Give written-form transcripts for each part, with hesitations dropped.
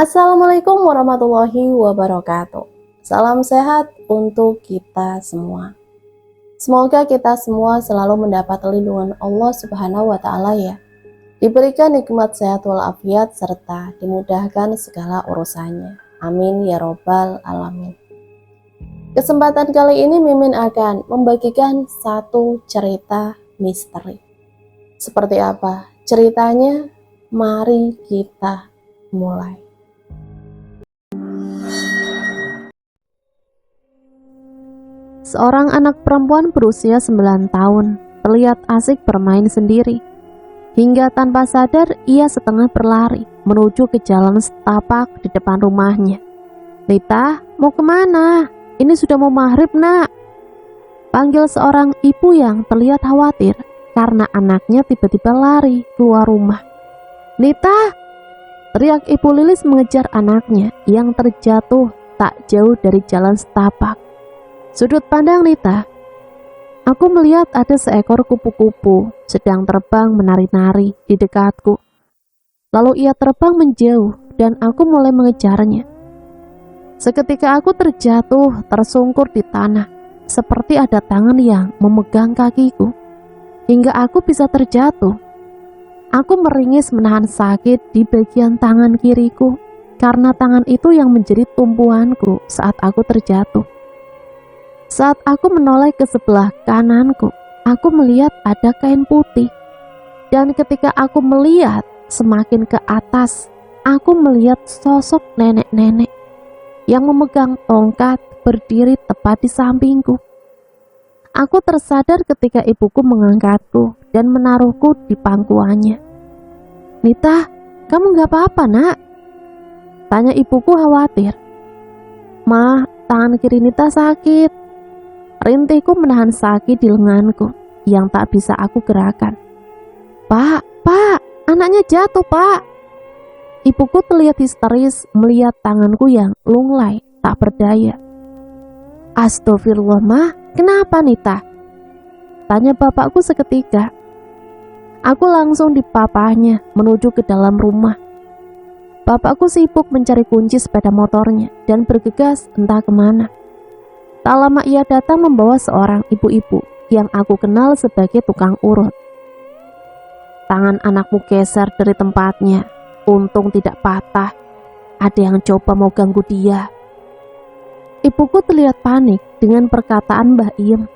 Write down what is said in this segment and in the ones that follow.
Assalamualaikum warahmatullahi wabarakatuh. Salam sehat untuk kita semua. Semoga kita semua selalu mendapat lindungan Allah Subhanahu wa Ta'ala ya. Diberikan nikmat sehat walafiat serta dimudahkan segala urusannya. Amin ya robbal alamin. Kesempatan kali ini Mimin akan membagikan satu cerita misteri. Seperti apa ceritanya? Mari kita mulai. Seorang anak perempuan berusia 9 tahun terlihat asik bermain sendiri. Hingga tanpa sadar ia setengah berlari menuju ke jalan setapak di depan rumahnya. "Nita, mau kemana? Ini sudah mau maghrib, nak," panggil seorang ibu yang terlihat khawatir karena anaknya tiba-tiba lari keluar rumah. "Nita!" teriak Ibu Lilis mengejar anaknya yang terjatuh tak jauh dari jalan setapak. Sudut pandang Nita, aku melihat ada seekor kupu-kupu sedang terbang menari-nari di dekatku. Lalu ia terbang menjauh dan aku mulai mengejarnya. Seketika aku terjatuh tersungkur di tanah, seperti ada tangan yang memegang kakiku, hingga aku bisa terjatuh. Aku meringis menahan sakit di bagian tangan kiriku, karena tangan itu yang menjadi tumpuanku saat aku terjatuh. Saat aku menoleh ke sebelah kananku, aku melihat ada kain putih. Dan ketika aku melihat semakin ke atas, aku melihat sosok nenek-nenek yang memegang tongkat berdiri tepat di sampingku. Aku tersadar ketika ibuku mengangkatku dan menaruhku di pangkuannya. "Nita, kamu gak apa-apa, nak?" tanya ibuku khawatir. "Ma, tangan kiri Nita sakit." Rintihku menahan sakit di lenganku yang tak bisa aku gerakan. Pak, anaknya jatuh, Pak." Ibuku terlihat histeris melihat tanganku yang lunglai tak berdaya. "Astagfirullah, Ma, kenapa Nita?" tanya bapakku seketika. Aku langsung dipapahnya menuju ke dalam rumah. Bapakku sibuk mencari kunci sepeda motornya dan bergegas entah kemana. Tak lama ia datang membawa seorang ibu-ibu yang aku kenal sebagai tukang urut. "Tangan anakmu geser dari tempatnya, untung tidak patah. Ada yang coba mau ganggu dia." Ibuku terlihat panik dengan perkataan Mbah Iem.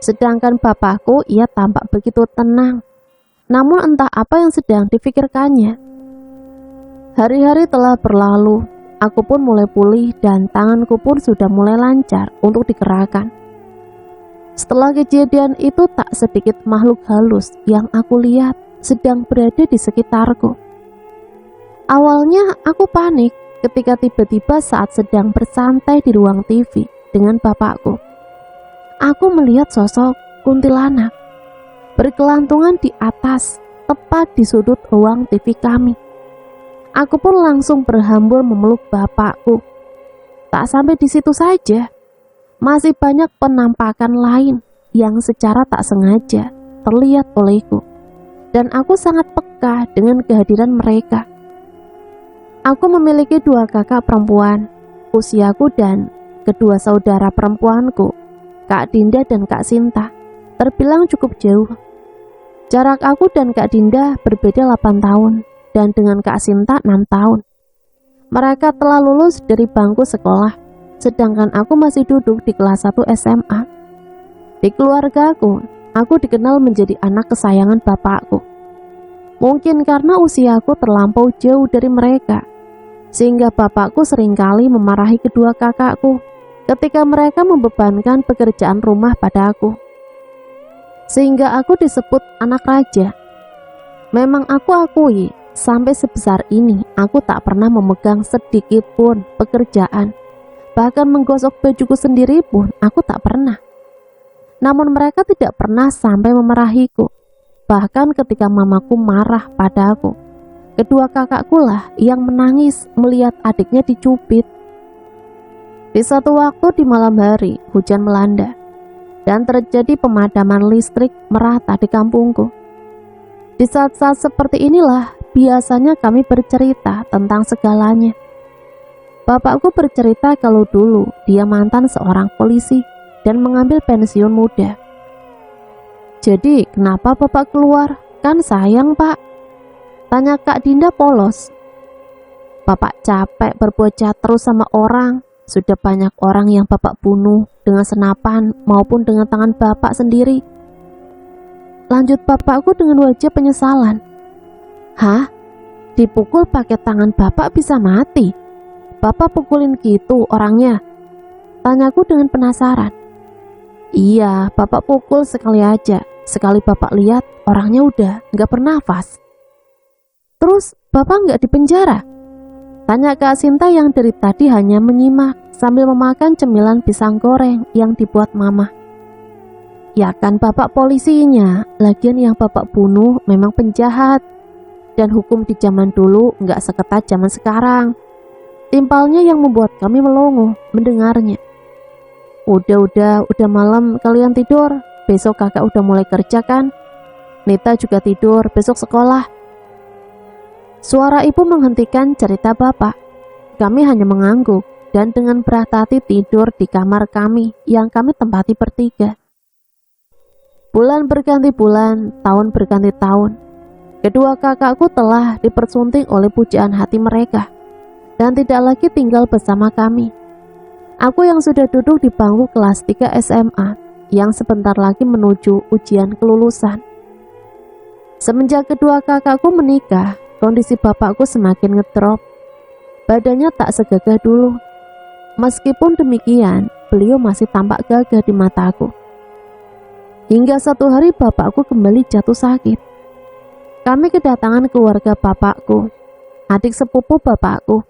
Sedangkan bapakku ia tampak begitu tenang. Namun entah apa yang sedang difikirkannya. Hari-hari telah berlalu. Aku pun mulai pulih dan tanganku pun sudah mulai lancar untuk digerakkan. Setelah kejadian itu tak sedikit makhluk halus yang aku lihat sedang berada di sekitarku. Awalnya aku panik ketika tiba-tiba saat sedang bersantai di ruang TV dengan bapakku. Aku melihat sosok kuntilanak berkelantungan di atas tepat di sudut ruang TV kami. Aku pun langsung berhambur memeluk bapakku. Tak sampai di situ saja, masih banyak penampakan lain yang secara tak sengaja terlihat olehku. Dan aku sangat peka dengan kehadiran mereka. Aku memiliki 2 kakak perempuan, usiaku dan kedua saudara perempuanku, Kak Dinda dan Kak Sinta, terbilang cukup jauh. Jarak aku dan Kak Dinda berbeda 8 tahun. Dan dengan Kak Sinta 6 tahun. Mereka telah lulus dari bangku sekolah, sedangkan aku masih duduk di kelas 1 SMA. Di keluargaku, aku dikenal menjadi anak kesayangan bapakku. Mungkin karena usiaku terlampau jauh dari mereka, sehingga bapakku seringkali memarahi kedua kakakku ketika mereka membebankan pekerjaan rumah padaku. Sehingga aku disebut anak raja. Memang aku akui, sampai sebesar ini aku tak pernah memegang sedikit pun pekerjaan. Bahkan menggosok bajuku sendiri pun aku tak pernah. Namun mereka tidak pernah sampai memarahiku. Bahkan ketika mamaku marah padaku, kedua kakakku lah yang menangis melihat adiknya dicubit. Di satu waktu di malam hari, hujan melanda dan terjadi pemadaman listrik merata di kampungku. Di saat-saat seperti inilah biasanya kami bercerita tentang segalanya Bapakku bercerita kalau dulu dia mantan seorang polisi dan mengambil pensiun muda. Jadi kenapa bapak keluar? Kan sayang pak, tanya Kak Dinda polos. Bapak capek berbuat jahat terus sama orang. Sudah banyak orang yang bapak bunuh dengan senapan maupun dengan tangan bapak sendiri. Lanjut bapakku dengan wajah penyesalan. Hah? Dipukul pakai tangan bapak bisa mati? Bapak pukulin gitu orangnya? Tanyaku dengan penasaran. Iya, bapak pukul sekali aja. Sekali bapak lihat orangnya udah gak bernafas. Terus bapak gak dipenjara? Tanya Kak Sinta yang dari tadi hanya menyimak sambil memakan cemilan pisang goreng yang dibuat mama. Ya kan bapak polisinya, lagian yang bapak bunuh memang penjahat. Dan hukum di zaman dulu gak seketat zaman sekarang. Timpalnya yang membuat kami melongo mendengarnya. Udah malam, kalian tidur. Besok kakak udah mulai kerja kan? Nita juga tidur, besok sekolah. Suara ibu menghentikan cerita bapak. Kami hanya mengangguk dan dengan berat hati tidur di kamar kami yang kami tempati bertiga. Bulan berganti bulan, tahun berganti tahun. Kedua kakakku telah dipersunting oleh pujaan hati mereka dan tidak lagi tinggal bersama kami. Aku yang sudah duduk di bangku kelas 3 SMA, yang sebentar lagi menuju ujian kelulusan. Semenjak kedua kakakku menikah, kondisi bapakku semakin ngedrop. Badannya tak segagah dulu. Meskipun demikian, beliau masih tampak gagah di mataku. Hingga satu hari bapakku kembali jatuh sakit. Kami kedatangan keluarga bapakku, adik sepupu bapakku.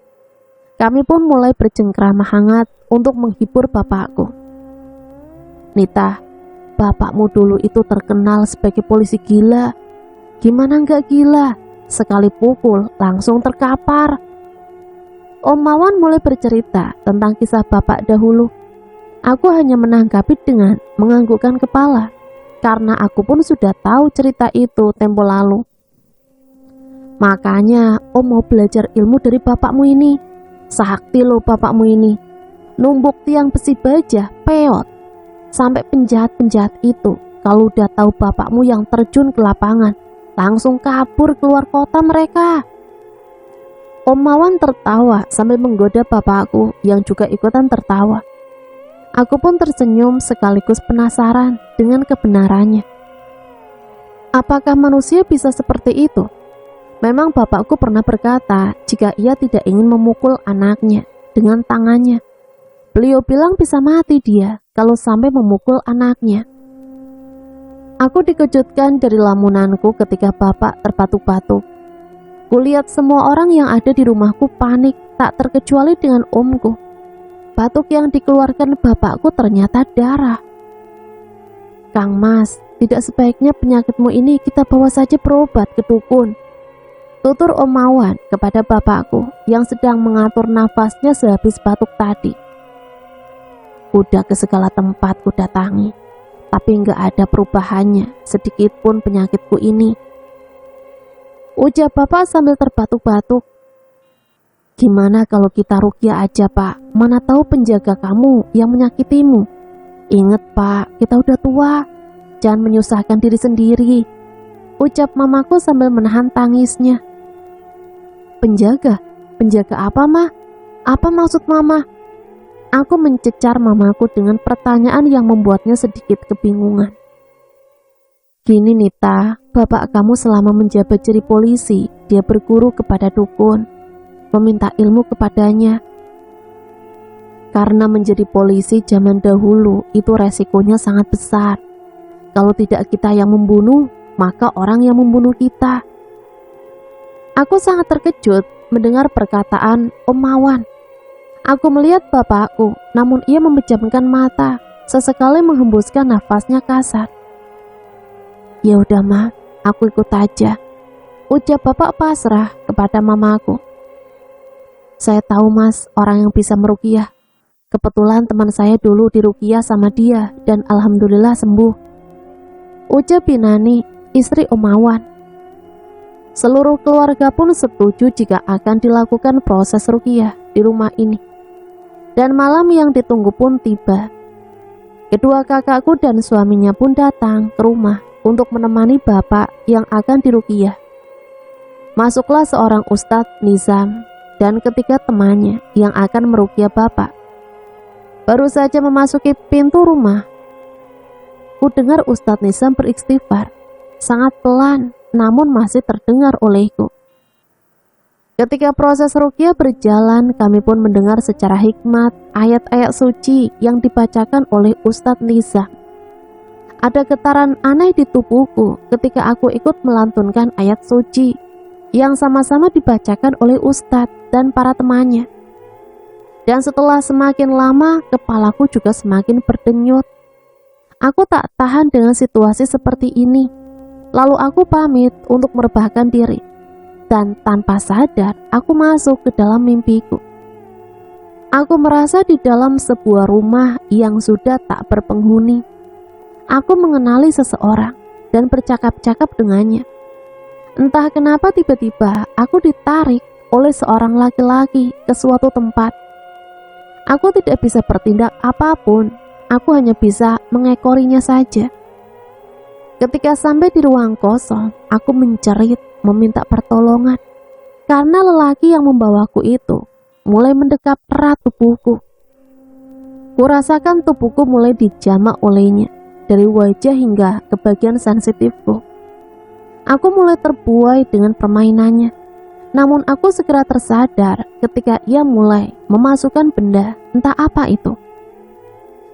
Kami pun mulai bercengkrama hangat untuk menghibur bapakku. Nita, bapakmu dulu itu terkenal sebagai polisi gila. Gimana enggak gila? Sekali pukul langsung terkapar. Om Mawan mulai bercerita tentang kisah bapak dahulu. Aku hanya menanggapi dengan menganggukkan kepala, karena aku pun sudah tahu cerita itu tempo lalu. Makanya Om mau belajar ilmu dari bapakmu ini. Sakti loh bapakmu ini. Numbuk tiang besi baja, peot. Sampai penjahat-penjahat itu kalau udah tahu bapakmu yang terjun ke lapangan, langsung kabur keluar kota mereka. Om Mawan tertawa sambil menggoda bapakku yang juga ikutan tertawa. Aku pun tersenyum sekaligus penasaran dengan kebenarannya. Apakah manusia bisa seperti itu? Memang bapakku pernah berkata jika ia tidak ingin memukul anaknya dengan tangannya. Beliau bilang bisa mati dia kalau sampai memukul anaknya. Aku dikejutkan dari lamunanku ketika bapak terbatuk-batuk. Kulihat semua orang yang ada di rumahku panik, tak terkecuali dengan omku. Batuk yang dikeluarkan bapakku ternyata darah. Kang Mas, tidak sebaiknya penyakitmu ini kita bawa saja berobat ke dukun. Tutur Om Mawan kepada bapakku yang sedang mengatur nafasnya sehabis batuk tadi. Udah ke segala tempat ku datangi, tapi nggak ada perubahannya sedikit pun penyakitku ini. Ujar bapak sambil terbatuk-batuk. Gimana kalau kita ruqyah aja pak, mana tahu penjaga kamu yang menyakitimu. Ingat pak, kita udah tua, jangan menyusahkan diri sendiri. Ucap mamaku sambil menahan tangisnya. Penjaga? Penjaga apa mah? Apa maksud mama? Aku mencecar mamaku dengan pertanyaan yang membuatnya sedikit kebingungan. Gini Nita, bapak kamu selama menjabat jadi polisi, dia berguru kepada dukun, meminta ilmu kepadanya. Karena menjadi polisi zaman dahulu itu resikonya sangat besar. Kalau tidak kita yang membunuh, maka orang yang membunuh kita. Aku sangat terkejut mendengar perkataan Om Mawan. Aku melihat bapakku, namun ia memejamkan mata, sesekali menghembuskan nafasnya kasar. Ya udah ma, aku ikut aja, ucap bapak pasrah kepada mamaku. Saya tahu mas, orang yang bisa meruqyah. Kebetulan teman saya dulu diruqyah sama dia dan alhamdulillah sembuh, ucap Binani, istri Om Mawan. Seluruh keluarga pun setuju jika akan dilakukan proses ruqyah di rumah ini. Dan malam yang ditunggu pun tiba. Kedua kakakku dan suaminya pun datang ke rumah untuk menemani bapak yang akan diruqyah. Masuklah seorang Ustadz Nizam dan ketiga temannya yang akan meruqyah bapak. Baru saja memasuki pintu rumah, ku dengar Ustadz Nizam beristighfar, sangat pelan namun masih terdengar olehku. Ketika proses ruqyah berjalan, kami pun mendengar secara hikmat ayat-ayat suci yang dibacakan oleh Ustadz Nizam. Ada getaran aneh di tubuhku ketika aku ikut melantunkan ayat suci yang sama-sama dibacakan oleh Ustadz dan para temannya. Dan setelah semakin lama, kepalaku juga semakin berdenyut. Aku tak tahan dengan situasi seperti ini. Lalu aku pamit untuk merebahkan diri, dan tanpa sadar aku masuk ke dalam mimpiku. Aku merasa di dalam sebuah rumah yang sudah tak berpenghuni. Aku mengenali seseorang dan bercakap-cakap dengannya. Entah kenapa tiba-tiba aku ditarik oleh seorang laki-laki ke suatu tempat. Aku tidak bisa bertindak apapun, aku hanya bisa mengekorinya saja. Ketika sampai di ruang kosong, aku menjerit meminta pertolongan karena lelaki yang membawaku itu mulai mendekap erat tubuhku. Kurasakan tubuhku mulai dijamak olehnya dari wajah hingga ke bagian sensitifku. Aku mulai terbuai dengan permainannya, namun aku segera tersadar ketika ia mulai memasukkan benda entah apa itu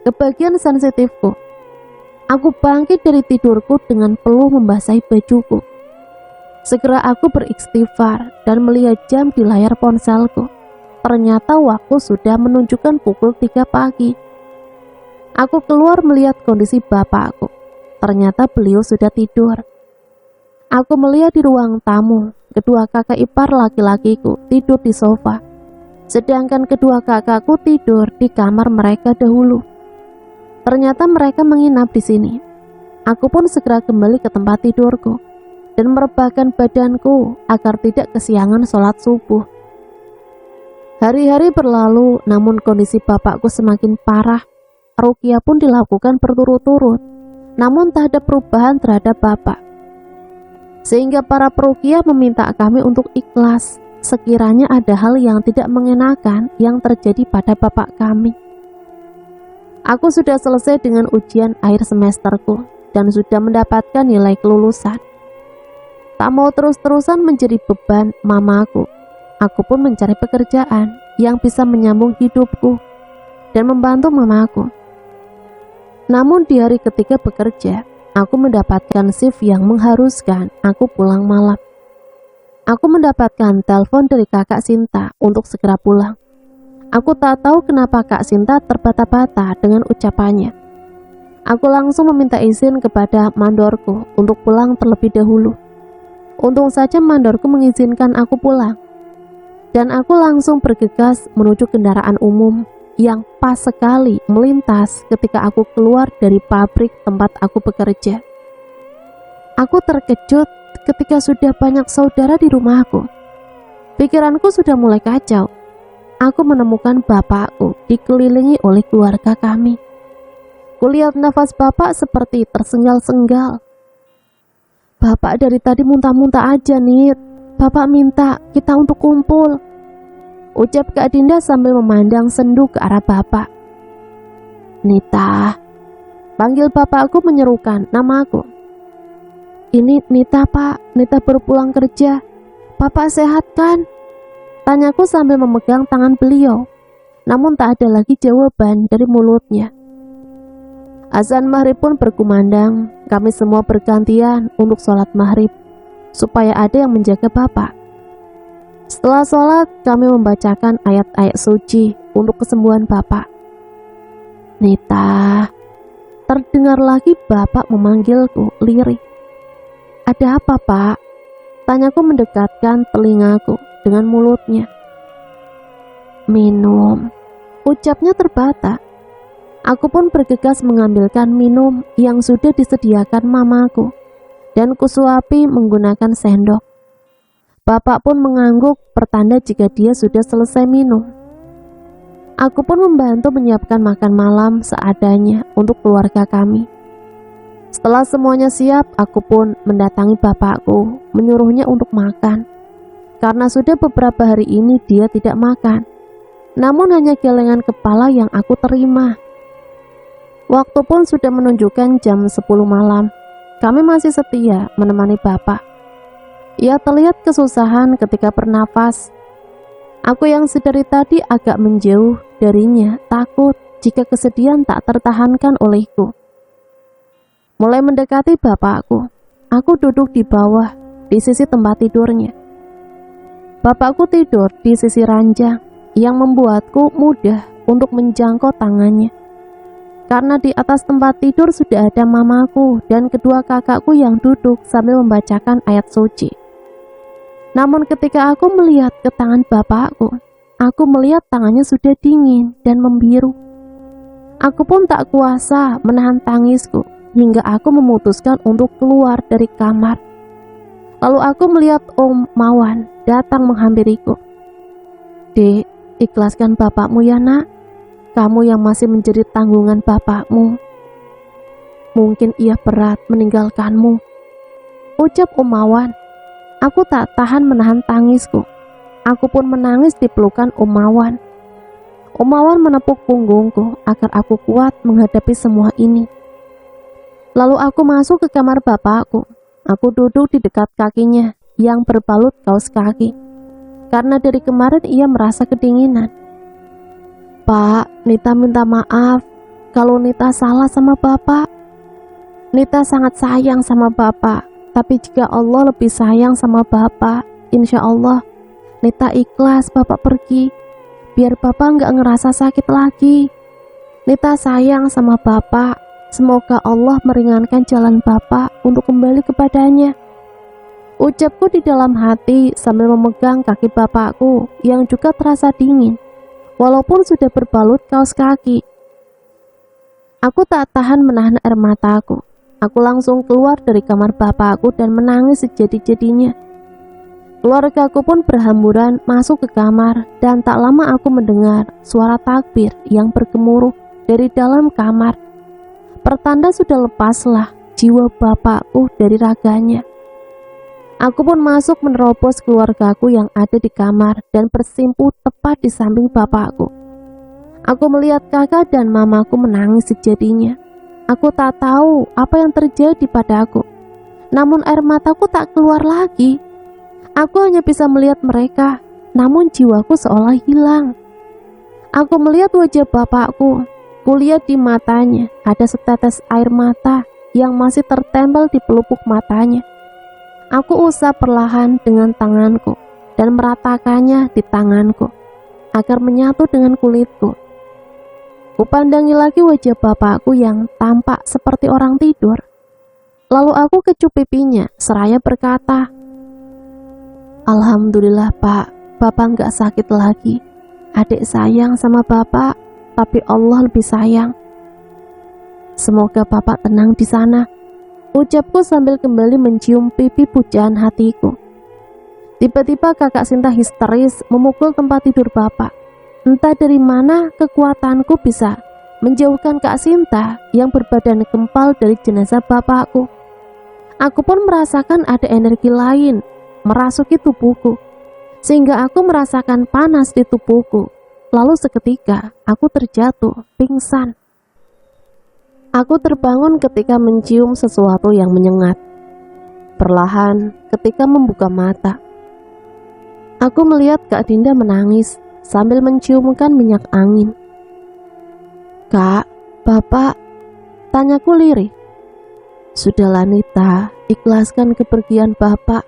ke bagian sensitifku. Aku bangkit dari tidurku dengan peluh membasahi bajuku. Segera aku beristighfar dan melihat jam di layar ponselku. Ternyata waktu sudah menunjukkan pukul 3 pagi. Aku keluar melihat kondisi bapakku. Ternyata beliau sudah tidur. Aku melihat di ruang tamu, kedua kakak ipar laki-lakiku tidur di sofa. Sedangkan kedua kakakku tidur di kamar mereka dahulu. Ternyata mereka menginap di sini. Aku pun segera kembali ke tempat tidurku dan merebahkan badanku agar tidak kesiangan sholat subuh. Hari-hari berlalu, namun kondisi bapakku semakin parah. Ruqyah pun dilakukan berturut-turut, namun tak ada perubahan terhadap bapak. Sehingga para peruqyah meminta kami untuk ikhlas sekiranya ada hal yang tidak mengenakan yang terjadi pada bapak kami. Aku sudah selesai dengan ujian akhir semesterku dan sudah mendapatkan nilai kelulusan. Tak mau terus-terusan menjadi beban mamaku. Aku pun mencari pekerjaan yang bisa menyambung hidupku dan membantu mamaku. Namun di hari ketiga bekerja, aku mendapatkan shift yang mengharuskan aku pulang malam. Aku mendapatkan telepon dari kakak Sinta untuk segera pulang. Aku tak tahu kenapa Kak Sinta terbata-bata dengan ucapannya. Aku langsung meminta izin kepada mandorku untuk pulang terlebih dahulu. Untung saja mandorku mengizinkan aku pulang. Dan aku langsung bergegas menuju kendaraan umum yang pas sekali melintas ketika aku keluar dari pabrik tempat aku bekerja. Aku terkejut ketika sudah banyak saudara di rumahku. Pikiranku sudah mulai kacau. Aku menemukan bapakku dikelilingi oleh keluarga kami. Kulihat nafas bapak seperti tersenggal-senggal. Bapak dari tadi muntah-muntah aja, Nit. Bapak minta kita untuk kumpul, ucap Kak Dinda sambil memandang sendu ke arah bapak. Nita, panggil bapakku menyerukan namaku. Ini Nita, Pak. Nita baru pulang kerja. Bapak sehat kan? Tanyaku sambil memegang tangan beliau. Namun tak ada lagi jawaban dari mulutnya. Azan maghrib pun berkumandang. Kami semua bergantian untuk sholat maghrib supaya ada yang menjaga bapak. Setelah sholat, kami membacakan ayat-ayat suci untuk kesembuhan bapak. Nita, terdengar lagi bapak memanggilku lirih. Ada apa, Pak? Tanyaku mendekatkan telingaku dengan mulutnya. Minum, ucapnya terbata. Aku pun bergegas mengambilkan minum yang sudah disediakan mamaku dan kusuapi menggunakan sendok. Bapak pun mengangguk pertanda jika dia sudah selesai minum. Aku pun membantu menyiapkan makan malam seadanya untuk keluarga kami. Setelah semuanya siap, aku pun mendatangi bapakku, menyuruhnya untuk makan. Karena sudah beberapa hari ini dia tidak makan. Namun hanya gelengan kepala yang aku terima. Waktu pun sudah menunjukkan jam 10 malam. Kami masih setia menemani bapak. Ia terlihat kesusahan ketika bernafas. Aku yang sedari tadi agak menjauh darinya, takut jika kesedihan tak tertahankan olehku. Mulai mendekati bapakku, aku duduk di bawah, di sisi tempat tidurnya. Bapakku tidur di sisi ranjang, yang membuatku mudah untuk menjangkau tangannya. Karena di atas tempat tidur sudah ada mamaku dan kedua kakakku yang duduk sambil membacakan ayat suci. Namun ketika aku melihat ke tangan bapakku, aku melihat tangannya sudah dingin dan membiru. Aku pun tak kuasa menahan tangisku hingga aku memutuskan untuk keluar dari kamar. Lalu aku melihat Om Mawan datang menghampiriku. "Dek, ikhlaskan bapakmu ya nak. Kamu yang masih menjadi tanggungan bapakmu. Mungkin ia berat meninggalkanmu," ucap Om Mawan. Aku tak tahan menahan tangisku. Aku pun menangis di pelukan Om Mawan. Om Mawan menepuk punggungku agar aku kuat menghadapi semua ini. Lalu aku masuk ke kamar bapakku. Aku duduk di dekat kakinya yang berbalut kaos kaki. Karena dari kemarin ia merasa kedinginan. "Pak, Nita minta maaf kalau Nita salah sama Bapak. Nita sangat sayang sama Bapak, tapi jika Allah lebih sayang sama Bapak, insya Allah Nita ikhlas Bapak pergi, biar Bapak nggak ngerasa sakit lagi. Nita sayang sama Bapak, semoga Allah meringankan jalan Bapak untuk kembali kepadanya," ucapku di dalam hati sambil memegang kaki bapakku yang juga terasa dingin, walaupun sudah berbalut kaos kaki. Aku tak tahan menahan air mataku. Aku langsung keluar dari kamar bapakku dan menangis sejadi-jadinya. Keluargaku pun berhamburan masuk ke kamar dan tak lama aku mendengar suara takbir yang bergemuruh dari dalam kamar. Pertanda sudah lepaslah jiwa bapakku dari raganya. Aku pun masuk menerobos keluargaku yang ada di kamar dan bersimpuh tepat di samping bapakku. Aku melihat kakak dan mamaku menangis sejadinya. Aku tak tahu apa yang terjadi padaku. Namun air mataku tak keluar lagi. Aku hanya bisa melihat mereka, namun jiwaku seolah hilang. Aku melihat wajah bapakku. Kulihat di matanya ada setetes air mata yang masih tertempel di pelupuk matanya. Aku usap perlahan dengan tanganku dan meratakannya di tanganku agar menyatu dengan kulitku. Kupandangi lagi wajah bapakku yang tampak seperti orang tidur. Lalu aku kecup pipinya seraya berkata, "Alhamdulillah Pak, Bapak nggak sakit lagi. Adik sayang sama Bapak, tapi Allah lebih sayang. Semoga Bapak tenang di sana," ucapku sambil kembali mencium pipi pujaan hatiku. Tiba-tiba kakak Sinta histeris memukul tempat tidur bapak. Entah dari mana kekuatanku bisa menjauhkan Kak Sinta yang berbadan gempal dari jenazah bapakku. Aku pun merasakan ada energi lain merasuki tubuhku, sehingga aku merasakan panas di tubuhku. Lalu seketika aku terjatuh pingsan. Aku terbangun ketika mencium sesuatu yang menyengat. Perlahan ketika membuka mata, aku melihat Kak Dinda menangis sambil menciumkan minyak angin. "Kak, Bapak?" tanyaku lirih. "Sudahlah Nita, ikhlaskan kepergian Bapak.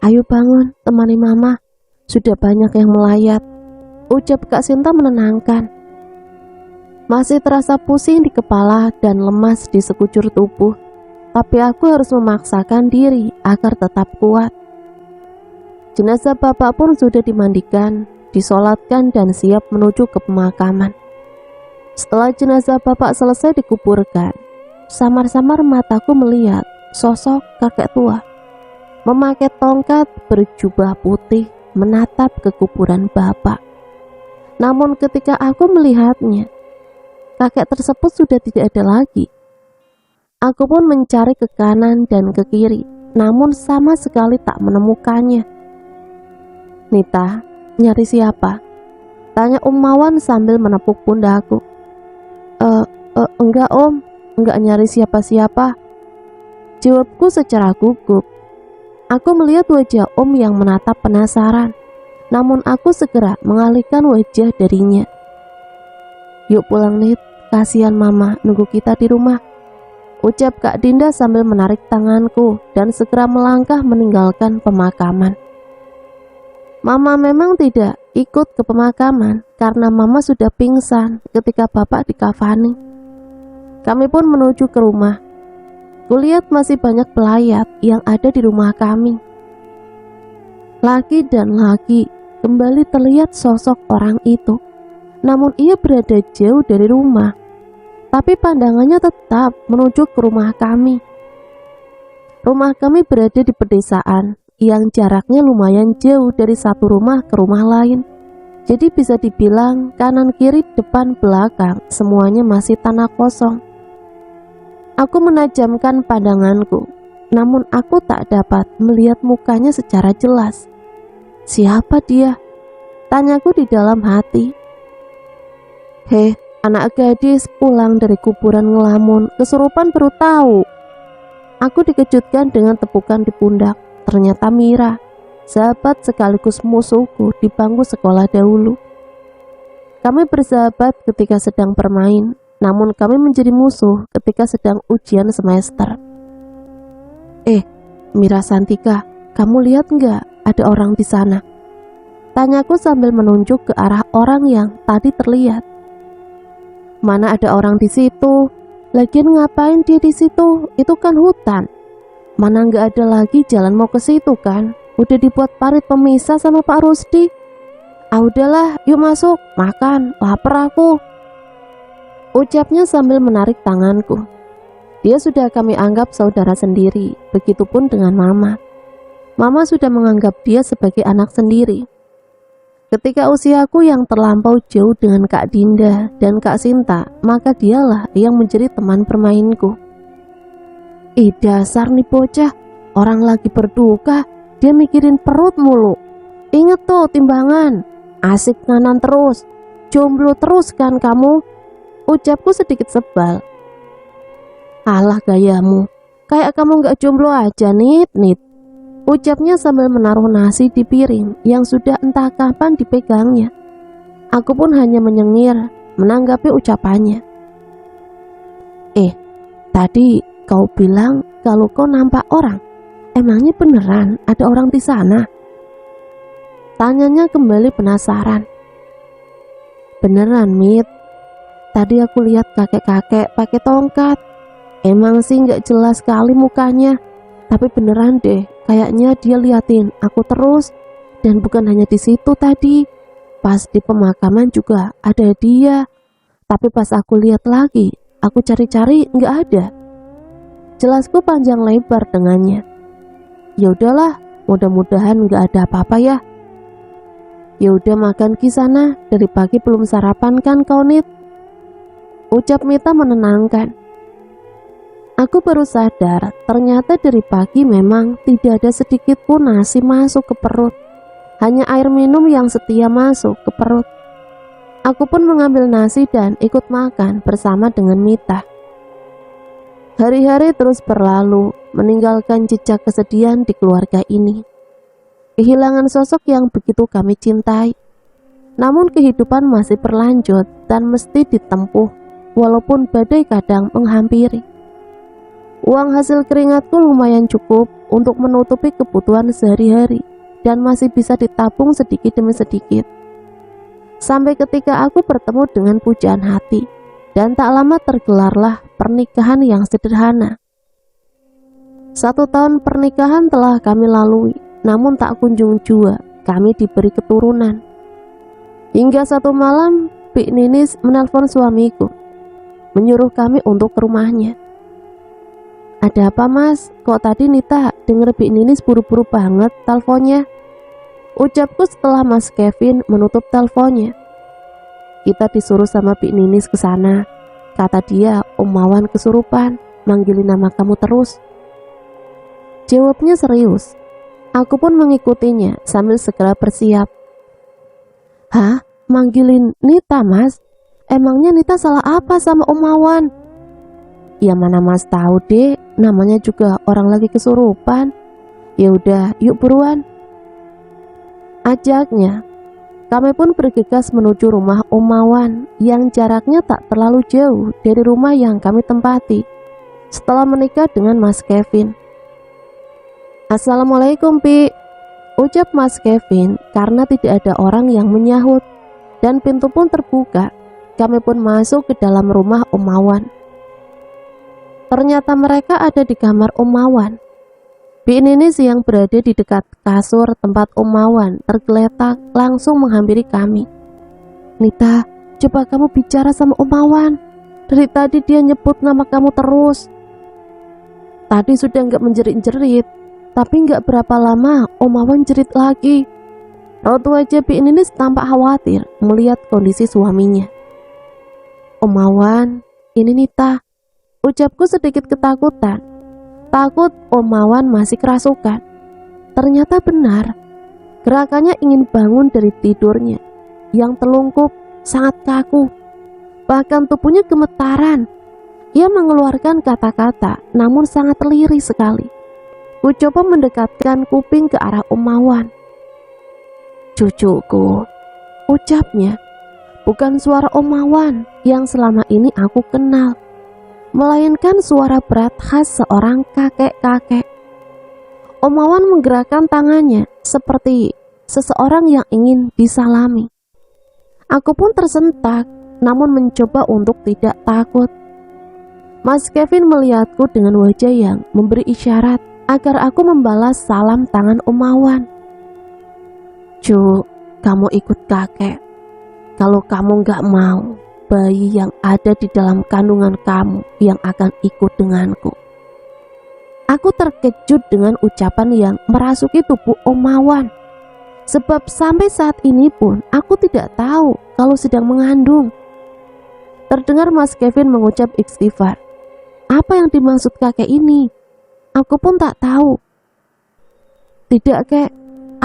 Ayo bangun, temani Mama. Sudah banyak yang melayat," ucap Kak Sinta menenangkan. Masih terasa pusing di kepala dan lemas di sekujur tubuh, tapi aku harus memaksakan diri agar tetap kuat. Jenazah Bapak pun sudah dimandikan, disolatkan dan siap menuju ke pemakaman. Setelah jenazah Bapak selesai dikuburkan, samar-samar mataku melihat sosok kakek tua. memakai tongkat berjubah putih menatap ke kuburan bapak. Namun ketika aku melihatnya, kakek tersebut sudah tidak ada lagi. Aku pun mencari ke kanan dan ke kiri, namun sama sekali tak menemukannya. "Nita, nyari siapa?" tanya Mawan sambil menepuk pundakku. Enggak om, enggak nyari siapa-siapa," jawabku secara gugup. Aku melihat wajah om yang menatap penasaran, namun aku segera mengalihkan wajah darinya. "Yuk pulang Nit, kasihan mama nunggu kita di rumah," ucap Kak Dinda sambil menarik tanganku dan segera melangkah meninggalkan pemakaman. Mama memang tidak ikut ke pemakaman karena mama sudah pingsan ketika bapak dikafani. Kami pun menuju ke rumah. Kulihat masih banyak pelayat yang ada di rumah kami. Lagi dan lagi kembali terlihat sosok orang itu. Namun ia berada jauh dari rumah, tapi pandangannya tetap menuju ke rumah kami. Rumah kami berada di pedesaan yang jaraknya lumayan jauh dari satu rumah ke rumah lain. Jadi bisa dibilang kanan kiri depan belakang semuanya masih tanah kosong. Aku menajamkan pandanganku, namun aku tak dapat melihat mukanya secara jelas. "Siapa dia?" tanyaku di dalam hati. "Heh, anak gadis pulang dari kuburan ngelamun, kesurupan baru tahu." Aku dikejutkan dengan tepukan di pundak. Ternyata Mira, sahabat sekaligus musuhku di bangku sekolah dahulu. Kami bersahabat ketika sedang bermain, namun kami menjadi musuh ketika sedang ujian semester. Mira Santika, kamu lihat nggak ada orang di sana?" tanyaku sambil menunjuk ke arah orang yang tadi terlihat. "Mana ada orang di situ? Lagian ngapain dia di situ? Itu kan hutan. Mana nggak ada lagi jalan mau ke situ kan? Udah dibuat parit pemisah sama Pak Rusdi. Ah udahlah, yuk masuk, makan, lapar aku," ucapnya sambil menarik tanganku. Dia sudah kami anggap saudara sendiri, begitupun dengan mama. Mama sudah menganggap dia sebagai anak sendiri. Ketika usiaku yang terlampau jauh dengan Kak Dinda dan Kak Sinta, maka dialah yang menjadi teman bermainku. Dasar nih bocah, orang lagi berduka, dia mikirin perut mulu. Ingat tuh timbangan, asik nanan terus, jomblo terus kan kamu, ucapku sedikit sebal. "Alah gayamu, kayak kamu gak jomblo aja Nit, ucapnya sambil menaruh nasi di piring yang sudah entah kapan dipegangnya. Aku pun hanya menyengir menanggapi ucapannya. Tadi kau bilang kalau kau nampak orang, emangnya beneran ada orang di sana?" tanyanya kembali penasaran. "Beneran Mit, tadi aku lihat kakek-kakek pakai tongkat. Emang sih gak jelas sekali mukanya, tapi beneran deh, kayaknya dia liatin aku terus. Dan bukan hanya di situ tadi, pas di pemakaman juga ada dia. Tapi pas aku lihat lagi, aku cari-cari gak ada." Jelasku panjang lebar dengannya. "Ya udahlah, mudah-mudahan gak ada apa-apa ya." "Ya udah makan ki sana, dari pagi belum sarapan kan kau Nit?" ucap Mita menenangkan. Aku baru sadar, ternyata dari pagi memang tidak ada sedikit pun nasi masuk ke perut. Hanya air minum yang setia masuk ke perut. Aku pun mengambil nasi dan ikut makan bersama dengan Mita. Hari-hari terus berlalu, meninggalkan jejak kesedihan di keluarga ini. Kehilangan sosok yang begitu kami cintai. Namun kehidupan masih berlanjut dan mesti ditempuh, walaupun badai kadang menghampiri. Uang hasil keringatku lumayan cukup untuk menutupi kebutuhan sehari-hari dan masih bisa ditabung sedikit demi sedikit. Sampai ketika aku bertemu dengan pujaan hati dan tak lama tergelarlah pernikahan yang sederhana. 1 tahun pernikahan telah kami lalui, namun tak kunjung jua kami diberi keturunan. Hingga satu malam, Bik Ninis menelpon suamiku, menyuruh kami untuk ke rumahnya. Ada apa Mas? Kok tadi Nita denger Bi Ninis buru-buru banget teleponnya? Ucapku setelah Mas Kevin menutup teleponnya. Kita disuruh sama Bi Ninis ke sana. Kata dia, Om Mawan kesurupan, manggilin nama kamu terus. Jawabnya serius. Aku pun mengikutinya sambil segera bersiap. Hah? Manggilin Nita Mas? Emangnya Nita salah apa sama Om Mawan? Ya mana Mas tahu deh, namanya juga orang lagi kesurupan. Ya udah, yuk buruan, ajaknya. Kami pun bergegas menuju rumah Om Mawan yang jaraknya tak terlalu jauh dari rumah yang kami tempati setelah menikah dengan Mas Kevin. Assalamualaikum Pi, ucap Mas Kevin karena tidak ada orang yang menyahut dan pintu pun terbuka. Kami pun masuk ke dalam rumah Om Mawan. Ternyata mereka ada di kamar Om Mawan. Bi Ninis yang berada di dekat kasur tempat Om Mawan tergeletak langsung menghampiri kami. Nita, coba kamu bicara sama Om Mawan. Dari tadi dia nyebut nama kamu terus. Tadi sudah nggak menjerit-jerit, tapi nggak berapa lama Om Mawan jerit lagi. Raut wajah Bi Ninis tampak khawatir melihat kondisi suaminya. Om Mawan, ini Nita. Ucapku sedikit ketakutan. Takut Om Mawan masih kerasukan. Ternyata benar. Gerakannya ingin bangun dari tidurnya yang telungkup, sangat kaku. Bahkan tubuhnya gemetaran. Ia mengeluarkan kata-kata namun sangat lirih sekali. Ku coba mendekatkan kuping ke arah Om Mawan. Cucuku, ucapnya. Bukan suara Om Mawan yang selama ini aku kenal, melainkan suara berat khas seorang kakek-kakek. Om Mawan menggerakkan tangannya seperti seseorang yang ingin disalami. Aku pun tersentak, namun mencoba untuk tidak takut. Mas Kevin melihatku dengan wajah yang memberi isyarat agar aku membalas salam tangan Om Mawan. Cu, kamu ikut kakek. Kalau kamu gak mau, bayi yang ada di dalam kandungan kamu yang akan ikut denganku. Aku terkejut dengan ucapan yang merasuki tubuh Om Mawan. Sebab sampai saat ini pun aku tidak tahu kalau sedang mengandung. Terdengar Mas Kevin mengucap istighfar. Apa yang dimaksud kakek ini? Aku pun tak tahu. Tidak kek,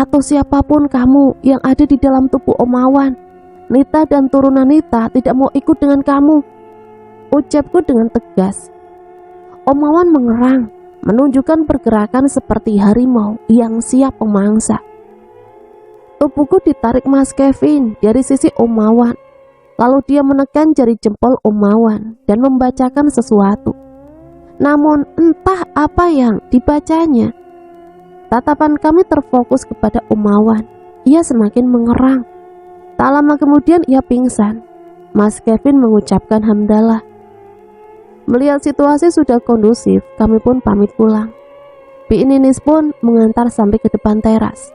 atau siapapun kamu yang ada di dalam tubuh Om Mawan, Nita dan turunan Nita tidak mau ikut dengan kamu, ucapku dengan tegas. Om Mawan mengerang, menunjukkan pergerakan seperti harimau yang siap memangsa. Tubuhku ditarik Mas Kevin dari sisi Om Mawan, lalu dia menekan jari jempol Om Mawan dan membacakan sesuatu. Namun entah apa yang dibacanya. Tatapan kami terfokus kepada Om Mawan. Ia semakin mengerang. Tak lama kemudian ia pingsan. Mas Kevin mengucapkan hamdalah. Melihat situasi sudah kondusif, kami pun pamit pulang. Bi Ninis pun mengantar sampai ke depan teras.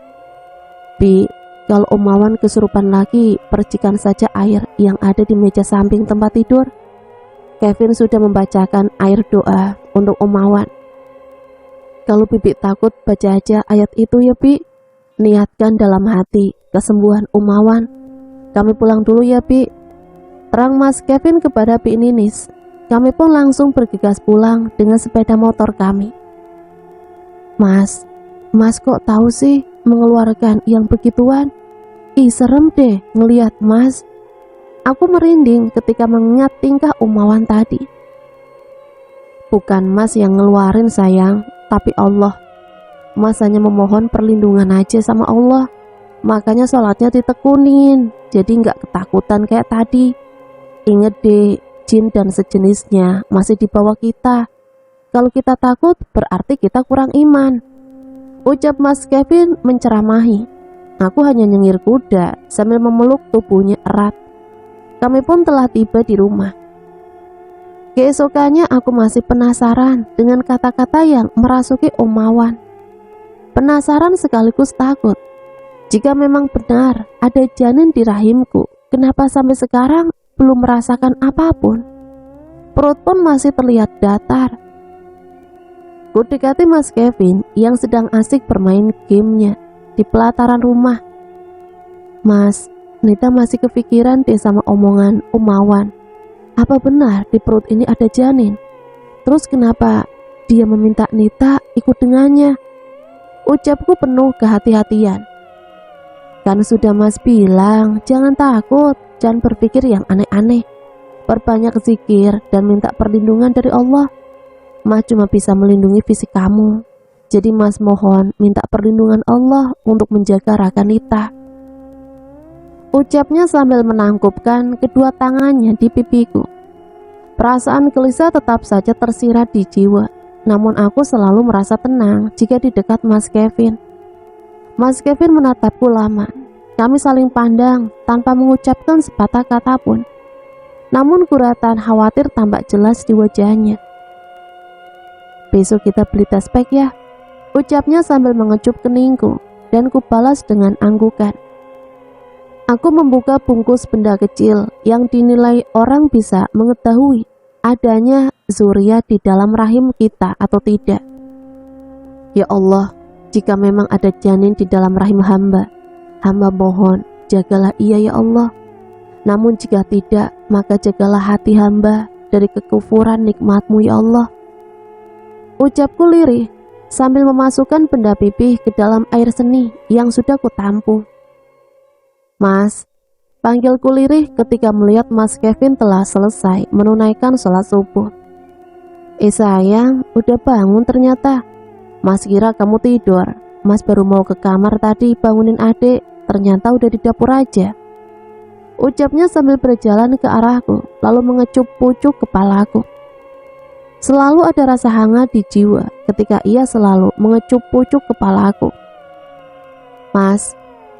Bi, kalau Om Mawan kesurupan lagi, percikan saja air yang ada di meja samping tempat tidur. Kevin sudah membacakan air doa untuk Om Mawan. Kalau Bibi takut, baca aja ayat itu ya Bi. Niatkan dalam hati kesembuhan Om Mawan. Kami pulang dulu ya Bi, terang Mas Kevin kepada Bi Ninis. Kami pun langsung bergegas pulang dengan sepeda motor kami. Mas kok tahu sih mengeluarkan yang begituan? Ih serem deh ngelihat Mas. Aku merinding ketika mengingat tingkah Om Mawan tadi. Bukan Mas yang ngeluarin sayang, tapi Allah. Mas hanya memohon perlindungan aja sama Allah. Makanya sholatnya ditekunin, jadi nggak ketakutan kayak tadi. Ingat deh, jin dan sejenisnya masih di bawah kita. Kalau kita takut, berarti kita kurang iman, ucap Mas Kevin menceramahi. Aku hanya nyengir kuda sambil memeluk tubuhnya erat. Kami pun telah tiba di rumah. Keesokannya aku masih penasaran dengan kata-kata yang merasuki Om Mawan. Penasaran sekaligus takut. Jika memang benar ada janin di rahimku, kenapa sampai sekarang belum merasakan apapun? Perut pun masih terlihat datar. Ku dekati Mas Kevin yang sedang asik bermain gamenya di pelataran rumah. Mas, Nita masih kepikiran deh sama omongan Umawan. Apa benar di perut ini ada janin? Terus kenapa dia meminta Nita ikut dengannya? Ucapku penuh kehati-hatian. Kan sudah Mas bilang, jangan takut, jangan berpikir yang aneh-aneh. Perbanyak zikir dan minta perlindungan dari Allah. Mas cuma bisa melindungi fisik kamu. Jadi Mas mohon minta perlindungan Allah untuk menjaga Raka Nita. Ucapnya sambil menangkupkan kedua tangannya di pipiku. Perasaan gelisah tetap saja tersirat di jiwa. Namun aku selalu merasa tenang jika di dekat Mas Kevin. Mas Kevin menatapku lama. Kami saling pandang tanpa mengucapkan sepatah kata pun. Namun kuratan khawatir tampak jelas di wajahnya. Besok kita beli tes pack ya, ucapnya sambil mengecup keningku dan kubalas dengan anggukan. Aku membuka bungkus benda kecil yang dinilai orang bisa mengetahui adanya zuriat di dalam rahim kita atau tidak. Ya Allah, jika memang ada janin di dalam rahim hamba, hamba mohon jagalah ia ya Allah. Namun jika tidak, maka jagalah hati hamba dari kekufuran nikmat-Mu ya Allah. Ucapku lirih sambil memasukkan benda pipih ke dalam air seni yang sudah kutampung. Mas, panggilku lirih ketika melihat Mas Kevin telah selesai menunaikan sholat subuh. Sayang, udah bangun ternyata. Mas kira kamu tidur. Mas baru mau ke kamar tadi bangunin adik, ternyata udah di dapur aja. Ucapnya sambil berjalan ke arahku, lalu mengecup pucuk kepalaku. Selalu ada rasa hangat di jiwa ketika ia selalu mengecup pucuk kepalaku. Mas,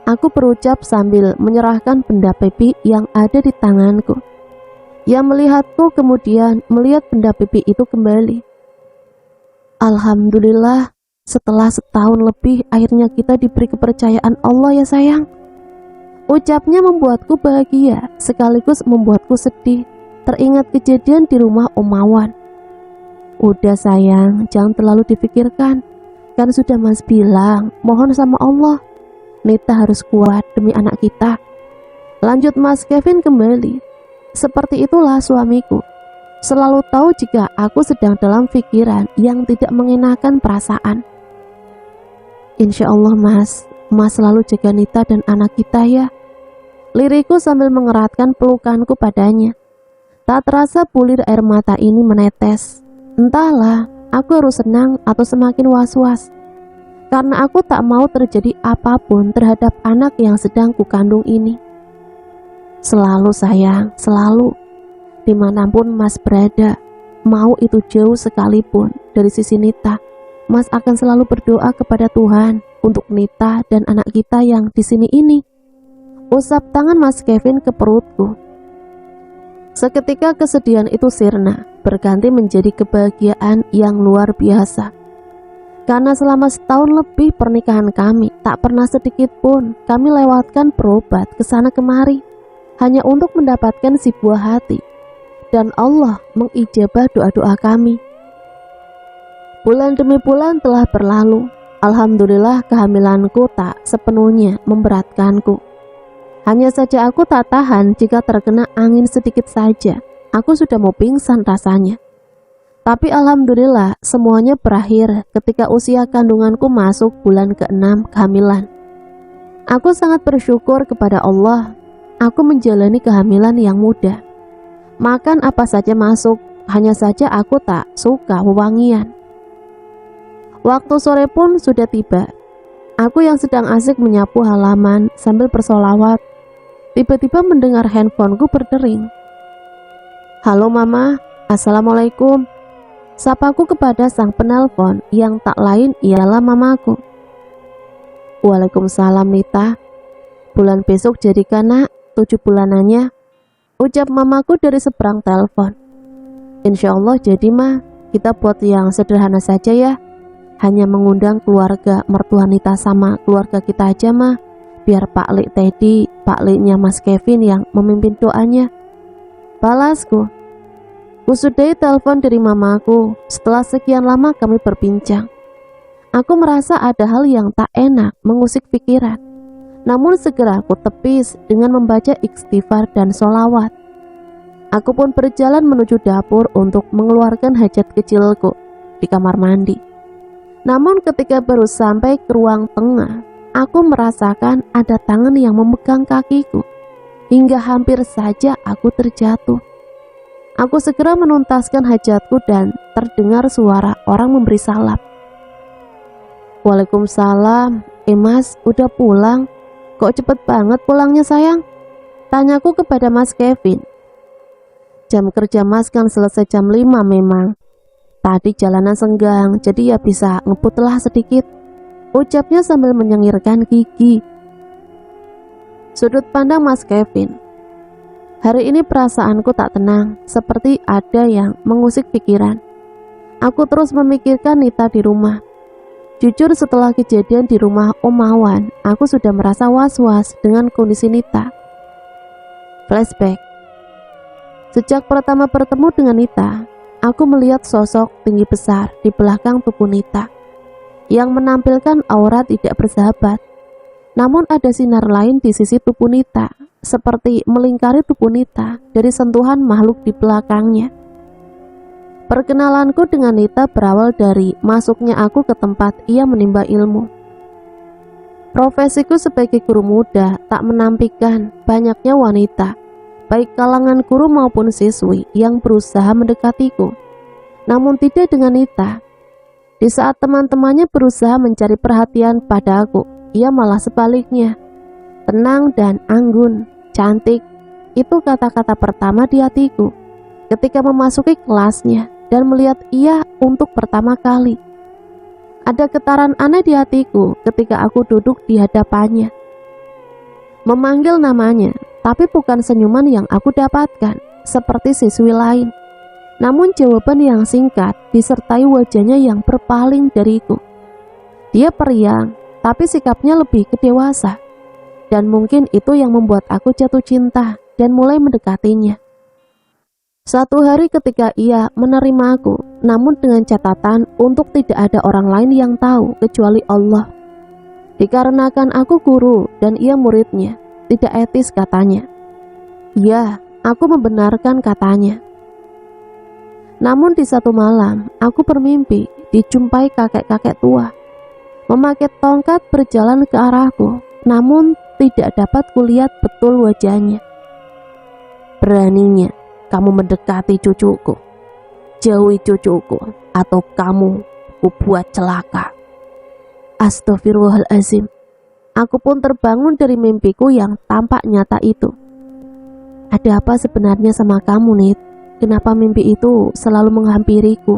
aku berucap sambil menyerahkan benda pipi yang ada di tanganku. Ia melihatku kemudian melihat benda pipi itu kembali. Alhamdulillah, setelah setahun lebih akhirnya kita diberi kepercayaan Allah ya sayang. Ucapnya membuatku bahagia sekaligus membuatku sedih. Teringat kejadian di rumah Umawan. Udah sayang, jangan terlalu dipikirkan. Kan sudah Mas bilang, mohon sama Allah. Nita harus kuat demi anak kita. Lanjut Mas Kevin kembali. Seperti itulah suamiku. Selalu tahu jika aku sedang dalam pikiran yang tidak mengenakan perasaan. Insya Allah Mas selalu jaga Nita dan anak kita ya. Liriku sambil mengeratkan pelukanku padanya. Tak terasa bulir air mata ini menetes. Entahlah, aku harus senang atau semakin was-was. Karena aku tak mau terjadi apapun terhadap anak yang sedang kukandung ini. Selalu sayang, selalu. Dimanapun Mas berada, mau itu jauh sekalipun dari sisi Nita, Mas akan selalu berdoa kepada Tuhan untuk Nita dan anak kita yang di sini ini. Usap tangan Mas Kevin ke perutku. Seketika kesedihan itu sirna, berganti menjadi kebahagiaan yang luar biasa. Karena selama setahun lebih pernikahan kami, tak pernah sedikit pun kami lewatkan berobat ke sana kemari, hanya untuk mendapatkan si buah hati. Dan Allah mengijabah doa-doa kami. Bulan demi bulan telah berlalu. Alhamdulillah kehamilanku tak sepenuhnya memberatkanku. Hanya saja aku tak tahan jika terkena angin sedikit saja. Aku sudah mau pingsan rasanya. Tapi alhamdulillah semuanya berakhir ketika usia kandunganku masuk bulan ke-6 kehamilan. Aku sangat bersyukur kepada Allah. Aku menjalani kehamilan yang mudah. Makan apa saja masuk, hanya saja aku tak suka wewangian. Waktu sore pun sudah tiba. Aku yang sedang asik menyapu halaman sambil bersolawat, tiba-tiba mendengar handphoneku berdering. Halo Mama, Assalamualaikum. Sapaku kepada sang penelpon yang tak lain ialah mamaku. Waalaikumsalam Nita. Bulan besok jadikan nak 7 bulanannya, ucap mamaku dari seberang telepon. Insya Allah jadi Ma, kita buat yang sederhana saja ya. Hanya mengundang keluarga mertua Nita sama keluarga kita aja Ma. Biar Pak Lik Teddy, Pak Liknya Mas Kevin yang memimpin doanya. Balasku. Kusudahi telepon dari mamaku. Setelah sekian lama kami berbincang. Aku merasa ada hal yang tak enak mengusik pikiran. Namun segera aku tepis dengan membaca istighfar dan sholawat. Aku pun berjalan menuju dapur untuk mengeluarkan hajat kecilku di kamar mandi. Namun ketika baru sampai ke ruang tengah, aku merasakan ada tangan yang memegang kakiku, hingga hampir saja aku terjatuh. Aku segera menuntaskan hajatku dan terdengar suara orang memberi salam. Waalaikumsalam. Mas, udah pulang? Kok cepet banget pulangnya sayang? Tanyaku kepada Mas Kevin. Jam kerja Mas kan selesai jam 5 memang. Tadi jalanan senggang, jadi ya bisa ngebutlah sedikit, ucapnya sambil menyengirkan gigi. Sudut pandang Mas Kevin. Hari ini perasaanku tak tenang, seperti ada yang mengusik pikiran. Aku terus memikirkan Nita di rumah. Jujur setelah kejadian di rumah Om Awan, aku sudah merasa was-was dengan kondisi Nita. Flashback. Sejak pertama bertemu dengan Nita, aku melihat sosok tinggi besar di belakang tubuh Nita yang menampilkan aura tidak bersahabat. Namun ada sinar lain di sisi tubuh Nita, seperti melingkari tubuh Nita dari sentuhan makhluk di belakangnya. Perkenalanku dengan Nita berawal dari masuknya aku ke tempat ia menimba ilmu. Profesiku sebagai guru muda tak menampilkan banyaknya wanita, baik kalangan guru maupun siswi yang berusaha mendekatiku. Namun tidak dengan Nita. Di saat teman-temannya berusaha mencari perhatian pada aku, ia malah sebaliknya. Tenang dan anggun, cantik, itu kata-kata pertama di hatiku ketika memasuki kelasnya dan melihat ia untuk pertama kali. Ada getaran aneh di hatiku ketika aku duduk di hadapannya. Memanggil namanya, tapi bukan senyuman yang aku dapatkan seperti siswi lain. Namun jawaban yang singkat disertai wajahnya yang berpaling dariku. Dia periang, tapi sikapnya lebih kedewasa. Dan mungkin itu yang membuat aku jatuh cinta dan mulai mendekatinya. Suatu hari ketika ia menerima aku, namun dengan catatan untuk tidak ada orang lain yang tahu kecuali Allah. Dikarenakan aku guru dan ia muridnya, tidak etis katanya. Ya, aku membenarkan katanya. Namun di satu malam, aku bermimpi dijumpai kakek-kakek tua, memakai tongkat berjalan ke arahku, namun tidak dapat kulihat betul wajahnya. Beraninya kamu mendekati cucuku, jauhi cucuku, atau kamu kubuat celaka. Astagfirullahalazim. Aku pun terbangun dari mimpiku yang tampak nyata itu. Ada apa sebenarnya sama kamu, Nit? Kenapa mimpi itu selalu menghampiriku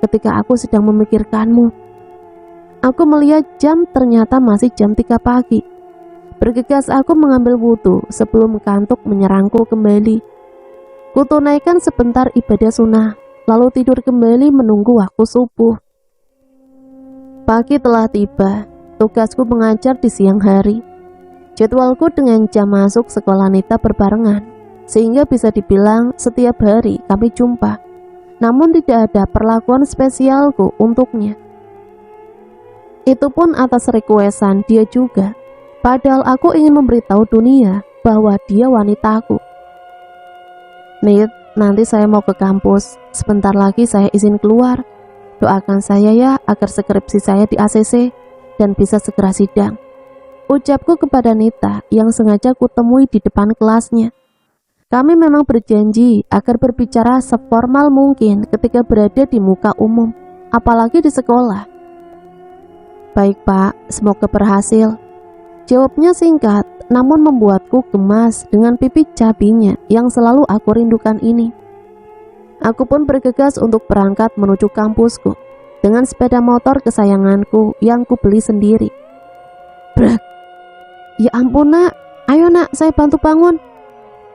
ketika aku sedang memikirkanmu? Aku melihat jam, ternyata masih jam 3 pagi. Bergegas aku mengambil wudhu sebelum kantuk menyerangku kembali. Kutunaikan sebentar ibadah sunnah, lalu tidur kembali menunggu waktu subuh. Pagi telah tiba, tugasku mengajar di siang hari. Jadwalku dengan jam masuk sekolah Nita berbarengan, sehingga bisa dibilang setiap hari kami jumpa. Namun tidak ada perlakuan spesialku untuknya. Itu pun atas requestan dia juga, padahal aku ingin memberitahu dunia bahwa dia wanitaku. Nit, nanti saya mau ke kampus, sebentar lagi saya izin keluar. Doakan saya ya agar skripsi saya di ACC dan bisa segera sidang, ucapku kepada Nita yang sengaja kutemui di depan kelasnya. Kami memang berjanji agar berbicara seformal mungkin ketika berada di muka umum, apalagi di sekolah. Baik Pak, semoga berhasil, jawabnya singkat, namun membuatku gemas dengan pipi cabinya yang selalu aku rindukan ini. Aku pun bergegas untuk berangkat menuju kampusku dengan sepeda motor kesayanganku yang kubeli sendiri. Brak! Ya ampun nak, ayo nak saya bantu bangun,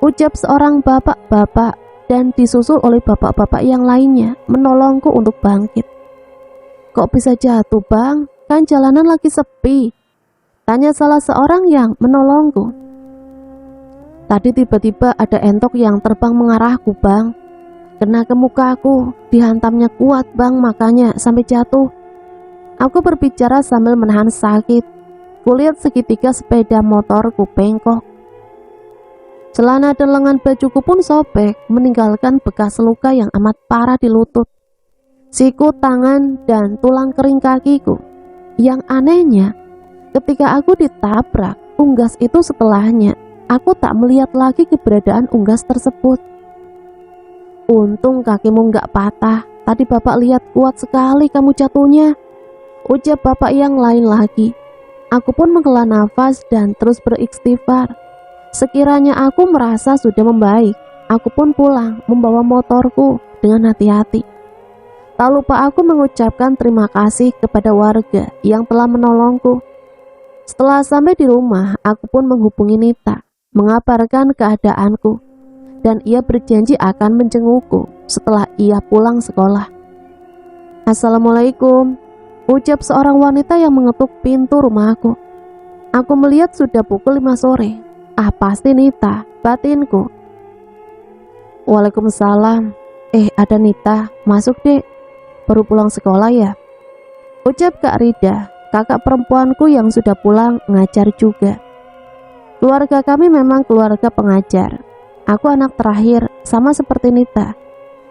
ucap seorang bapak-bapak dan disusul oleh bapak-bapak yang lainnya menolongku untuk bangkit. Kok bisa jatuh bang? Kan jalanan lagi sepi, tanya salah seorang yang menolongku. Tadi tiba-tiba ada entok yang terbang mengarahku bang. kena ke muka aku, dihantamnya kuat bang, makanya sampai jatuh. Aku berbicara sambil menahan sakit. Kulihat segitiga sepeda motorku bengkok. Celana dan lengan bajuku pun sobek, meninggalkan bekas luka yang amat parah di lutut, siku, tangan, dan tulang kering kakiku. Yang anehnya, ketika aku ditabrak, unggas itu setelahnya, aku tak melihat lagi keberadaan unggas tersebut. Untung kakimu nggak patah, tadi bapak lihat kuat sekali kamu jatuhnya, ucap bapak yang lain lagi. Aku pun menghela nafas dan terus beristighfar. Sekiranya aku merasa sudah membaik, aku pun pulang membawa motorku dengan hati-hati. Tak lupa aku mengucapkan terima kasih kepada warga yang telah menolongku. Setelah sampai di rumah, aku pun menghubungi Nita, mengabarkan keadaanku, dan ia berjanji akan menjengukku setelah ia pulang sekolah. Assalamualaikum, ucap seorang wanita yang mengetuk pintu rumahku. Aku melihat sudah pukul 5 sore. Pasti Nita, batinku. Waalaikumsalam. Ada Nita, masuk dek. Baru pulang sekolah ya? Ucap Kak Rida, kakak perempuanku yang sudah pulang ngajar juga. Keluarga kami memang keluarga pengajar. Aku anak terakhir, sama seperti Nita.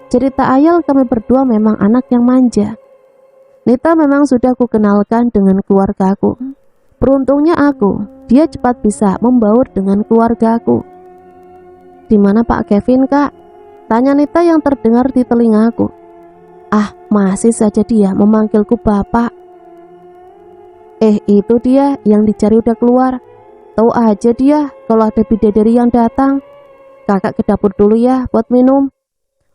Cerita ayal kami berdua memang anak yang manja. Nita memang sudah kukenalkan dengan keluargaku. Beruntungnya aku, dia cepat bisa membaur dengan keluargaku. Di mana Pak Kevin, Kak? Tanya Nita yang terdengar di telingaku. Masih saja dia memanggilku Bapak. Itu dia yang dicari udah keluar. Tahu aja dia kalau ada bidadari yang datang. Kakak ke dapur dulu ya buat minum,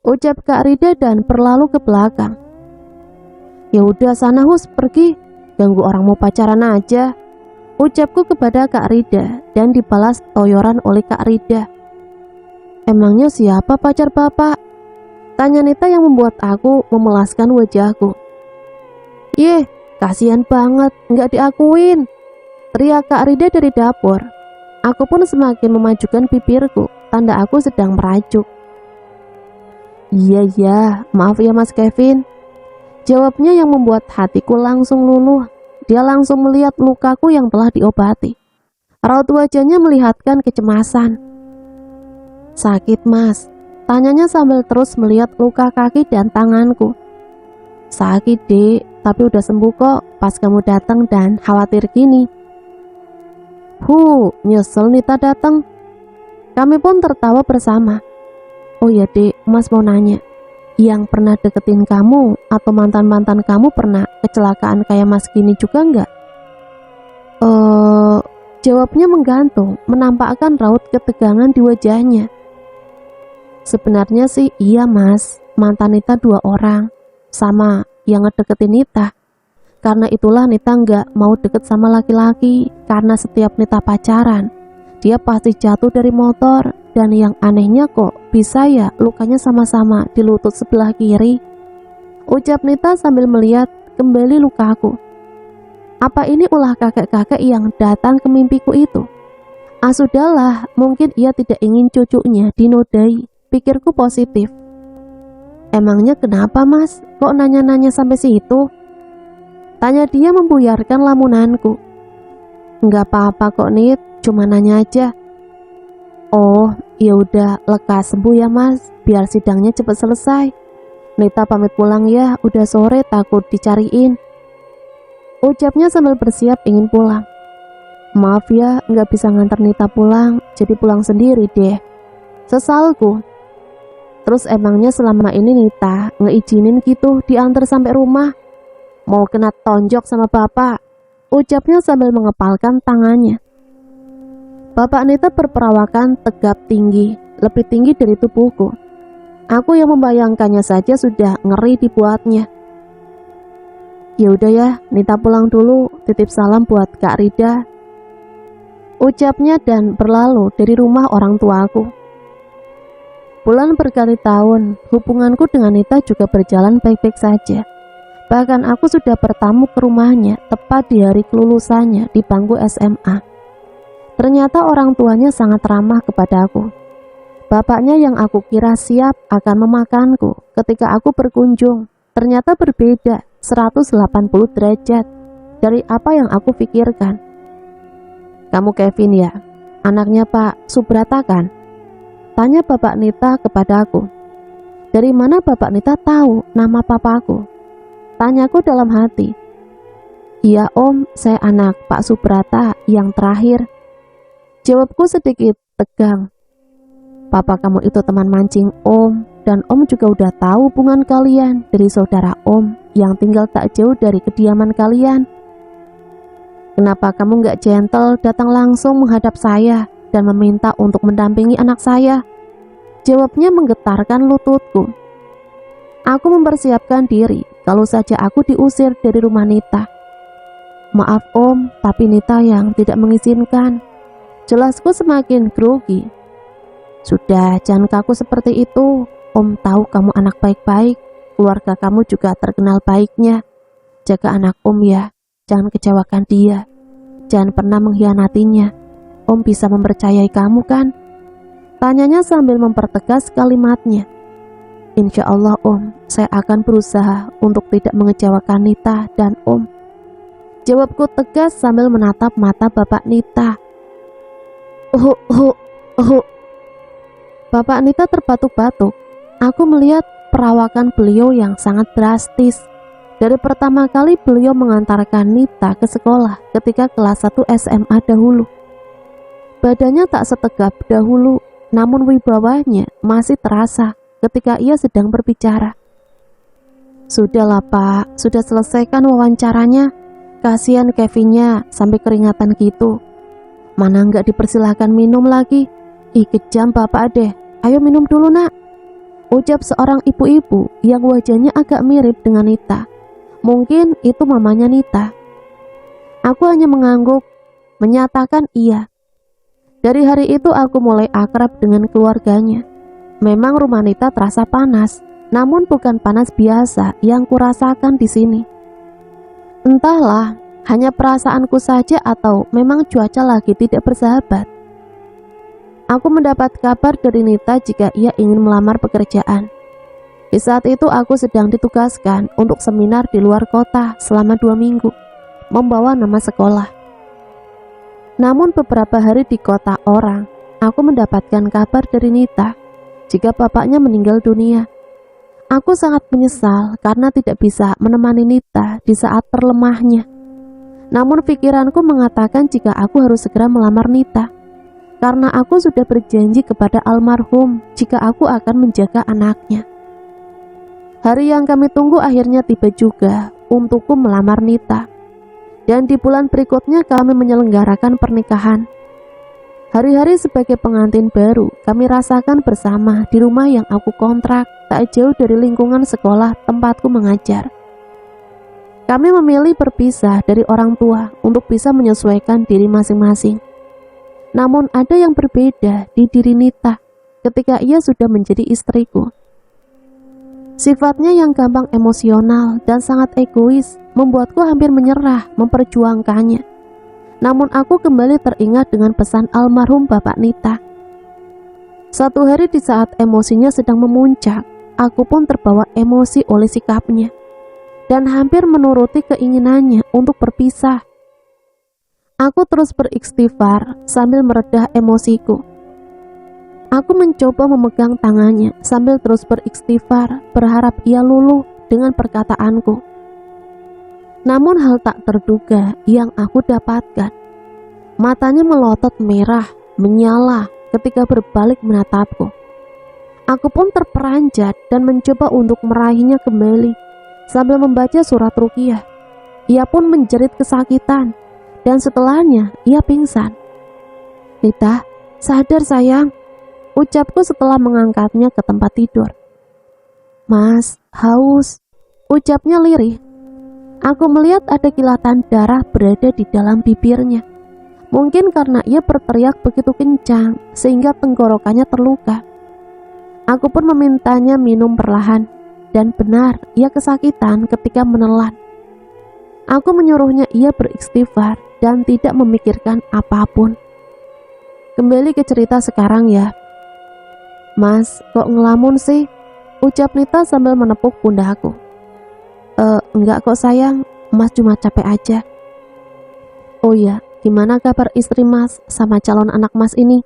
ucap Kak Rida dan berlalu ke belakang. Ya udah sana Hus, pergi, ganggu orang mau pacaran aja, ucapku kepada Kak Rida dan dibalas toyoran oleh Kak Rida. Emangnya siapa pacar bapak? Tanya Nita yang membuat aku memelaskan wajahku. Kasihan banget, nggak diakuin, teriak Kak Rida dari dapur. Aku pun semakin memajukan bibirku, tanda aku sedang merajuk. Iya, maaf ya Mas Kevin, jawabnya yang membuat hatiku langsung luluh. Dia langsung melihat lukaku yang telah diobati. Raut wajahnya melihatkan kecemasan. Sakit Mas? Tanyanya sambil terus melihat luka kaki dan tanganku. Sakit dek, tapi udah sembuh kok pas kamu datang dan khawatir gini. Nyesel Nita datang. Kami pun tertawa bersama. Oh ya dek, Mas mau nanya, yang pernah deketin kamu atau mantan-mantan kamu pernah kecelakaan kayak Mas gini juga enggak? Jawabnya menggantung, menampakkan raut ketegangan di wajahnya. Sebenarnya sih iya Mas, mantan Nita 2 orang, sama yang ngedeketin Nita. Karena itulah Nita nggak mau deket sama laki-laki, karena setiap Nita pacaran, dia pasti jatuh dari motor. Dan yang anehnya kok bisa ya lukanya sama-sama di lutut sebelah kiri, ucap Nita sambil melihat kembali lukaku. Apa ini ulah kakek-kakek yang datang ke mimpiku itu? Sudahlah, mungkin ia tidak ingin cucunya dinodai, pikirku positif. Emangnya kenapa Mas? Kok nanya-nanya sampai situ? Tanya dia membuyarkan lamunanku. Enggak apa-apa kok Nit, cuma nanya aja. Oh, ya udah, lekas sembuh ya Mas, biar sidangnya cepat selesai. Nita pamit pulang ya, udah sore takut dicariin, ucapnya sambil bersiap ingin pulang. Maaf ya, nggak bisa ngantar Nita pulang, jadi pulang sendiri deh, sesalku. Terus emangnya selama ini Nita ngeizinin gitu diantar sampai rumah? Mau kena tonjok sama bapak, ucapnya sambil mengepalkan tangannya. Bapak Nita berperawakan tegap tinggi, lebih tinggi dari tubuhku. Aku yang membayangkannya saja sudah ngeri dibuatnya. Ya udah ya, Nita pulang dulu, titip salam buat Kak Rida, ucapnya dan berlalu dari rumah orang tuaku. Bulan berkali tahun, hubunganku dengan Nita juga berjalan baik-baik saja. Bahkan aku sudah bertamu ke rumahnya tepat di hari kelulusannya di bangku SMA. Ternyata orang tuanya sangat ramah kepada aku. Bapaknya yang aku kira siap akan memakanku ketika aku berkunjung ternyata berbeda 180 derajat dari apa yang aku pikirkan. "Kamu Kevin ya? Anaknya Pak Subrata kan?" tanya Bapak Nita kepadaku. "Dari mana Bapak Nita tahu nama papaku?" tanyaku dalam hati. "Iya Om, saya anak Pak Subrata yang terakhir," jawabku sedikit tegang. "Papa kamu itu teman mancing Om, dan Om juga udah tahu hubungan kalian dari saudara Om yang tinggal tak jauh dari kediaman kalian. Kenapa kamu gak gentle datang langsung menghadap saya dan meminta untuk mendampingi anak saya?" jawabnya menggetarkan lututku. Aku mempersiapkan diri kalau saja aku diusir dari rumah Nita. "Maaf Om, tapi Nita yang tidak mengizinkan," jelasku semakin grogi. "Sudah, jangan kaku seperti itu. Om tahu kamu anak baik-baik. Keluarga kamu juga terkenal baiknya. Jaga anak Om ya. Jangan kecewakan dia. Jangan pernah mengkhianatinya. Om bisa mempercayai kamu kan?" tanyanya sambil mempertegas kalimatnya. "Insya Allah Om, saya akan berusaha untuk tidak mengecewakan Nita dan Om," jawabku tegas sambil menatap mata Bapak Nita. Bapak Nita terbatuk-batuk. Aku melihat perawakan beliau yang sangat drastis. Dari pertama kali beliau mengantarkan Nita ke sekolah ketika kelas 1 SMA dahulu. Badannya tak setegap dahulu, namun wibawanya masih terasa ketika ia sedang berbicara. "Sudahlah Pak, sudah selesaikan wawancaranya. Kasihan Kevinnya sampai keringatan gitu. Mana nggak dipersilahkan minum lagi. Ih kejam Bapak deh, ayo minum dulu nak," ucap seorang ibu-ibu yang wajahnya agak mirip dengan Nita. Mungkin itu mamanya Nita. Aku hanya mengangguk, menyatakan iya. Dari hari itu aku mulai akrab dengan keluarganya. Memang rumah Nita terasa panas, namun bukan panas biasa yang kurasakan di sini. Entahlah, hanya perasaanku saja atau memang cuaca lagi tidak bersahabat. Aku mendapat kabar dari Nita jika ia ingin melamar pekerjaan. Di saat itu aku sedang ditugaskan untuk seminar di luar kota selama 2 minggu, membawa nama sekolah. Namun beberapa hari di kota orang, aku mendapatkan kabar dari Nita jika bapaknya meninggal dunia. Aku sangat menyesal karena tidak bisa menemani Nita di saat terlemahnya. Namun pikiranku mengatakan jika aku harus segera melamar Nita, karena aku sudah berjanji kepada almarhum jika aku akan menjaga anaknya. Hari yang kami tunggu akhirnya tiba juga untukku melamar Nita. Dan di bulan berikutnya kami menyelenggarakan pernikahan. Hari-hari sebagai pengantin baru kami rasakan bersama di rumah yang aku kontrak tak jauh dari lingkungan sekolah tempatku mengajar. Kami memilih berpisah dari orang tua untuk bisa menyesuaikan diri masing-masing. Namun ada yang berbeda di diri Nita ketika ia sudah menjadi istriku. Sifatnya yang gampang emosional dan sangat egois membuatku hampir menyerah memperjuangkannya. Namun aku kembali teringat dengan pesan almarhum Bapak Nita. Satu hari di saat emosinya sedang memuncak, aku pun terbawa emosi oleh sikapnya dan hampir menuruti keinginannya untuk berpisah. Aku terus beristighfar sambil meredah emosiku. Aku mencoba memegang tangannya sambil terus beristighfar, berharap ia luluh dengan perkataanku. Namun hal tak terduga yang aku dapatkan. Matanya melotot merah, menyala ketika berbalik menatapku. Aku pun terperanjat dan mencoba untuk meraihnya kembali sambil membaca surat ruqyah. Ia pun menjerit kesakitan dan setelahnya ia pingsan. "Nita, sadar sayang," ucapku setelah mengangkatnya ke tempat tidur. "Mas, haus," ucapnya lirih. Aku melihat ada kilatan darah berada di dalam bibirnya. Mungkin karena ia berteriak begitu kencang sehingga tenggorokannya terluka. Aku pun memintanya minum perlahan, dan benar ia kesakitan ketika menelan. Aku menyuruhnya ia beristighfar dan tidak memikirkan apapun. Kembali ke cerita sekarang ya. Mas, kok ngelamun sih? Ucap Nita sambil menepuk pundakku. Enggak kok sayang, Mas cuma capek aja. Oh ya, gimana kabar istri Mas sama calon anak Mas ini?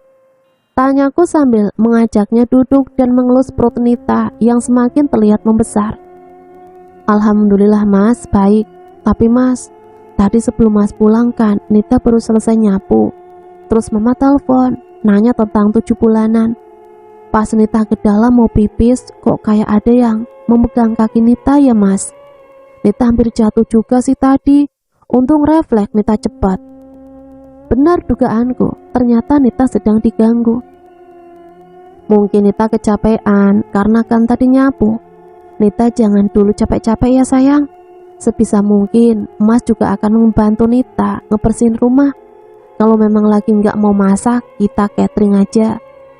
Tanyaku sambil mengajaknya duduk dan mengelus perut Nita yang semakin terlihat membesar. Alhamdulillah Mas, baik. Tapi Mas, tadi sebelum Mas pulang kan, Nita baru selesai nyapu. Terus Mama telepon, nanya tentang 7 bulanan. Pas Nita ke dalam mau pipis, kok kayak ada yang memegang kaki Nita ya Mas. Nita hampir jatuh juga sih tadi. Untung refleks Nita cepat. Benar dugaanku, ternyata Nita sedang diganggu. Mungkin Nita kecapean karena kan tadi nyapu. Nita jangan dulu capek-capek ya sayang. Sebisa mungkin Mas juga akan membantu Nita ngebersihin rumah. Kalau memang lagi nggak mau masak, kita catering aja.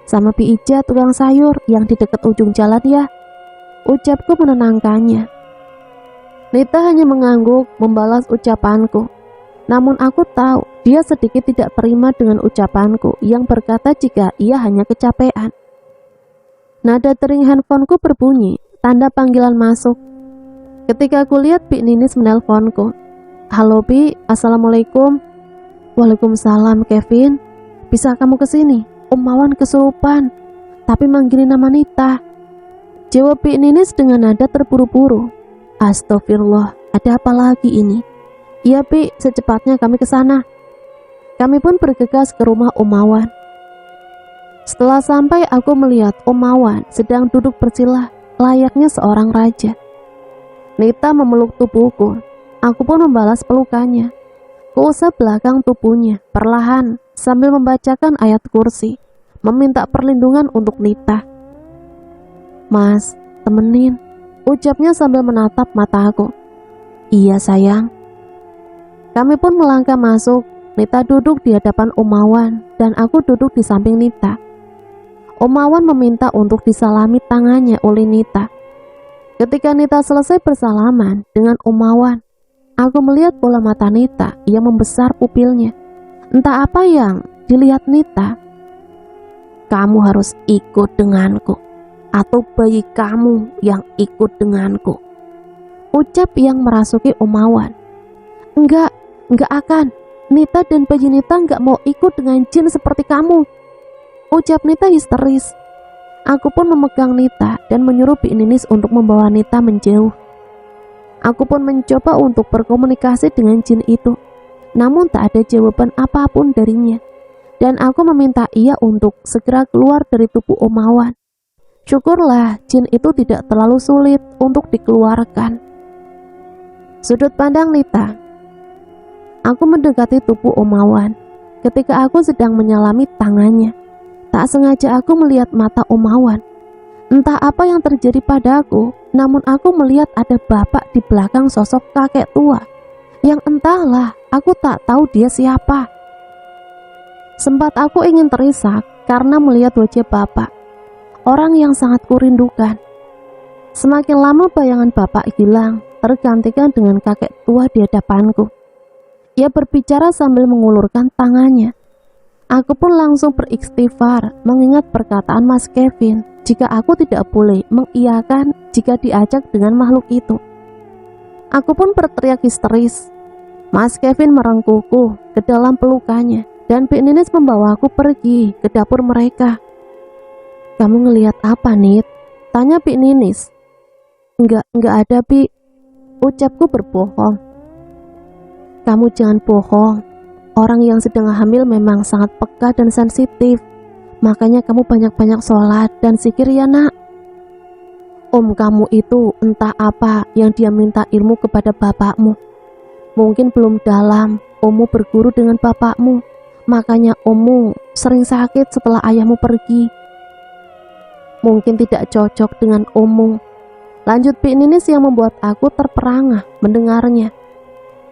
Sama Pi Ija tukang sayur yang di dekat ujung jalan ya. Ucapku menenangkannya. Nita hanya mengangguk membalas ucapanku. Namun aku tahu dia sedikit tidak terima dengan ucapanku yang berkata jika ia hanya kecapean. Nada tering handphoneku berbunyi, tanda panggilan masuk. Ketika aku lihat Pi Ninis menelponku. Halo Pi, Assalamualaikum. Waalaikumsalam Kevin. Bisa kamu kesini? Om Mawan kesurupan, tapi manggilin nama Nita. Jawab Pi Ninis dengan nada terburu-buru. Astagfirullah, ada apa lagi ini? Iya Pi, secepatnya kami ke sana. Kami pun bergegas ke rumah Om Mawan. Setelah sampai aku melihat Om Mawan sedang duduk bersila layaknya seorang raja. Nita memeluk tubuhku. Aku pun membalas pelukannya. Kuusap belakang tubuhnya perlahan sambil membacakan ayat kursi, meminta perlindungan untuk Nita. Mas, temenin, ucapnya sambil menatap mataku. Iya sayang. Kami pun melangkah masuk. Nita duduk di hadapan Om Mawan dan aku duduk di samping Nita. Om Mawan meminta untuk disalami tangannya oleh Nita. Ketika Nita selesai bersalaman dengan Om Mawan, aku melihat bola mata Nita yang membesar pupilnya. Entah apa yang dilihat Nita. Kamu harus ikut denganku, atau bayi kamu yang ikut denganku. Ucap yang merasuki Om Mawan. Enggak akan. Nita dan bayi Nita enggak mau ikut dengan jin seperti kamu. Ucap Nita histeris. Aku pun memegang Nita dan menyuruh Pi Ninis untuk membawa Nita menjauh. Aku pun mencoba untuk berkomunikasi dengan jin itu, namun tak ada jawaban apapun darinya. Dan aku meminta ia untuk segera keluar dari tubuh Om Mawan. Syukurlah jin itu tidak terlalu sulit untuk dikeluarkan. Sudut pandang Nita. Aku mendekati tubuh Om Mawan. Ketika aku sedang menyalami tangannya, tak sengaja aku melihat mata Om Mawan. Entah apa yang terjadi padaku, namun aku melihat ada bapak di belakang sosok kakek tua yang entahlah, aku tak tahu dia siapa. Sempat aku ingin terisak karena melihat wajah bapak, orang yang sangat kurindukan. Semakin lama bayangan bapak hilang, tergantikan dengan kakek tua di hadapanku. Ia berbicara sambil mengulurkan tangannya. Aku pun langsung beristighfar mengingat perkataan Mas Kevin jika aku tidak boleh mengiyakan jika diajak dengan makhluk itu. Aku pun berteriak histeris. Mas Kevin merengkuhku ke dalam pelukannya dan Pi Ninis membawaku pergi ke dapur mereka. Kamu ngelihat apa, Nit? Tanya Pi Ninis. Enggak ada, Pi. Ucapku berbohong. Kamu jangan bohong. Orang yang sedang hamil memang sangat peka dan sensitif. Makanya kamu banyak-banyak sholat dan zikir ya nak. Om kamu itu entah apa yang dia minta ilmu kepada bapakmu. Mungkin belum dalam ommu berguru dengan bapakmu. Makanya ommu sering sakit setelah ayahmu pergi. Mungkin tidak cocok dengan ommu. Lanjut Pi Ninis yang membuat aku terperangah mendengarnya.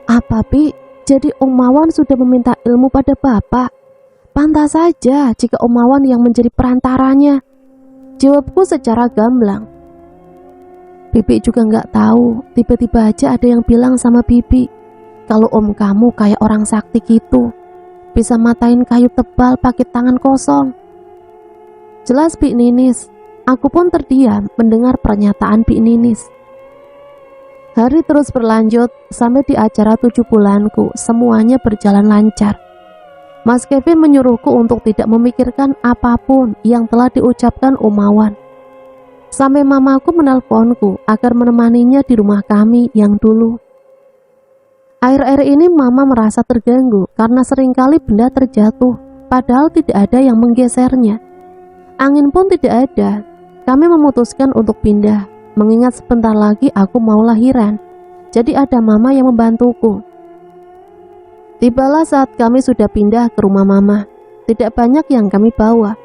Apa Pi? Jadi Om Mawan sudah meminta ilmu pada bapak? Pantas saja jika Om Mawan yang menjadi perantaranya. Jawabku secara gamblang. Bibi juga nggak tahu. Tiba-tiba aja ada yang bilang sama Bibi, kalau om kamu kayak orang sakti gitu, bisa matain kayu tebal pakai tangan kosong. Jelas Bik Ninis. Aku pun terdiam mendengar pernyataan Bik Ninis. Hari terus berlanjut sampai di acara 7 bulanku semuanya berjalan lancar. Mas Kevin menyuruhku untuk tidak memikirkan apapun yang telah diucapkan Umawan. Sampai mamaku menelponku agar menemaninya di rumah kami yang dulu. Akhir-akhir ini mama merasa terganggu karena seringkali benda terjatuh, padahal tidak ada yang menggesernya. Angin pun tidak ada. Kami memutuskan untuk pindah, mengingat sebentar lagi aku mau lahiran. Jadi ada mama yang membantuku. Tibalah saat kami sudah pindah ke rumah mama. Tidak banyak yang kami bawa,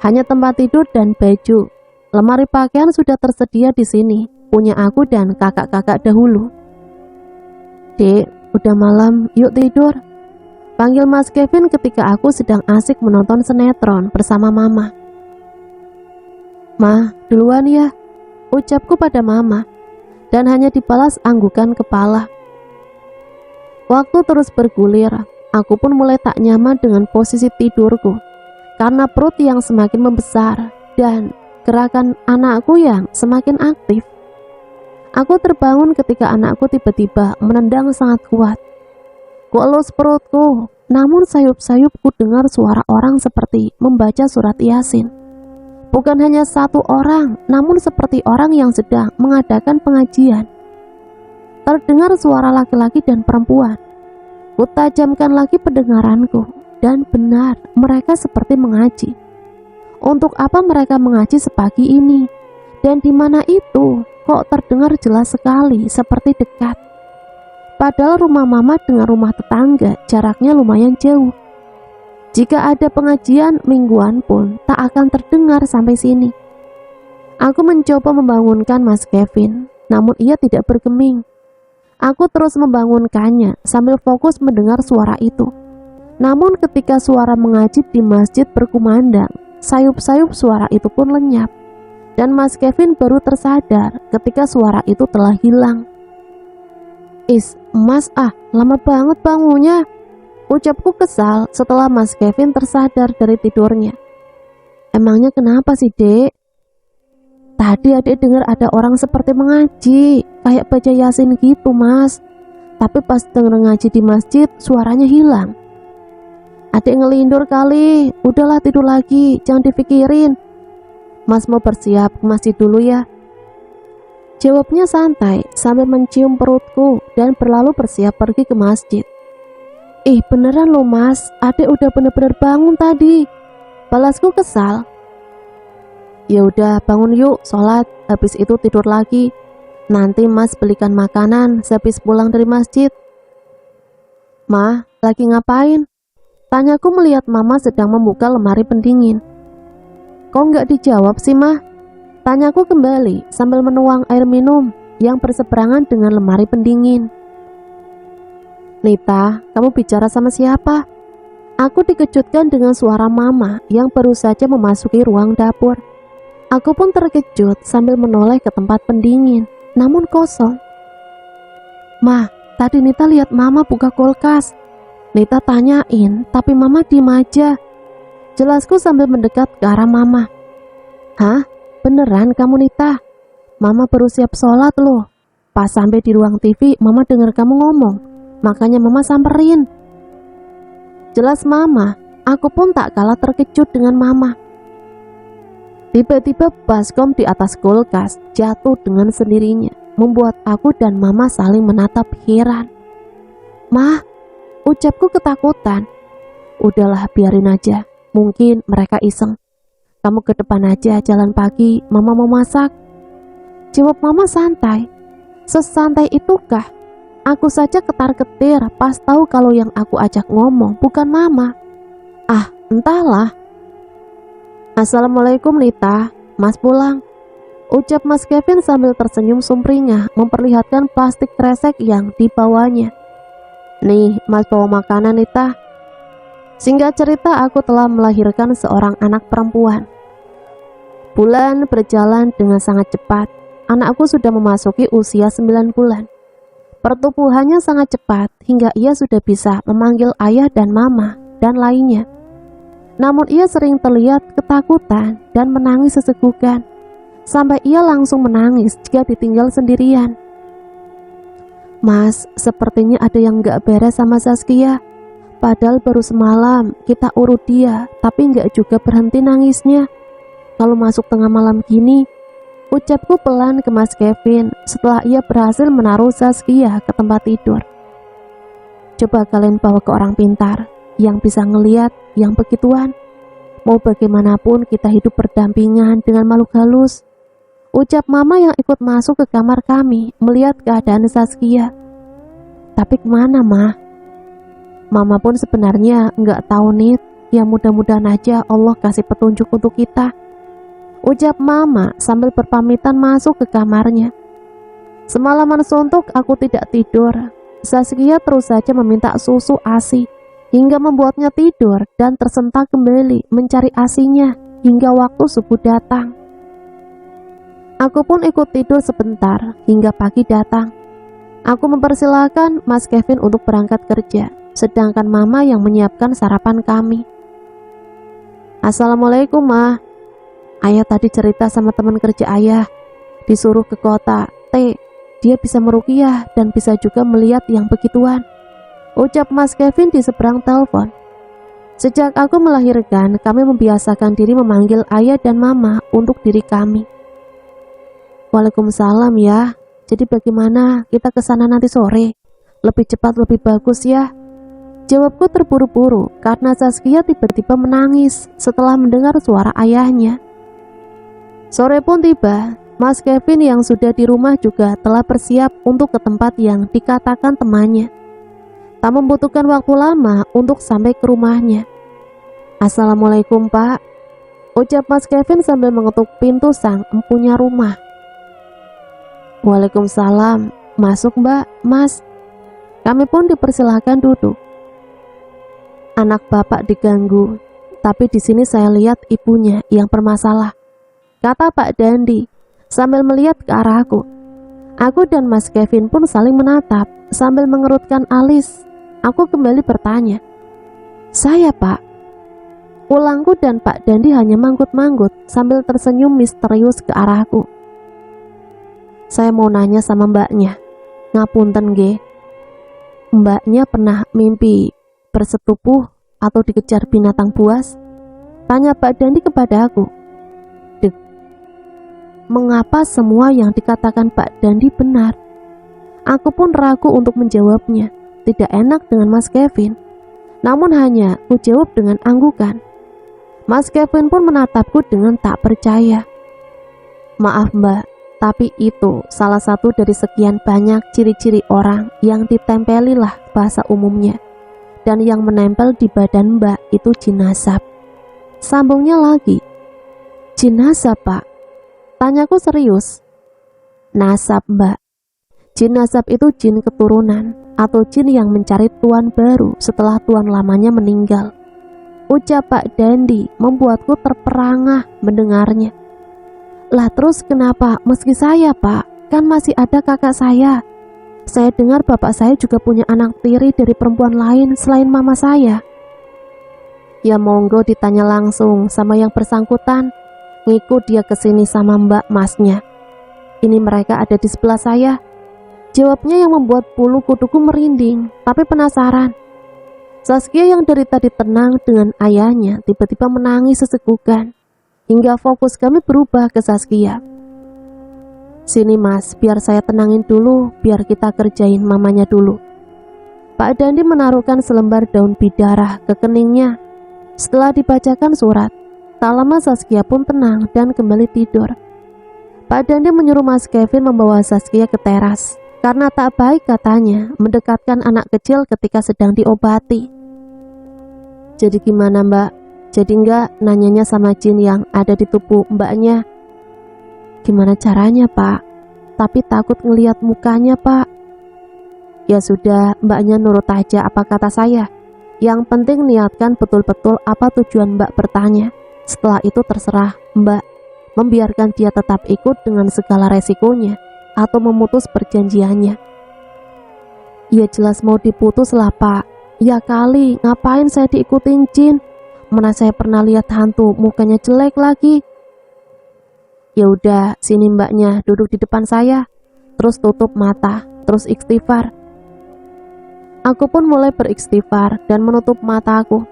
hanya tempat tidur dan baju. Lemari pakaian sudah tersedia di sini, punya aku dan kakak-kakak dahulu. Dek, udah malam, yuk tidur. Panggil Mas Kevin ketika aku sedang asik menonton sinetron bersama mama. Ma, duluan ya, ucapku pada mama, dan hanya dibalas anggukan kepala. Waktu terus bergulir, aku pun mulai tak nyaman dengan posisi tidurku, karena perut yang semakin membesar, dan gerakan anakku yang semakin aktif. Aku terbangun ketika anakku tiba-tiba menendang sangat kuat. Kuelus perutku, namun sayup-sayupku dengar suara orang seperti membaca surat Yasin. Bukan hanya satu orang, namun seperti orang yang sedang mengadakan pengajian. Terdengar suara laki-laki dan perempuan. Kutajamkan lagi pendengaranku, dan benar mereka seperti mengaji. Untuk apa mereka mengaji sepagi ini? Dan di mana itu? Kok terdengar jelas sekali, seperti dekat. Padahal rumah mama dengan rumah tetangga jaraknya lumayan jauh. Jika ada pengajian mingguan pun tak akan terdengar sampai sini. Aku mencoba membangunkan Mas Kevin, namun ia tidak bergeming. Aku terus membangunkannya sambil fokus mendengar suara itu. Namun ketika suara mengaji di masjid berkumandang, sayup-sayup suara itu pun lenyap. Dan Mas Kevin baru tersadar ketika suara itu telah hilang. Mas lama banget bangunnya, ucapku kesal setelah Mas Kevin tersadar dari tidurnya. Emangnya kenapa sih, Dek? Tadi adik dengar ada orang seperti mengaji, kayak baca Yasin gitu, Mas. Tapi pas denger ngaji di masjid, suaranya hilang. Adik ngelindur kali, udahlah tidur lagi, jangan dipikirin. Mas mau bersiap ke masjid dulu ya. Jawabnya santai sambil mencium perutku dan berlalu bersiap pergi ke masjid. Beneran loh Mas, adik udah bener-bener bangun tadi, balasku kesal. Ya udah bangun yuk, sholat, habis itu tidur lagi. Nanti Mas belikan makanan sehabis pulang dari masjid. Ma, lagi ngapain? Tanyaku melihat mama sedang membuka lemari pendingin. Kok nggak dijawab sih, Mah? Tanyaku kembali sambil menuang air minum yang berseberangan dengan lemari pendingin. Nita, kamu bicara sama siapa? Aku dikejutkan dengan suara mama yang baru saja memasuki ruang dapur. Aku pun terkejut sambil menoleh ke tempat pendingin, namun kosong. Ma, tadi Nita lihat mama buka kulkas. Nita tanyain, tapi mama diem aja. Jelasku sambil mendekat ke arah mama. Hah? Beneran kamu Nita? Mama baru siap sholat loh. Pas sampai di ruang TV, mama dengar kamu ngomong. Makanya mama samperin. Jelas mama, aku pun tak kalah terkejut dengan mama. Tiba-tiba baskom di atas kulkas jatuh dengan sendirinya, membuat aku dan mama saling menatap heran. Mah, ucapku ketakutan. Udahlah biarin aja. Mungkin mereka iseng. Kamu ke depan aja jalan pagi, mama mau masak. Jawab mama santai. Sesantai itukah? Aku saja ketar-ketir pas tahu kalau yang aku ajak ngomong bukan mama. Entahlah. Assalamualaikum Nita, Mas pulang. Ucap Mas Kevin sambil tersenyum sumringah memperlihatkan plastik kresek yang dibawanya. Nih, Mas bawa makanan Nita. Singkat cerita, aku telah melahirkan seorang anak perempuan. Bulan berjalan dengan sangat cepat. Anakku sudah memasuki usia 9 bulan. Pertumbuhannya sangat cepat hingga ia sudah bisa memanggil ayah dan mama dan lainnya. Namun ia sering terlihat ketakutan dan menangis sesegukan, sampai ia langsung menangis jika ditinggal sendirian. Mas, sepertinya ada yang gak beres sama Zaskia. Padahal baru semalam kita urut dia, tapi gak juga berhenti nangisnya. Kalau masuk tengah malam gini, ucapku pelan ke Mas Kevin setelah ia berhasil menaruh Zaskia ke tempat tidur. Coba kalian bawa ke orang pintar yang bisa ngeliat yang begituan. Mau bagaimanapun kita hidup berdampingan dengan makhluk halus, ucap mama yang ikut masuk ke kamar kami melihat keadaan Zaskia. Tapi kemana, Ma? Mama pun sebenarnya nggak tahu nih. Ya mudah-mudahan aja Allah kasih petunjuk untuk kita, ucap mama sambil berpamitan masuk ke kamarnya. Semalaman suntuk aku tidak tidur. Zaskia terus saja meminta susu ASI hingga membuatnya tidur dan tersentak kembali mencari ASInya hingga waktu subuh datang. Aku pun ikut tidur sebentar hingga pagi datang. Aku mempersilahkan Mas Kevin untuk berangkat kerja, sedangkan mama yang menyiapkan sarapan kami. Assalamualaikum, Ma. Ayah tadi cerita sama teman kerja ayah, disuruh ke kota. Dia bisa meruqyah dan bisa juga melihat yang begituan, ucap Mas Kevin di seberang telepon. Sejak aku melahirkan, kami membiasakan diri memanggil ayah dan mama untuk diri kami. Waalaikumsalam ya. Jadi bagaimana kita ke sana nanti sore? Lebih cepat lebih bagus ya. Jawabku terburu-buru karena Zaskia tiba-tiba menangis setelah mendengar suara ayahnya. Sore pun tiba. Mas Kevin yang sudah di rumah juga telah bersiap untuk ke tempat yang dikatakan temannya. Tak membutuhkan waktu lama untuk sampai ke rumahnya. Assalamualaikum, Pak, ucap Mas Kevin sambil mengetuk pintu sang empunya rumah. Waalaikumsalam. Masuk, Mbak, Mas. Kami pun dipersilahkan duduk. Anak Bapak diganggu, tapi di sini saya lihat ibunya yang bermasalah, kata Pak Dandi sambil melihat ke arahku. Aku dan Mas Kevin pun saling menatap sambil mengerutkan alis. Aku kembali bertanya, "Saya, Pak?" Ulangku dan Pak Dandi hanya manggut-manggut sambil tersenyum misterius ke arahku. Saya mau nanya sama mbaknya. Ngapunten ge. Mbaknya pernah mimpi bersetubuh atau dikejar binatang buas? Tanya Pak Dandi kepada aku. Mengapa semua yang dikatakan Pak Dandi benar? Aku pun ragu untuk menjawabnya. Tidak enak dengan Mas Kevin. Namun hanya ku jawab dengan anggukan. Mas Kevin pun menatapku dengan tak percaya. Maaf, Mbak, tapi itu salah satu dari sekian banyak ciri-ciri orang yang ditempelilah bahasa umumnya. Dan yang menempel di badan Mbak itu jin nasab. Sambungnya lagi. Jin nasab, Pak? Tanyaku serius. Nasab, Mbak. Jin nasab itu jin keturunan atau jin yang mencari tuan baru setelah tuan lamanya meninggal, ucap Pak Dandi membuatku terperangah mendengarnya. Lah terus kenapa meski saya, Pak? Kan masih ada kakak saya. Saya dengar bapak saya juga punya anak tiri dari perempuan lain selain mama saya. Ya monggo ditanya langsung sama yang bersangkutan. Ngikut dia ke sini sama Mbak Masnya. Ini mereka ada di sebelah saya. Jawabnya yang membuat bulu kuduku merinding, tapi penasaran. Zaskia yang dari tadi tenang dengan ayahnya tiba-tiba menangis sesegukan, hingga fokus kami berubah ke Zaskia. Sini Mas, biar saya tenangin dulu, biar kita kerjain mamanya dulu. Pak Dandi menaruhkan selembar daun bidara ke keningnya. Setelah dibacakan surat, tak lama Zaskia pun tenang dan kembali tidur. Pak Dandi menyuruh Mas Kevin membawa Zaskia ke teras, karena tak baik katanya mendekatkan anak kecil ketika sedang diobati. Jadi gimana, Mbak? Jadi enggak nanyanya sama jin yang ada di tubuh mbaknya? Gimana caranya, Pak? Tapi takut ngelihat mukanya, Pak. Ya sudah, mbaknya nurut aja apa kata saya. Yang penting niatkan betul-betul apa tujuan mbak bertanya. Setelah itu terserah mbak, membiarkan dia tetap ikut dengan segala resikonya atau memutus perjanjiannya. Ya jelas mau diputus lah, Pak. Ya kali, ngapain saya diikutin jin? mana saya pernah lihat hantu mukanya jelek lagi. Ya udah, sini mbaknya duduk di depan saya, terus tutup mata, terus istighfar. Aku pun mulai beristighfar dan menutup mataku.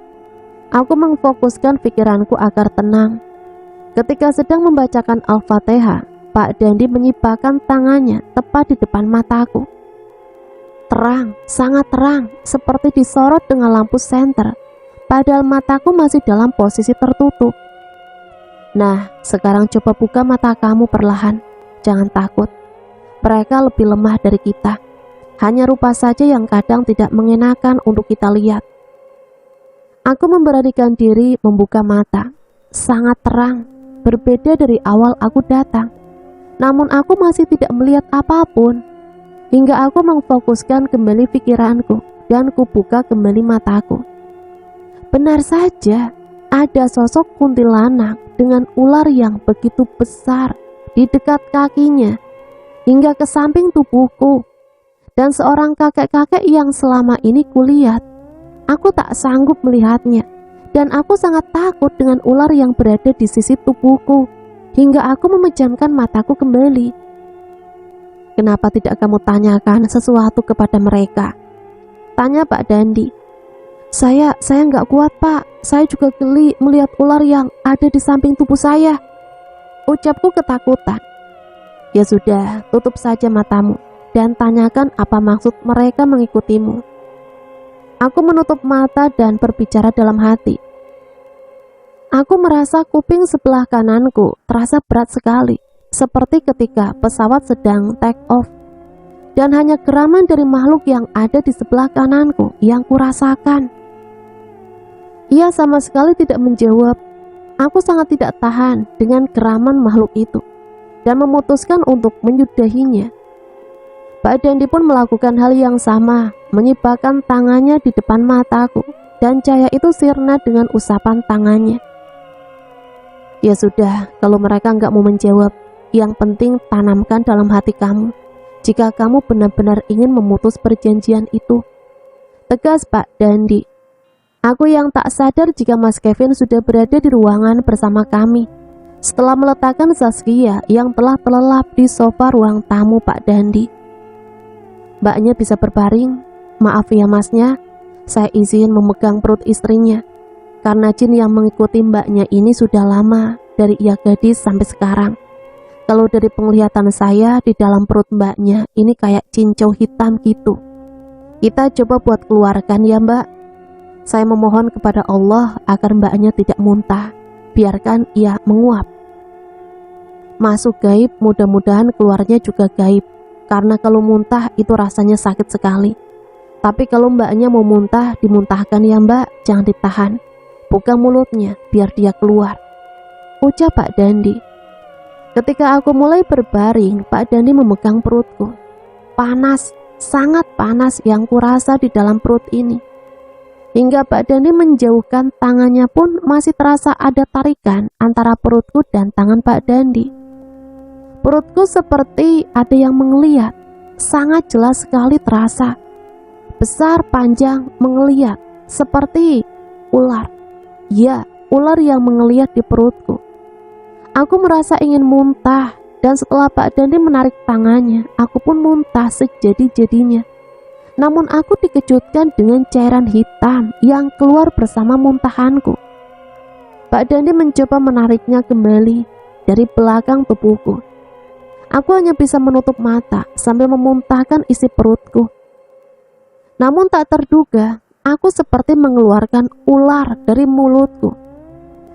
Aku memfokuskan pikiranku agar tenang. Ketika sedang membacakan Al-Fatihah, Pak Dandi menyibakkan tangannya tepat di depan mataku. Terang, sangat terang, seperti disorot dengan lampu senter, padahal mataku masih dalam posisi tertutup. Nah, sekarang coba buka mata kamu perlahan. Jangan takut. Mereka lebih lemah dari kita. Hanya rupa saja yang kadang tidak mengenakan untuk kita lihat. Aku memberanikan diri membuka mata. Sangat terang, berbeda dari awal aku datang. Namun aku masih tidak melihat apapun. Hingga aku memfokuskan kembali pikiranku dan kubuka kembali mataku. Benar saja, ada sosok kuntilanak dengan ular yang begitu besar di dekat kakinya hingga ke samping tubuhku. Dan seorang kakek-kakek yang selama ini kulihat, aku tak sanggup melihatnya. Dan aku sangat takut dengan ular yang berada di sisi tubuhku, hingga aku memejamkan mataku kembali. Kenapa tidak kamu tanyakan sesuatu kepada mereka? Tanya Pak Dandi. Saya nggak kuat Pak, saya juga geli melihat ular yang ada di samping tubuh saya. Ucapku ketakutan. Ya sudah, tutup saja matamu dan tanyakan apa maksud mereka mengikutimu. Aku menutup mata dan berbicara dalam hati. Aku merasa kuping sebelah kananku terasa berat sekali, seperti ketika pesawat sedang take off. Dan hanya geraman dari makhluk yang ada di sebelah kananku yang kurasakan. Ia sama sekali tidak menjawab. Aku sangat tidak tahan dengan geraman makhluk itu dan memutuskan untuk menyudahinya. Pak Dandi pun melakukan hal yang sama, menyibakkan tangannya di depan mataku, dan cahaya itu sirna dengan usapan tangannya. Ya sudah, kalau mereka nggak mau menjawab, yang penting tanamkan dalam hati kamu, jika kamu benar-benar ingin memutus perjanjian itu. Tegas Pak Dandi. Aku yang tak sadar jika Mas Kevin sudah berada di ruangan bersama kami, setelah meletakkan Zaskia yang telah terlelap di sofa ruang tamu Pak Dandi. Mbaknya bisa berbaring. Maaf ya masnya, saya izin memegang perut istrinya. Karena jin yang mengikuti mbaknya ini sudah lama, dari ia gadis sampai sekarang. Kalau dari penglihatan saya, di dalam perut mbaknya ini kayak cincau hitam gitu. Kita coba buat keluarkan ya mbak. Saya memohon kepada Allah agar mbaknya tidak muntah. Biarkan ia menguap. Masuk gaib, mudah-mudahan keluarnya juga gaib. Karena kalau muntah itu rasanya sakit sekali. Tapi kalau mbaknya mau muntah, dimuntahkan ya mbak, jangan ditahan. Buka mulutnya biar dia keluar, ucap Pak Dandi. Ketika aku mulai berbaring, Pak Dandi memegang perutku. Panas, sangat panas yang kurasa di dalam perut ini. Hingga Pak Dandi menjauhkan tangannya pun masih terasa ada tarikan antara perutku dan tangan Pak Dandi. Perutku seperti ada yang menggeliat, sangat jelas sekali terasa. Besar, panjang, menggeliat, seperti ular. Ya, ular yang menggeliat di perutku. Aku merasa ingin muntah, dan setelah Pak Dandi menarik tangannya, aku pun muntah sejadi-jadinya. Namun aku dikejutkan dengan cairan hitam yang keluar bersama muntahanku. Pak Dandi mencoba menariknya kembali dari belakang tubuhku. Aku hanya bisa menutup mata sambil memuntahkan isi perutku. Namun tak terduga, aku seperti mengeluarkan ular dari mulutku.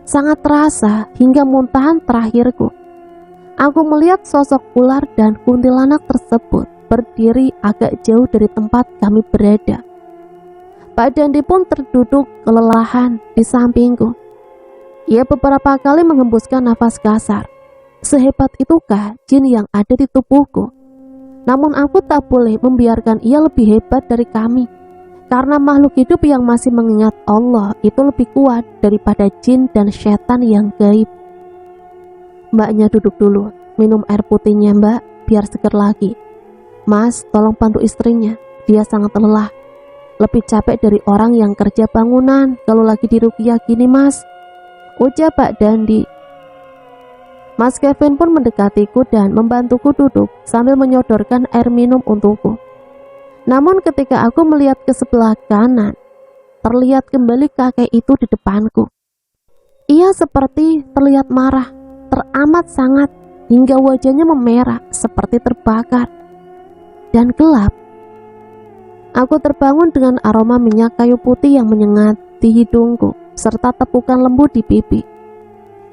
Sangat terasa hingga muntahan terakhirku. Aku melihat sosok ular dan kuntilanak tersebut berdiri agak jauh dari tempat kami berada. Pak Dandi pun terduduk kelelahan di sampingku. Ia beberapa kali menghembuskan nafas kasar. Sehebat itukah jin yang ada di tubuhku? Namun aku tak boleh membiarkan ia lebih hebat dari kami. Karena makhluk hidup yang masih mengingat Allah itu lebih kuat daripada jin dan setan yang gaib. Mbaknya duduk dulu, minum air putihnya mbak, biar seger lagi. Mas, tolong bantu istrinya, dia sangat lelah. lebih capek dari orang yang kerja bangunan kalau lagi diruqyah gini mas, ujar Pak Dandi. Mas Kevin pun mendekatiku dan membantuku duduk sambil menyodorkan air minum untukku. Namun ketika aku melihat ke sebelah kanan, terlihat kembali kakek itu di depanku. Ia seperti terlihat marah, teramat sangat, hingga wajahnya memerah seperti terbakar dan gelap. Aku terbangun dengan aroma minyak kayu putih yang menyengat di hidungku, serta tepukan lembut di pipi.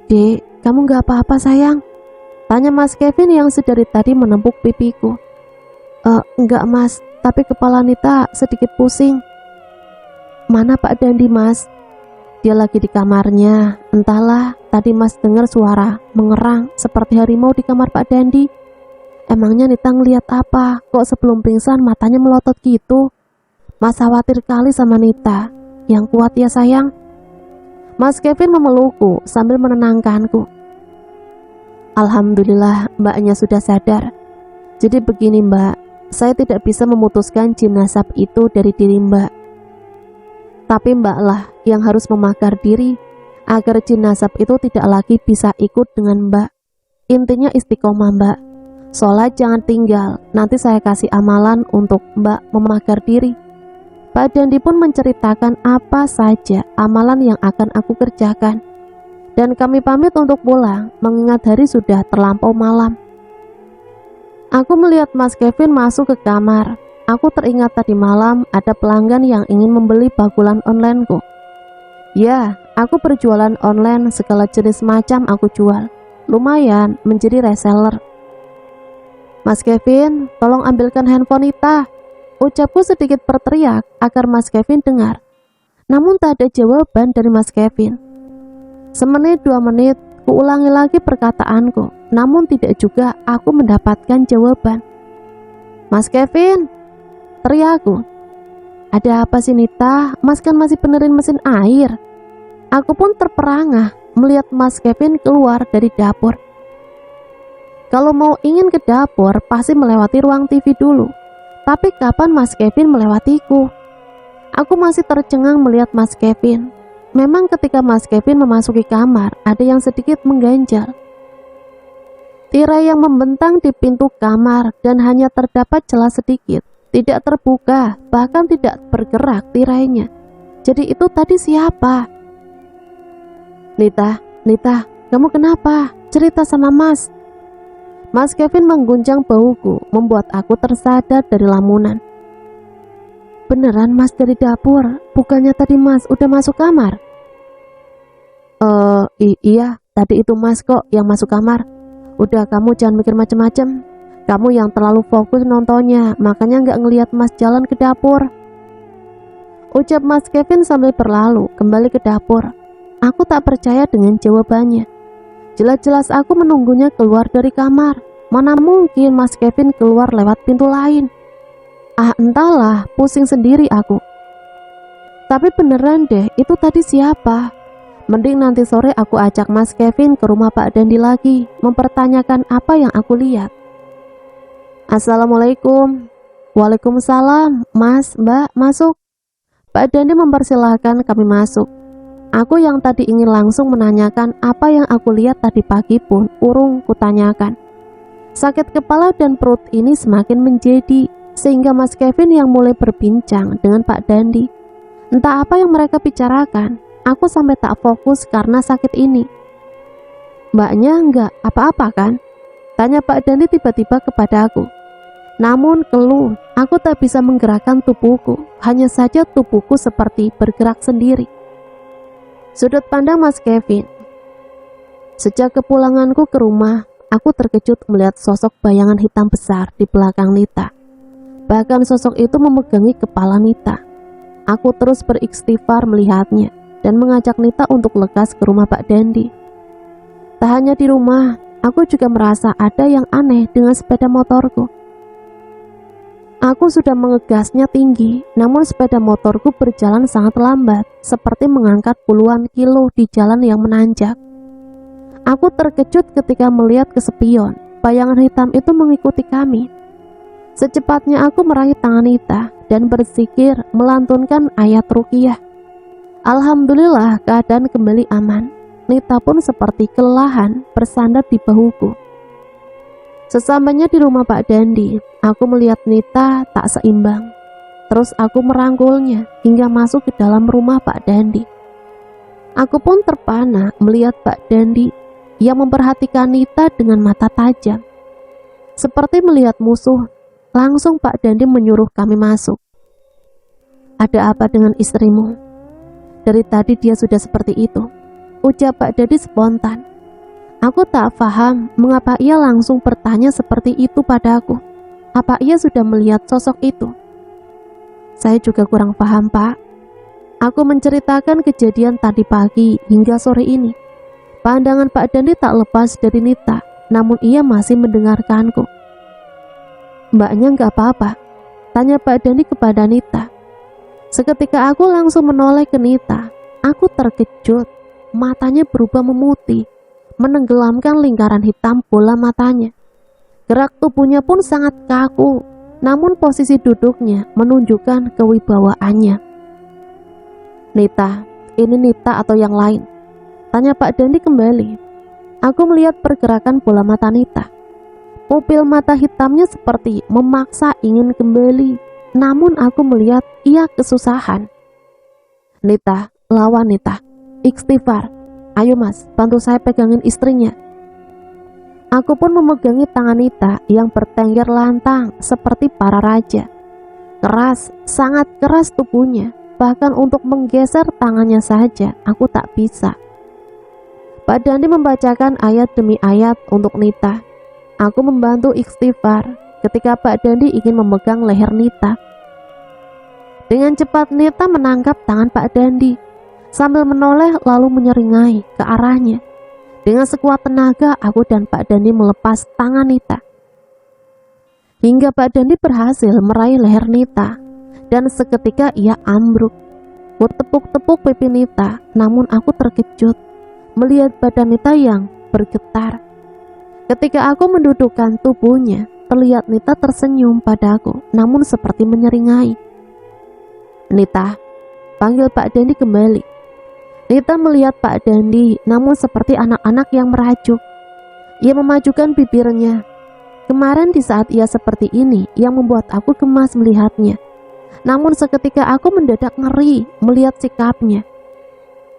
Dek, kamu gak apa-apa sayang? Tanya Mas Kevin yang sedari tadi menepuk pipiku. Enggak mas, tapi kepala Nita sedikit pusing. Mana Pak Dandi mas? Dia lagi di kamarnya. Entahlah, tadi mas dengar suara mengerang seperti harimau di kamar Pak Dandi. Emangnya Nita ngeliat apa? Kok sebelum pingsan matanya melotot gitu? Mas khawatir kali sama Nita. Yang kuat ya sayang. Mas Kevin memelukku sambil menenangkanku. Alhamdulillah mbaknya sudah sadar. Jadi begini mbak, saya tidak bisa memutuskan jin nasab itu dari diri mbak. Tapi mbaklah yang harus memakar diri agar jin nasab itu tidak lagi bisa ikut dengan mbak. Intinya istiqomah mbak. Sholat jangan tinggal, nanti saya kasih amalan untuk mbak memakar diri. Pak Dandi pun menceritakan apa saja amalan yang akan aku kerjakan. Dan kami pamit untuk pulang, mengingat hari sudah terlampau malam. Aku melihat Mas Kevin masuk ke kamar. Aku teringat tadi malam ada pelanggan yang ingin membeli bakulan onlineku. Ya, aku berjualan online, segala jenis macam aku jual. Lumayan menjadi reseller. Mas Kevin, tolong ambilkan handphone Nita. Ucapku sedikit berteriak agar Mas Kevin dengar. Namun tak ada jawaban dari Mas Kevin. Semenit 2 menit, kuulangi lagi perkataanku. Namun tidak juga aku mendapatkan jawaban. Mas Kevin, teriakku. Ada apa sih Nita? Mas kan masih benerin mesin air. Aku pun terperangah melihat Mas Kevin keluar dari dapur. Kalau mau ingin ke dapur, pasti melewati ruang TV dulu. Tapi kapan Mas Kevin melewatiku? Aku masih tercengang melihat Mas Kevin. Memang ketika Mas Kevin memasuki kamar, ada yang sedikit mengganjal. Tirai yang membentang di pintu kamar dan hanya terdapat celah sedikit, tidak terbuka, bahkan tidak bergerak tirainya. Jadi itu tadi siapa? Nita, kamu kenapa? Cerita sama Mas. Mas Kevin mengguncang bahuku, membuat aku tersadar dari lamunan. Beneran Mas dari dapur? Bukannya tadi Mas udah masuk kamar? Iya, tadi itu Mas kok yang masuk kamar. Udah, kamu jangan mikir macem-macem. Kamu yang terlalu fokus nontonnya, makanya gak ngelihat Mas jalan ke dapur. Ucap Mas Kevin sambil berlalu kembali ke dapur. Aku tak percaya dengan jawabannya. Jelas-jelas aku menunggunya keluar dari kamar. Mana mungkin Mas Kevin keluar lewat pintu lain? Entahlah, pusing sendiri aku. Tapi beneran deh, itu tadi siapa? Mending nanti sore aku ajak Mas Kevin ke rumah Pak Dandi lagi, mempertanyakan apa yang aku lihat. Assalamualaikum. Waalaikumsalam. Mas, Mbak, masuk. Pak Dandi mempersilahkan kami masuk. Aku yang tadi ingin langsung menanyakan apa yang aku lihat tadi pagi pun urung kutanyakan. Sakit kepala dan perut ini semakin menjadi, sehingga Mas Kevin yang mulai berbincang dengan Pak Dandi. Entah apa yang mereka bicarakan, aku sampai tak fokus karena sakit ini. Mbaknya enggak apa-apa kan? Tanya Pak Dandi tiba-tiba kepada aku. Namun keluh, aku tak bisa menggerakkan tubuhku, hanya saja tubuhku seperti bergerak sendiri. Sudut pandang Mas Kevin. Sejak kepulanganku ke rumah, aku terkejut melihat sosok bayangan hitam besar di belakang Nita. Bahkan sosok itu memegangi kepala Nita. Aku terus beristighfar melihatnya dan mengajak Nita untuk lekas ke rumah Pak Dandi. Tak hanya di rumah, aku juga merasa ada yang aneh dengan sepeda motorku. Aku sudah mengegasnya tinggi, namun sepeda motorku berjalan sangat lambat, seperti mengangkat puluhan kilo di jalan yang menanjak. Aku terkejut ketika melihat ke spion, bayangan hitam itu mengikuti kami. Secepatnya aku meraih tangan Nita dan berzikir melantunkan ayat ruqyah. Alhamdulillah keadaan kembali aman. Nita pun seperti kelelahan bersandar di bahuku. Sesampainya di rumah Pak Dandi, aku melihat Nita tak seimbang. Terus aku merangkulnya hingga masuk ke dalam rumah Pak Dandi. Aku pun terpana melihat Pak Dandi yang memperhatikan Nita dengan mata tajam. Seperti melihat musuh, langsung Pak Dandi menyuruh kami masuk. "Ada apa dengan istrimu? Dari tadi dia sudah seperti itu," ucap Pak Dandi spontan. Aku tak paham mengapa ia langsung bertanya seperti itu padaku. Apa ia sudah melihat sosok itu? Saya juga kurang paham, Pak. Aku menceritakan kejadian tadi pagi hingga sore ini. Pandangan Pak Dandi tak lepas dari Nita, namun ia masih mendengarkanku. "Mbaknya nggak apa-apa?" tanya Pak Dandi kepada Nita. Seketika aku langsung menoleh ke Nita. Aku terkejut, matanya berubah memutih, menenggelamkan lingkaran hitam bola matanya. Gerak tubuhnya pun sangat kaku, namun posisi duduknya menunjukkan kewibawaannya. "Nita, ini Nita atau yang lain?" tanya Pak Dandi kembali. Aku melihat pergerakan bola mata Nita. Pupil mata hitamnya seperti memaksa ingin kembali, namun aku melihat ia kesusahan. "Nita, lawan Nita. Istighfar. Ayo mas, bantu saya pegangin istrinya." Aku pun memegangi tangan Nita yang bertengger lantang seperti para raja. Keras, sangat keras tubuhnya. Bahkan untuk menggeser tangannya saja aku tak bisa. Pak Dandi membacakan ayat demi ayat untuk Nita. Aku membantu istighfar ketika Pak Dandi ingin memegang leher Nita. Dengan cepat Nita menangkap tangan Pak Dandi sambil menoleh lalu menyeringai ke arahnya. Dengan sekuat tenaga aku dan Pak Dandi melepas tangan Nita. Hingga Pak Dandi berhasil meraih leher Nita dan seketika ia ambruk. Bertepuk-tepuk pipi Nita, namun aku terkejut melihat badan Nita yang bergetar. Ketika aku mendudukkan tubuhnya, terlihat Nita tersenyum padaku, namun seperti menyeringai. "Nita," panggil Pak Dandi kembali. Nita melihat Pak Dandi, namun seperti anak-anak yang merajuk. Ia memajukan bibirnya. Kemarin di saat ia seperti ini yang membuat aku gemas melihatnya. Namun seketika aku mendadak ngeri melihat sikapnya.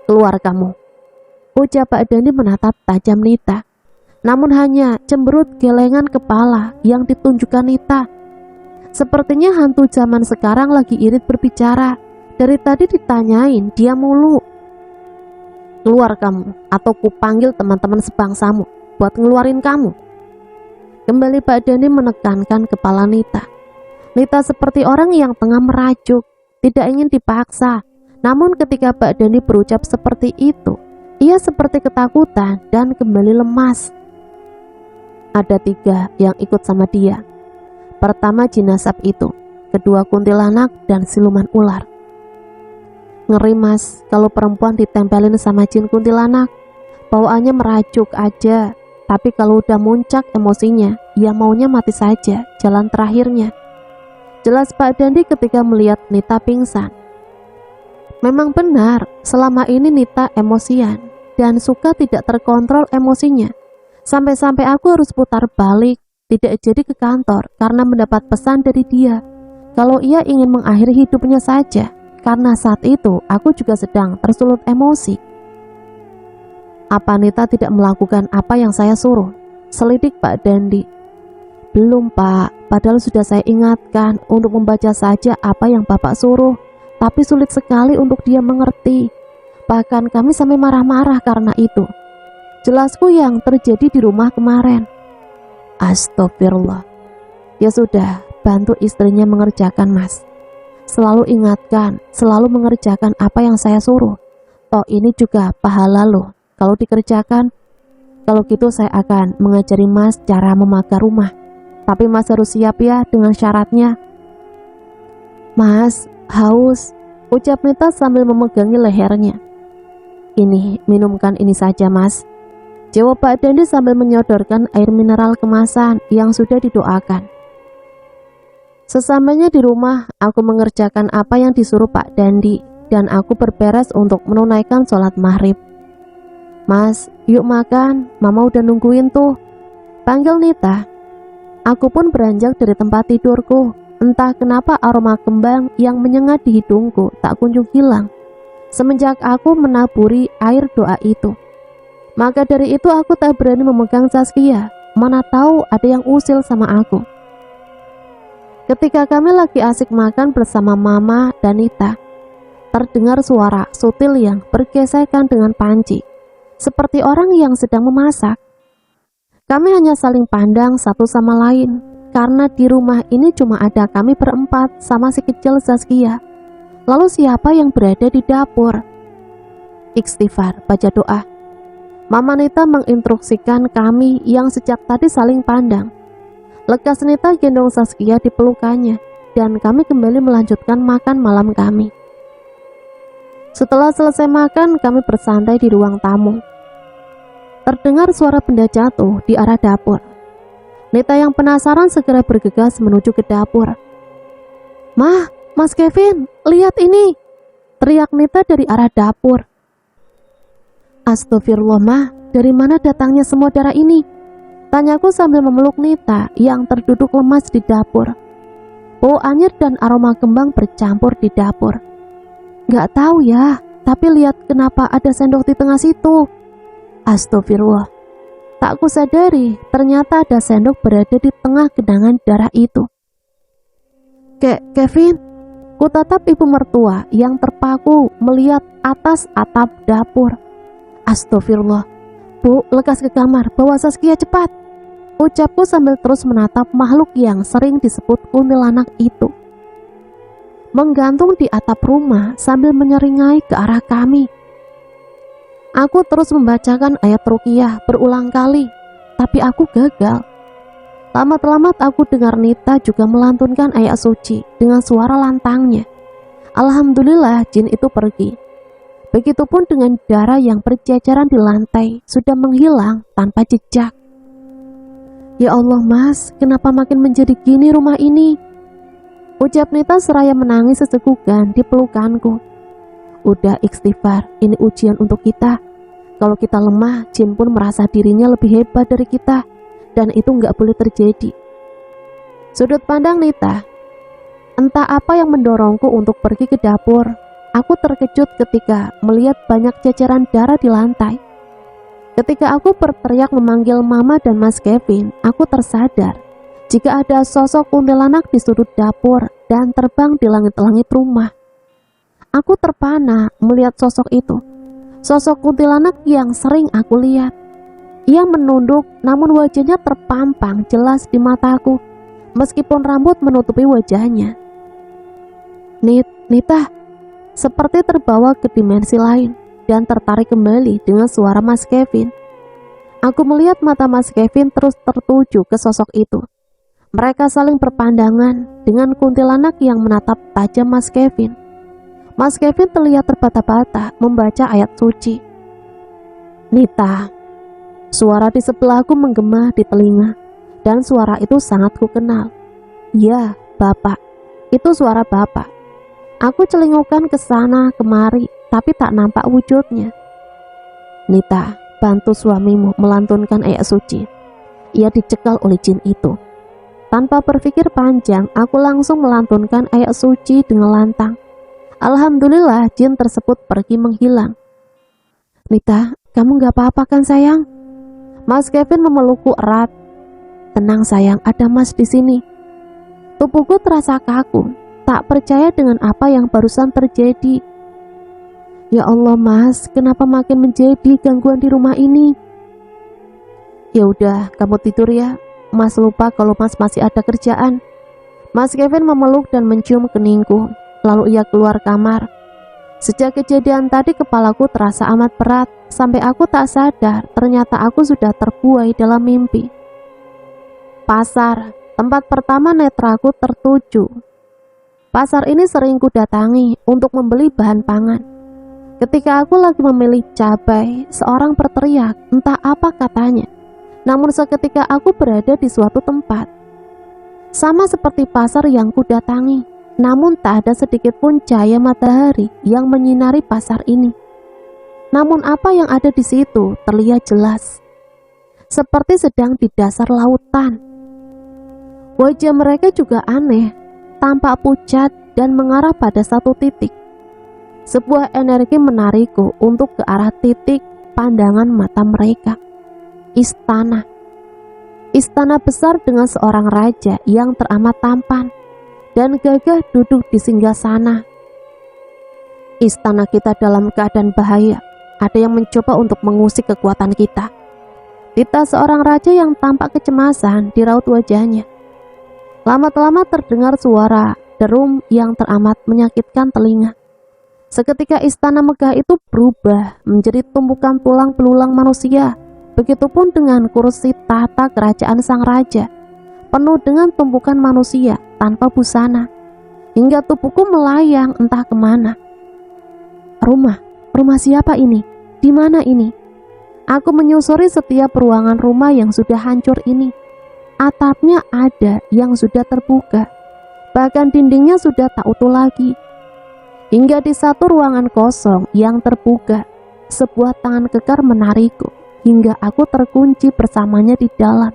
"Keluar kamu," ucap Pak Dandi menatap tajam Nita. Namun hanya cemberut gelengan kepala yang ditunjukkan Nita. Sepertinya hantu zaman sekarang lagi irit berbicara. Dari tadi ditanyain dia mulu. "Keluar kamu, atau kupanggil teman-teman sebangsamu buat ngeluarin kamu." Kembali Pak Dandi menekankan kepala Nita. Nita seperti orang yang tengah merajuk, tidak ingin dipaksa. Namun ketika Pak Dandi berucap seperti itu, ia seperti ketakutan dan kembali lemas. Ada 3 yang ikut sama dia. Pertama jinasab itu, kedua kuntilanak dan siluman ular. Ngeri mas, kalau perempuan ditempelin sama jin kuntilanak, bawaannya merajuk aja. Tapi kalau udah muncak emosinya, ya maunya mati saja, jalan terakhirnya. Jelas Pak Dandi ketika melihat Nita pingsan. Memang benar, selama ini Nita emosian dan suka tidak terkontrol emosinya. Sampai-sampai aku harus putar balik, tidak jadi ke kantor karena mendapat pesan dari dia kalau ia ingin mengakhiri hidupnya saja. Karena saat itu aku juga sedang tersulut emosi. Apa Nita tidak melakukan apa yang saya suruh? Selidik Pak Dandi. Belum Pak, padahal sudah saya ingatkan untuk membaca saja apa yang Bapak suruh. Tapi sulit sekali untuk dia mengerti. Bahkan kami sampai marah-marah karena itu. Jelasku yang terjadi di rumah kemarin. Astagfirullah. Ya sudah, bantu istrinya mengerjakan mas. Selalu ingatkan, selalu mengerjakan apa yang saya suruh. Toh ini juga pahala loh kalau dikerjakan. Kalau gitu saya akan mengajari mas cara memagar rumah. Tapi mas harus siap ya dengan syaratnya. Mas, haus, ucap Nita sambil memegangi lehernya. Ini, minumkan ini saja mas, jawab Pak Dandi sambil menyodorkan air mineral kemasan yang sudah didoakan. Sesampainya di rumah, aku mengerjakan apa yang disuruh Pak Dandi dan aku berberes untuk menunaikan sholat maghrib. Mas, yuk makan, Mama udah nungguin tuh, panggil Nita. Aku pun beranjak dari tempat tidurku. Entah kenapa aroma kembang yang menyengat di hidungku tak kunjung hilang semenjak aku menaburi air doa itu. Maka dari itu aku tak berani memegang Zaskia, mana tahu ada yang usil sama aku. Ketika kami lagi asik makan bersama Mama dan Nita, terdengar suara sutil yang bergesekan dengan panci, seperti orang yang sedang memasak. Kami hanya saling pandang satu sama lain, karena di rumah ini cuma ada kami berempat sama si kecil Zaskia. Lalu siapa yang berada di dapur? Istighfar, baca doa. Mama Nita menginstruksikan kami yang sejak tadi saling pandang. Lekas Nita gendong Zaskia di pelukannya, dan kami kembali melanjutkan makan malam kami. Setelah selesai makan, kami bersantai di ruang tamu. Terdengar suara benda jatuh di arah dapur. Nita yang penasaran segera bergegas menuju ke dapur. "Mah, Mas Kevin, lihat ini!" teriak Nita dari arah dapur. "Astagfirullah, Mah, dari mana datangnya semua darah ini?" tanyaku sambil memeluk Nita yang terduduk lemas di dapur. Bau anyir dan aroma kembang bercampur di dapur. "Gak tahu ya, tapi lihat kenapa ada sendok di tengah situ." Astagfirullah. Tak kusadari, ternyata ada sendok berada di tengah genangan darah itu. Kevin, ku tatap ibu mertua yang terpaku melihat atas atap dapur. Astagfirullah. "Bu, lekas ke kamar, bawa Zaskia cepat," ucapku sambil terus menatap makhluk yang sering disebut kuntilanak itu. Menggantung di atap rumah sambil menyeringai ke arah kami. Aku terus membacakan ayat ruqyah berulang kali, tapi aku gagal. Lama-lamat aku dengar Nita juga melantunkan ayat suci dengan suara lantangnya. Alhamdulillah jin itu pergi. Begitupun dengan darah yang berjajaran di lantai sudah menghilang tanpa jejak. Ya Allah Mas, kenapa makin menjadi gini rumah ini? Ucap Nita seraya menangis sesegukan di pelukanku. Udah istighfar, ini ujian untuk kita. Kalau kita lemah, jin pun merasa dirinya lebih hebat dari kita, dan itu nggak boleh terjadi. Sudut pandang Nita. Entah apa yang mendorongku untuk pergi ke dapur. Aku terkejut ketika melihat banyak ceceran darah di lantai. Ketika aku berteriak memanggil Mama dan Mas Kevin, aku tersadar jika ada sosok kuntilanak di sudut dapur dan terbang di langit-langit rumah. Aku terpana melihat sosok itu. Sosok kuntilanak yang sering aku lihat. Ia menunduk, namun wajahnya terpampang jelas di mataku, meskipun rambut menutupi wajahnya. Nita, seperti terbawa ke dimensi lain dan tertarik kembali dengan suara Mas Kevin. Aku melihat mata Mas Kevin terus tertuju ke sosok itu. Mereka saling berpandangan dengan kuntilanak yang menatap tajam Mas Kevin. Mas Kevin terlihat terbata-bata membaca ayat suci. Nita, suara di sebelahku menggema di telinga, dan suara itu sangat kukenal. Ya, Bapak, itu suara Bapak. Aku celingukkan ke sana kemari, tapi tak nampak wujudnya. Nita, bantu suamimu melantunkan ayat suci. Ia dicekal oleh jin itu. Tanpa berpikir panjang, aku langsung melantunkan ayat suci dengan lantang. Alhamdulillah jin tersebut pergi menghilang. Nita, kamu gak apa-apa kan sayang? Mas Kevin memelukku erat. Tenang sayang, ada Mas di sini. Tubuhku terasa kaku, tak percaya dengan apa yang barusan terjadi. Ya Allah Mas, kenapa makin menjadi gangguan di rumah ini? Ya udah, kamu tidur ya. Mas lupa kalau Mas masih ada kerjaan. Mas Kevin memeluk dan mencium keningku. Lalu ia keluar kamar. Sejak kejadian tadi kepalaku terasa amat berat, sampai aku tak sadar ternyata aku sudah terbuai dalam mimpi. Pasar, tempat pertama netraku tertuju. Pasar ini sering kudatangi untuk membeli bahan pangan. Ketika aku lagi memilih cabai, seorang berteriak, entah apa katanya. Namun seketika aku berada di suatu tempat. Sama seperti pasar yang kudatangi, namun tak ada sedikit pun cahaya matahari yang menyinari pasar ini. Namun apa yang ada di situ terlihat jelas, seperti sedang di dasar lautan. Wajah mereka juga aneh, tampak pucat dan mengarah pada satu titik. Sebuah energi menarikku untuk ke arah titik pandangan mata mereka. Istana. Istana besar dengan seorang raja yang teramat tampan dan gagah duduk di singgasana. Istana kita dalam keadaan bahaya. Ada yang mencoba untuk mengusik kekuatan kita. Tita seorang raja yang tampak kecemasan di raut wajahnya. Lama-lama terdengar suara derum yang teramat menyakitkan telinga. Seketika istana megah itu berubah menjadi tumpukan tulang belulang manusia. Begitupun dengan kursi tahta kerajaan sang raja, penuh dengan tumpukan manusia tanpa busana, hingga tubuhku melayang entah kemana. Rumah siapa ini? Di mana ini? Aku menyusuri setiap ruangan rumah yang sudah hancur ini. Atapnya ada yang sudah terbuka, bahkan dindingnya sudah tak utuh lagi. Hingga di satu ruangan kosong yang terbuka, sebuah tangan kekar menarikku hingga aku terkunci bersamanya di dalam.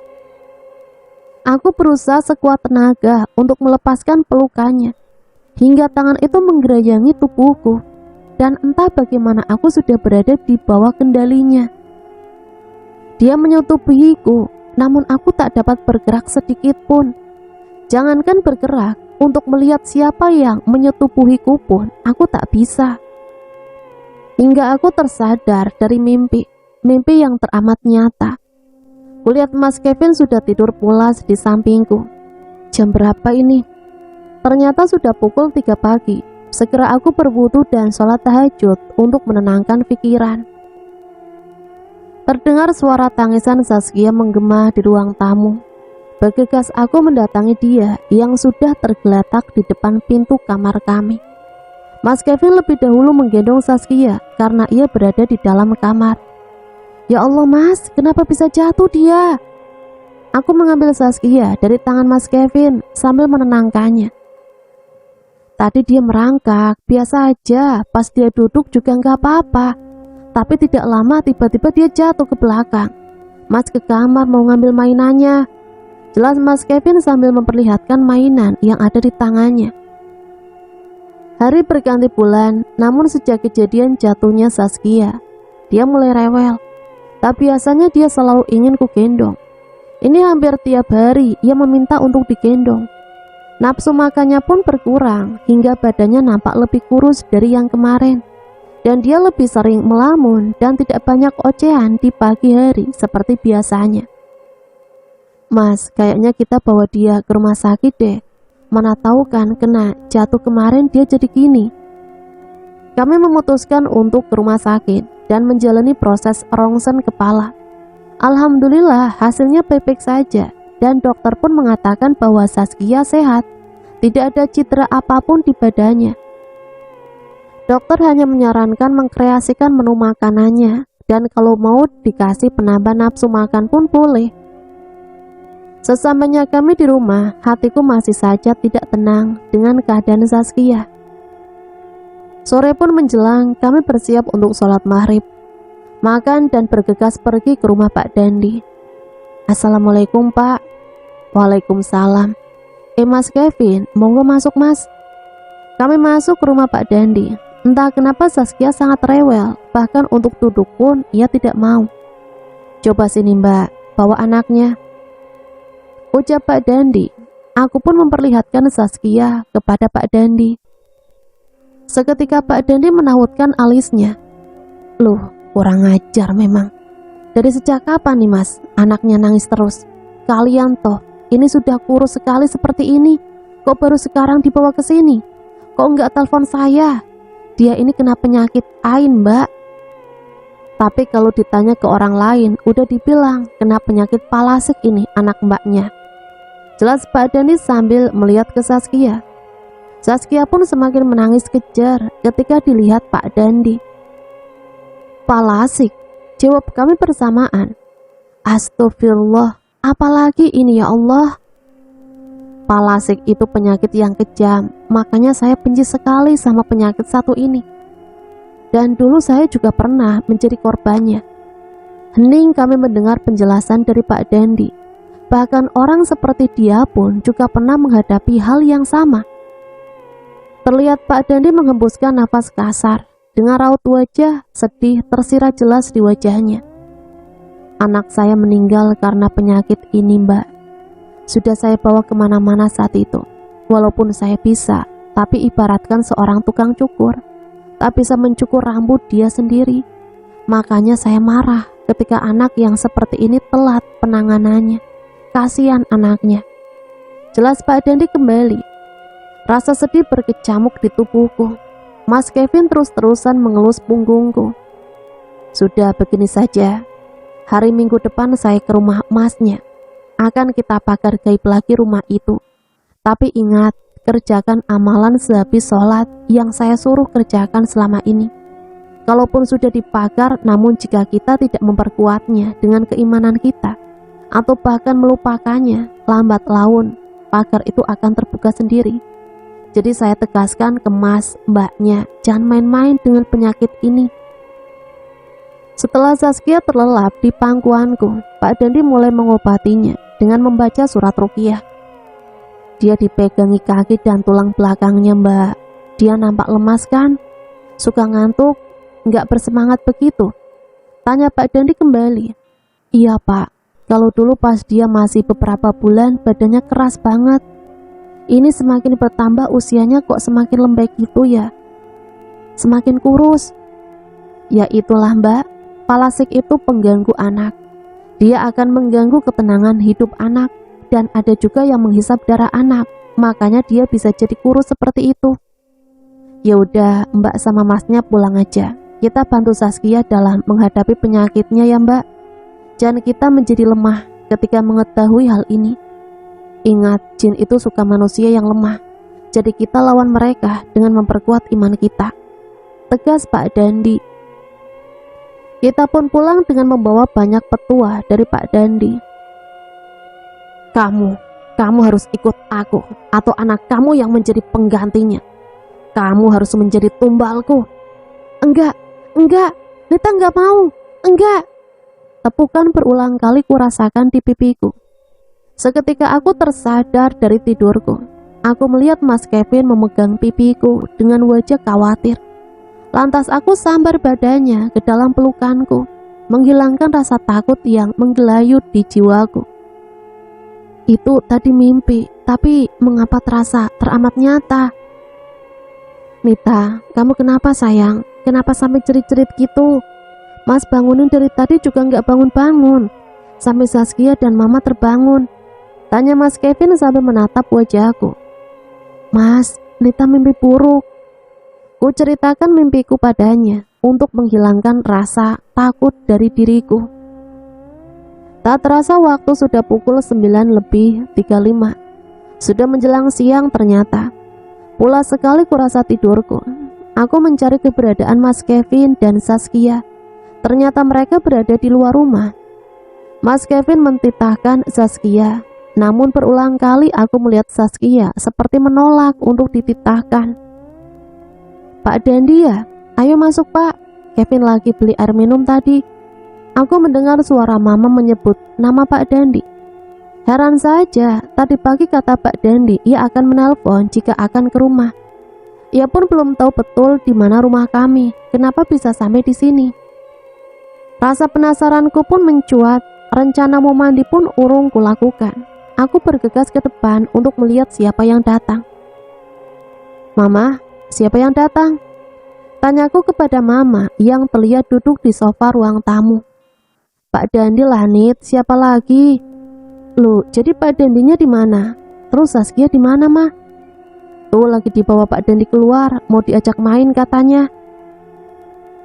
Aku berusaha sekuat tenaga untuk melepaskan pelukannya, hingga tangan itu menggerayangi tubuhku, dan entah bagaimana aku sudah berada di bawah kendalinya. Dia menyetubuhiku, namun aku tak dapat bergerak sedikit pun. Jangankan bergerak, untuk melihat siapa yang menyetubuhiku pun aku tak bisa. Hingga aku tersadar dari mimpi yang teramat nyata. Kulihat Mas Kevin sudah tidur pulas di sampingku. Jam berapa ini? Ternyata sudah pukul 3 pagi. Segera aku berwudu dan sholat tahajud untuk menenangkan pikiran. Terdengar suara tangisan Zaskia menggema di ruang tamu. Bergegas aku mendatangi dia yang sudah tergeletak di depan pintu kamar kami. Mas Kevin lebih dahulu menggendong Zaskia karena ia berada di dalam kamar. Ya Allah Mas, kenapa bisa jatuh dia? Aku mengambil Zaskia dari tangan Mas Kevin sambil menenangkannya. Tadi dia merangkak, biasa aja, pas dia duduk juga nggak apa-apa. Tapi tidak lama tiba-tiba dia jatuh ke belakang. Mas ke kamar mau ngambil mainannya. Jelas Mas Kevin sambil memperlihatkan mainan yang ada di tangannya. Hari berganti bulan, namun sejak kejadian jatuhnya Zaskia, dia mulai rewel. Tak biasanya dia selalu ingin kugendong. Ini hampir tiap hari ia meminta untuk digendong. Nafsu makannya pun berkurang hingga badannya nampak lebih kurus dari yang kemarin. Dan dia lebih sering melamun dan tidak banyak ocehan di pagi hari seperti biasanya. Mas, kayaknya kita bawa dia ke rumah sakit deh. Mana tahu kan kena jatuh kemarin dia jadi gini. Kami memutuskan untuk ke rumah sakit dan menjalani proses rongsen kepala. Alhamdulillah hasilnya baik-baik saja dan dokter pun mengatakan bahwa Zaskia sehat. Tidak ada cedera apapun di badannya. Dokter hanya menyarankan mengkreasikan menu makanannya dan kalau mau dikasih penambah nafsu makan pun boleh. Sesampainya kami di rumah, hatiku masih saja tidak tenang dengan keadaan Zaskia. Sore pun menjelang, kami bersiap untuk sholat maghrib, makan dan bergegas pergi ke rumah Pak Dandi. Assalamualaikum Pak. Waalaikumsalam. Mas Kevin, monggo masuk Mas. Kami masuk ke rumah Pak Dandi. Entah kenapa Zaskia sangat rewel, bahkan untuk duduk pun ia tidak mau. Coba sini Mbak, bawa anaknya, ucap Pak Dandi. Aku pun memperlihatkan Zaskia kepada Pak Dandi. Seketika Pak Dandi menahutkan alisnya. Loh, kurang ajar memang. Dari sejak kapan nih Mas, anaknya nangis terus? Kalian toh, ini sudah kurus sekali seperti ini. Kok baru sekarang dibawa ke sini? Kok enggak telepon saya? Dia ini kena penyakit ain Mbak. Tapi kalau ditanya ke orang lain, udah dibilang kena penyakit palasik ini anak mbaknya. Jelas Pak Dandi sambil melihat ke Zaskia. Zaskia pun semakin menangis kejar ketika dilihat Pak Dandi. Palasik, jawab kami bersamaan. Astagfirullah, apalagi ini ya Allah. Palasik itu penyakit yang kejam, makanya saya benci sekali sama penyakit satu ini. Dan dulu saya juga pernah menjadi korbannya. Hening kami mendengar penjelasan dari Pak Dandi. Bahkan orang seperti dia pun juga pernah menghadapi hal yang sama. Terlihat Pak Dandi menghembuskan nafas kasar. Dengan raut wajah sedih tersirat jelas di wajahnya. Anak saya meninggal karena penyakit ini, Mbak. Sudah saya bawa kemana-mana saat itu. Walaupun saya bisa, tapi ibaratkan seorang tukang cukur, tak bisa mencukur rambut dia sendiri. Makanya saya marah ketika anak yang seperti ini telat penanganannya. Kasihan anaknya. Jelas Pak Dandi kembali. Rasa sedih berkecamuk di tubuhku. Mas Kevin terus-terusan mengelus punggungku. Sudah begini saja. Hari Minggu depan saya ke rumah Masnya. Akan kita pagar gaib lagi rumah itu. Tapi ingat, kerjakan amalan sehabis sholat yang saya suruh kerjakan selama ini. Kalaupun sudah dipagar, namun jika kita tidak memperkuatnya dengan keimanan kita, atau bahkan melupakannya, lambat laun, pagar itu akan terbuka sendiri. Jadi saya tegaskan ke Mas, Mbaknya, jangan main-main dengan penyakit ini. Setelah Zaskia terlelap di pangkuanku, Pak Dandi mulai mengobatinya dengan membaca surat ruqyah. Dia dipegangi kaki dan tulang belakangnya, Mbak. Dia nampak lemas kan? Suka ngantuk? Nggak bersemangat begitu? Tanya Pak Dandi kembali. Iya, Pak. Kalau dulu pas dia masih beberapa bulan, badannya keras banget. Ini semakin bertambah usianya kok semakin lembek gitu ya. Semakin kurus. Ya itulah, Mbak. Palasik itu pengganggu anak. Dia akan mengganggu ketenangan hidup anak. Dan ada juga yang menghisap darah anak. Makanya dia bisa jadi kurus seperti itu. Ya udah, Mbak sama Masnya pulang aja. Kita bantu Zaskia dalam menghadapi penyakitnya ya, Mbak. Jangan kita menjadi lemah ketika mengetahui hal ini. Ingat, jin itu suka manusia yang lemah. Jadi kita lawan mereka dengan memperkuat iman kita. Tegas Pak Dandi. Kita pun pulang dengan membawa banyak petua dari Pak Dandi. Kamu harus ikut aku, atau anak kamu yang menjadi penggantinya. Kamu harus menjadi tumbalku. Enggak, Nita enggak mau, enggak. Tepukan berulang kali kurasakan di pipiku. Seketika aku tersadar dari tidurku. Aku melihat Mas Kevin memegang pipiku dengan wajah khawatir. Lantas aku sambar badannya ke dalam pelukanku, menghilangkan rasa takut yang menggelayut di jiwaku. Itu tadi mimpi, tapi mengapa terasa teramat nyata? Nita, kamu kenapa sayang? Kenapa sampai cerit-cerit gitu? Mas bangunin dari tadi juga nggak bangun-bangun. Sampai Zaskia dan Mama terbangun. Tanya Mas Kevin sambil menatap wajahku. Mas, Nita mimpi buruk. Ku ceritakan mimpiku padanya untuk menghilangkan rasa takut dari diriku. Tak terasa waktu sudah pukul 9:35. Sudah menjelang siang ternyata. Pula sekali kurasa tidurku. Aku mencari keberadaan Mas Kevin dan Zaskia. Ternyata mereka berada di luar rumah. Mas Kevin mentitahkan Zaskia. Namun berulang kali aku melihat Zaskia seperti menolak untuk dititahkan. Pak Dandi ya? Ayo masuk Pak. Kevin lagi beli air minum tadi. Aku mendengar suara Mama menyebut nama Pak Dandi. Heran saja, tadi pagi kata Pak Dandi ia akan menelpon jika akan ke rumah. Ia pun belum tahu betul di mana rumah kami. Kenapa bisa sampai di sini? Rasa penasaranku pun mencuat. Rencana mau mandi pun urung kulakukan. Aku bergegas ke depan untuk melihat siapa yang datang. Mama, siapa yang datang? Tanyaku kepada Mama yang terlihat duduk di sofa ruang tamu. Pak Dandi lah Nit, siapa lagi? Loh, jadi Pak Dandinya di mana? Terus Zaskia di mana, Ma? Tuh lagi dibawa Pak Dandi keluar, mau diajak main katanya.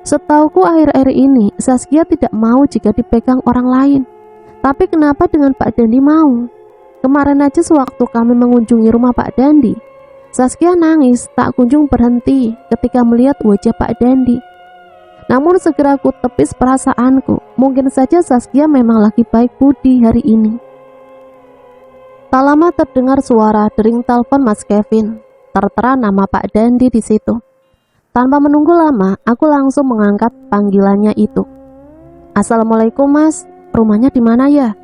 Setauku akhir-akhir ini Zaskia tidak mau jika dipegang orang lain. Tapi kenapa dengan Pak Dandi mau? Kemarin aja sewaktu kami mengunjungi rumah Pak Dandi, Zaskia nangis tak kunjung berhenti ketika melihat wajah Pak Dandi. Namun segera ku tepis perasaanku, mungkin saja Zaskia memang lagi baik budi hari ini. Tak lama terdengar suara dering telepon Mas Kevin. Tertera nama Pak Dandi di situ. Tanpa menunggu lama, aku langsung mengangkat panggilannya itu. Assalamualaikum Mas, rumahnya di mana ya?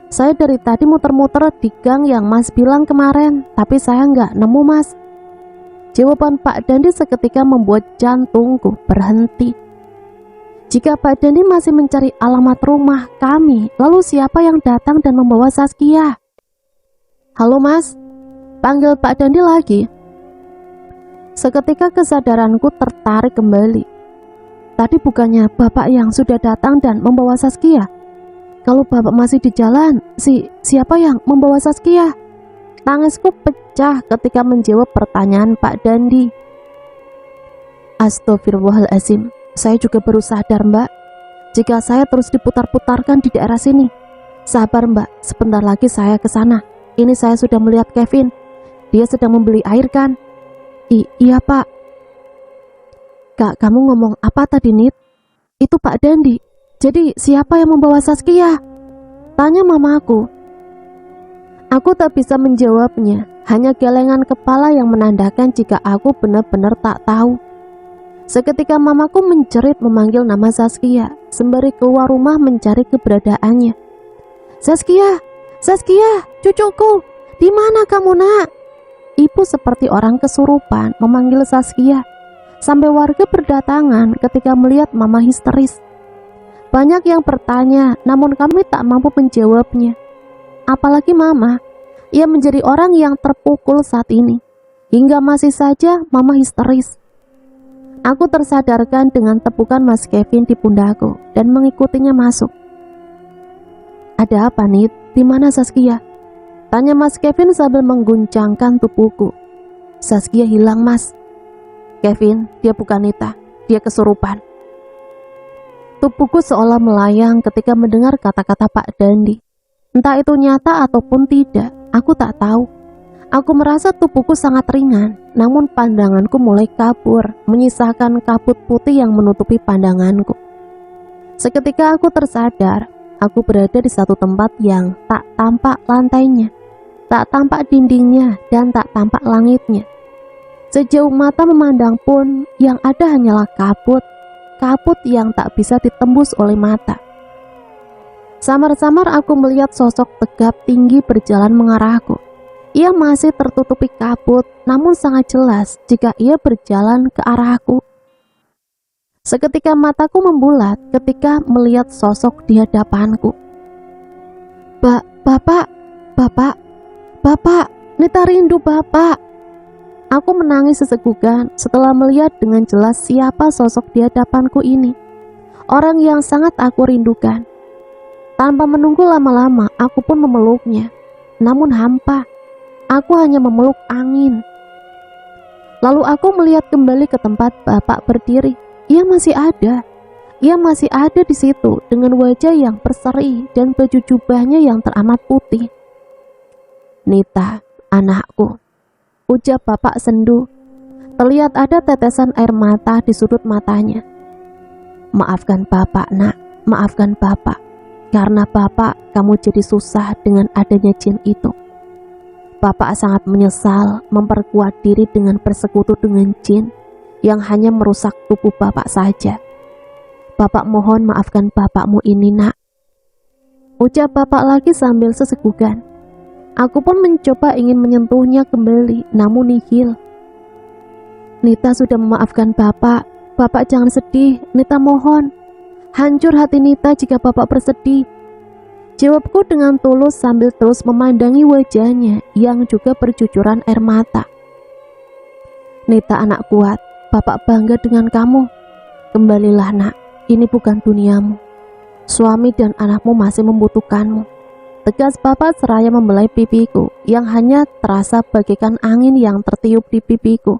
Saya dari tadi muter-muter di gang yang Mas bilang kemarin, tapi saya nggak nemu Mas. Jawaban Pak Dandi seketika membuat jantungku berhenti. Jika Pak Dandi masih mencari alamat rumah kami, lalu siapa yang datang dan membawa Saskia? Halo Mas, panggil Pak Dandi lagi. Seketika kesadaranku tertarik kembali. Tadi bukannya Bapak yang sudah datang dan membawa Saskia? Kalau Bapak masih di jalan, siapa yang membawa Saskia? Tangisku pecah ketika menjawab pertanyaan Pak Dandi. Astagfirullahaladzim, saya juga baru sadar Mbak. Jika saya terus diputar-putarkan di daerah sini. Sabar Mbak, sebentar lagi saya ke sana. Ini saya sudah melihat Kevin. Dia sedang membeli air kan? Iya Pak. Kak, kamu ngomong apa tadi Nit? Itu Pak Dandi. Jadi siapa yang membawa Saskia? Tanya mamaku. Aku tak bisa menjawabnya. Hanya gelengan kepala yang menandakan jika aku benar-benar tak tahu. Seketika mamaku menjerit memanggil nama Saskia, sembari keluar rumah mencari keberadaannya. Saskia, Saskia, cucuku, di mana kamu nak? Ibu seperti orang kesurupan memanggil Saskia, sampai warga berdatangan ketika melihat mama histeris. Banyak yang bertanya, namun kami tak mampu menjawabnya. Apalagi mama, ia menjadi orang yang terpukul saat ini. Hingga masih saja mama histeris. Aku tersadarkan dengan tepukan Mas Kevin di pundakku dan mengikutinya masuk. Ada apa Nit? Di mana Saskia? Tanya Mas Kevin sambil mengguncangkan tubuhku. Saskia hilang Mas. Kevin, dia bukan Nita, dia kesurupan. Tubuhku seolah melayang ketika mendengar kata-kata Pak Dandi. Entah itu nyata ataupun tidak, aku tak tahu. Aku merasa tubuhku sangat ringan, namun pandanganku mulai kabur, menyisakan kabut putih yang menutupi pandanganku. Seketika aku tersadar, aku berada di satu tempat yang tak tampak lantainya, tak tampak dindingnya, dan tak tampak langitnya. Sejauh mata memandang pun, yang ada hanyalah kabut yang tak bisa ditembus oleh mata. Samar-samar aku melihat sosok tegap tinggi berjalan mengarahku. Ia masih tertutupi kabut, namun sangat jelas jika ia berjalan ke arahku. Seketika mataku membulat ketika melihat sosok di hadapanku. Bapak, Nita rindu Bapak. Aku menangis sesegukan setelah melihat dengan jelas siapa sosok di hadapanku ini. Orang yang sangat aku rindukan. Tanpa menunggu lama-lama, aku pun memeluknya. Namun hampa, aku hanya memeluk angin. Lalu aku melihat kembali ke tempat Bapak berdiri. Ia masih ada. Ia masih ada di situ dengan wajah yang berseri dan baju jubahnya yang teramat putih. Nita, anakku, ujar Bapak sendu. Terlihat ada tetesan air mata di sudut matanya. Maafkan Bapak nak, maafkan Bapak. Karena Bapak kamu jadi susah dengan adanya jin itu. Bapak sangat menyesal memperkuat diri dengan bersekutu dengan jin yang hanya merusak tubuh Bapak saja. Bapak mohon maafkan Bapakmu ini nak. Ucap Bapak lagi sambil sesegukan. Aku pun mencoba ingin menyentuhnya kembali, namun nihil. Nita sudah memaafkan Bapak. Bapak jangan sedih, Nita mohon. Hancur hati Nita jika Bapak bersedih. Jawabku dengan tulus sambil terus memandangi wajahnya yang juga bercucuran air mata. Nita anak kuat, Bapak bangga dengan kamu. Kembalilah nak, ini bukan duniamu. Suami dan anakmu masih membutuhkanmu. Tegas Bapak seraya membelai pipiku yang hanya terasa bagaikan angin yang tertiup di pipiku.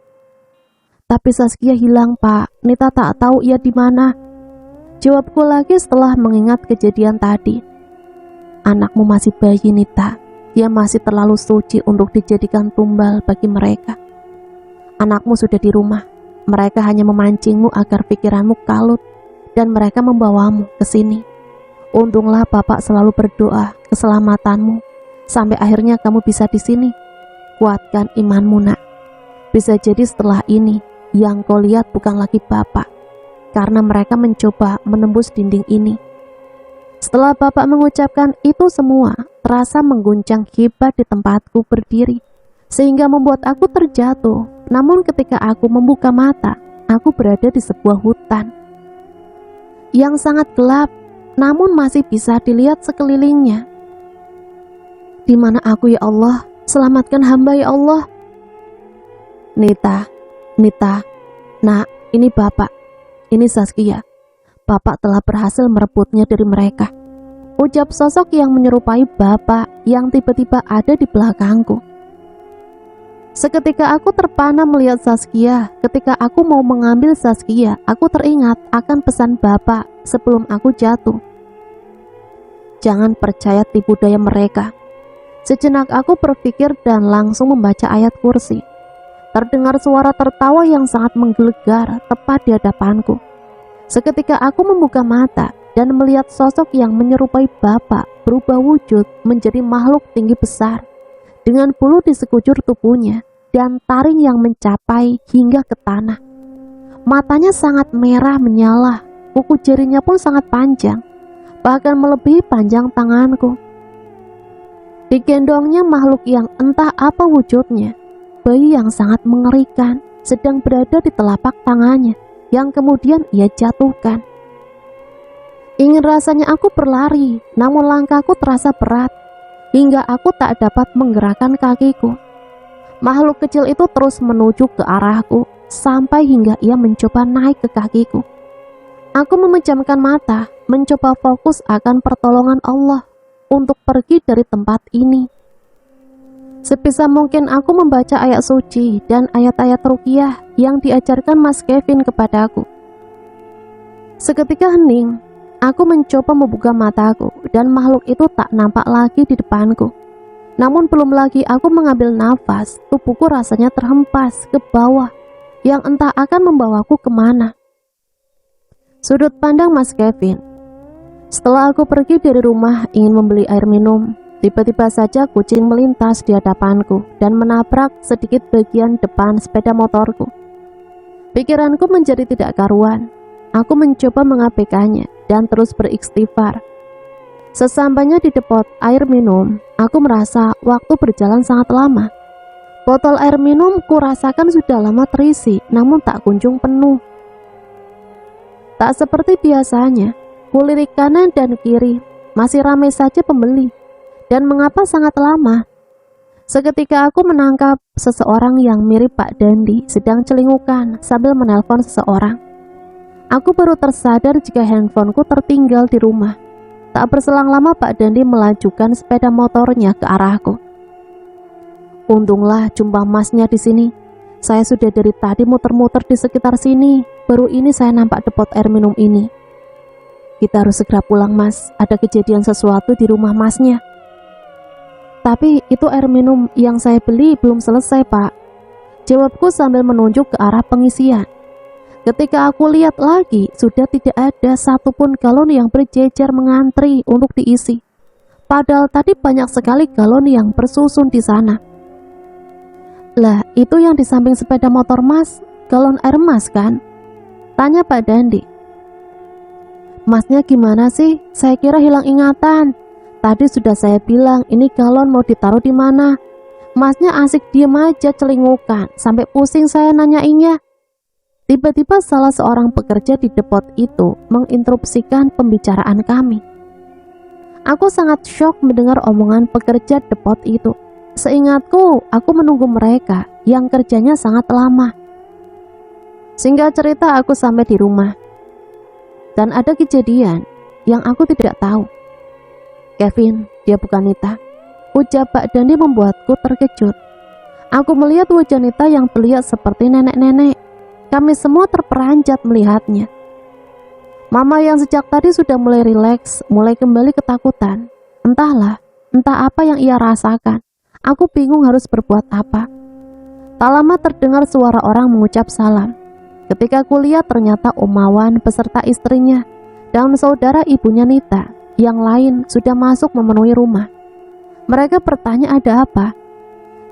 Tapi Saskia hilang Pak, Nita tak tahu ia di mana. Jawabku lagi setelah mengingat kejadian tadi. Anakmu masih bayi Nita, dia masih terlalu suci untuk dijadikan tumbal bagi mereka. Anakmu sudah di rumah, mereka hanya memancingmu agar pikiranmu kalut dan mereka membawamu ke sini. Untunglah Bapak selalu berdoa keselamatanmu sampai akhirnya kamu bisa di sini. Kuatkan imanmu, nak. Bisa jadi setelah ini yang kau lihat bukan lagi bapak, karena mereka mencoba menembus dinding ini. Setelah bapak mengucapkan itu semua, terasa mengguncang hebat di tempatku berdiri, sehingga membuat aku terjatuh. Namun ketika aku membuka mata, aku berada di sebuah hutan yang sangat gelap, namun masih bisa dilihat sekelilingnya. Di mana aku, ya Allah? Selamatkan hamba, ya Allah. Nita, nak, ini bapak, ini Saskia. Bapak telah berhasil merebutnya dari mereka. Ucap sosok yang menyerupai bapak yang tiba-tiba ada di belakangku. Seketika aku terpana melihat Saskia. Ketika aku mau mengambil Saskia, aku teringat akan pesan bapak sebelum aku jatuh. Jangan percaya tipu daya mereka. Sejenak aku berpikir dan langsung membaca ayat kursi. Terdengar suara tertawa yang sangat menggelegar tepat di hadapanku. Seketika aku membuka mata dan melihat sosok yang menyerupai bapak berubah wujud menjadi makhluk tinggi besar dengan bulu di sekujur tubuhnya dan taring yang mencapai hingga ke tanah. Matanya sangat merah menyala, kuku jarinya pun sangat panjang, bahkan melebihi panjang tanganku. Digendongnya makhluk yang entah apa wujudnya, bayi yang sangat mengerikan sedang berada di telapak tangannya yang kemudian ia jatuhkan. Ingin rasanya aku berlari, namun langkahku terasa berat hingga aku tak dapat menggerakkan kakiku. Makhluk kecil itu terus menuju ke arahku sampai hingga ia mencoba naik ke kakiku. Aku memejamkan mata, mencoba fokus akan pertolongan Allah untuk pergi dari tempat ini. Sebisa mungkin aku membaca ayat suci dan ayat-ayat ruqyah yang diajarkan Mas Kevin kepadaku. Seketika hening, aku mencoba membuka mataku dan makhluk itu tak nampak lagi di depanku. Namun belum lagi aku mengambil nafas, tubuhku rasanya terhempas ke bawah yang entah akan membawaku kemana. Sudut pandang Mas Kevin. Setelah aku pergi dari rumah ingin membeli air minum, tiba-tiba saja kucing melintas di hadapanku dan menabrak sedikit bagian depan sepeda motorku. Pikiranku menjadi tidak karuan. Aku mencoba mengabaikannya dan terus beristighfar. Sesampainya di depot air minum, aku merasa waktu berjalan sangat lama. Botol air minum kurasakan sudah lama terisi, namun tak kunjung penuh. Tak seperti biasanya, kulirik kanan dan kiri, masih ramai saja pembeli. Dan mengapa sangat lama? Seketika aku menangkap seseorang yang mirip Pak Dandi sedang celingukan sambil menelpon seseorang. Aku baru tersadar jika handphoneku tertinggal di rumah. Tak berselang lama Pak Dandi melajukan sepeda motornya ke arahku. Untunglah jumpa Masnya di sini. Saya sudah dari tadi muter-muter di sekitar sini. Baru ini saya nampak depot air minum ini. Kita harus segera pulang, Mas. Ada kejadian sesuatu di rumah Masnya. Tapi itu air minum yang saya beli belum selesai, Pak. Jawabku sambil menunjuk ke arah pengisian. Ketika aku lihat lagi, sudah tidak ada satupun galon yang berjejer mengantri untuk diisi. Padahal tadi banyak sekali galon yang bersusun di sana. Lah, itu yang di samping sepeda motor Mas, galon air Mas kan? Tanya Pak Dandi. Masnya gimana sih? Saya kira hilang ingatan. Tadi sudah saya bilang ini galon mau ditaruh di mana. Masnya asik diem aja celingukan, sampai pusing saya nanyainnya. Tiba-tiba salah seorang pekerja di depot itu menginterupsikan pembicaraan kami. Aku sangat syok mendengar omongan pekerja depot itu. Seingatku, aku menunggu mereka yang kerjanya sangat lama. Singkat cerita, aku sampai di rumah. Dan ada kejadian yang aku tidak tahu. Kevin, dia bukan Nita. Ucap Pak Dandi membuatku terkejut. Aku melihat wajah Nita yang terlihat seperti nenek-nenek. Kami semua terperanjat melihatnya. Mama yang sejak tadi sudah mulai rileks, mulai kembali ketakutan. Entah apa yang ia rasakan. Aku bingung harus berbuat apa. Tak lama terdengar suara orang mengucap salam. Ketika kulihat ternyata Om Mawan beserta istrinya dan saudara ibunya Nita yang lain sudah masuk memenuhi rumah. Mereka bertanya ada apa.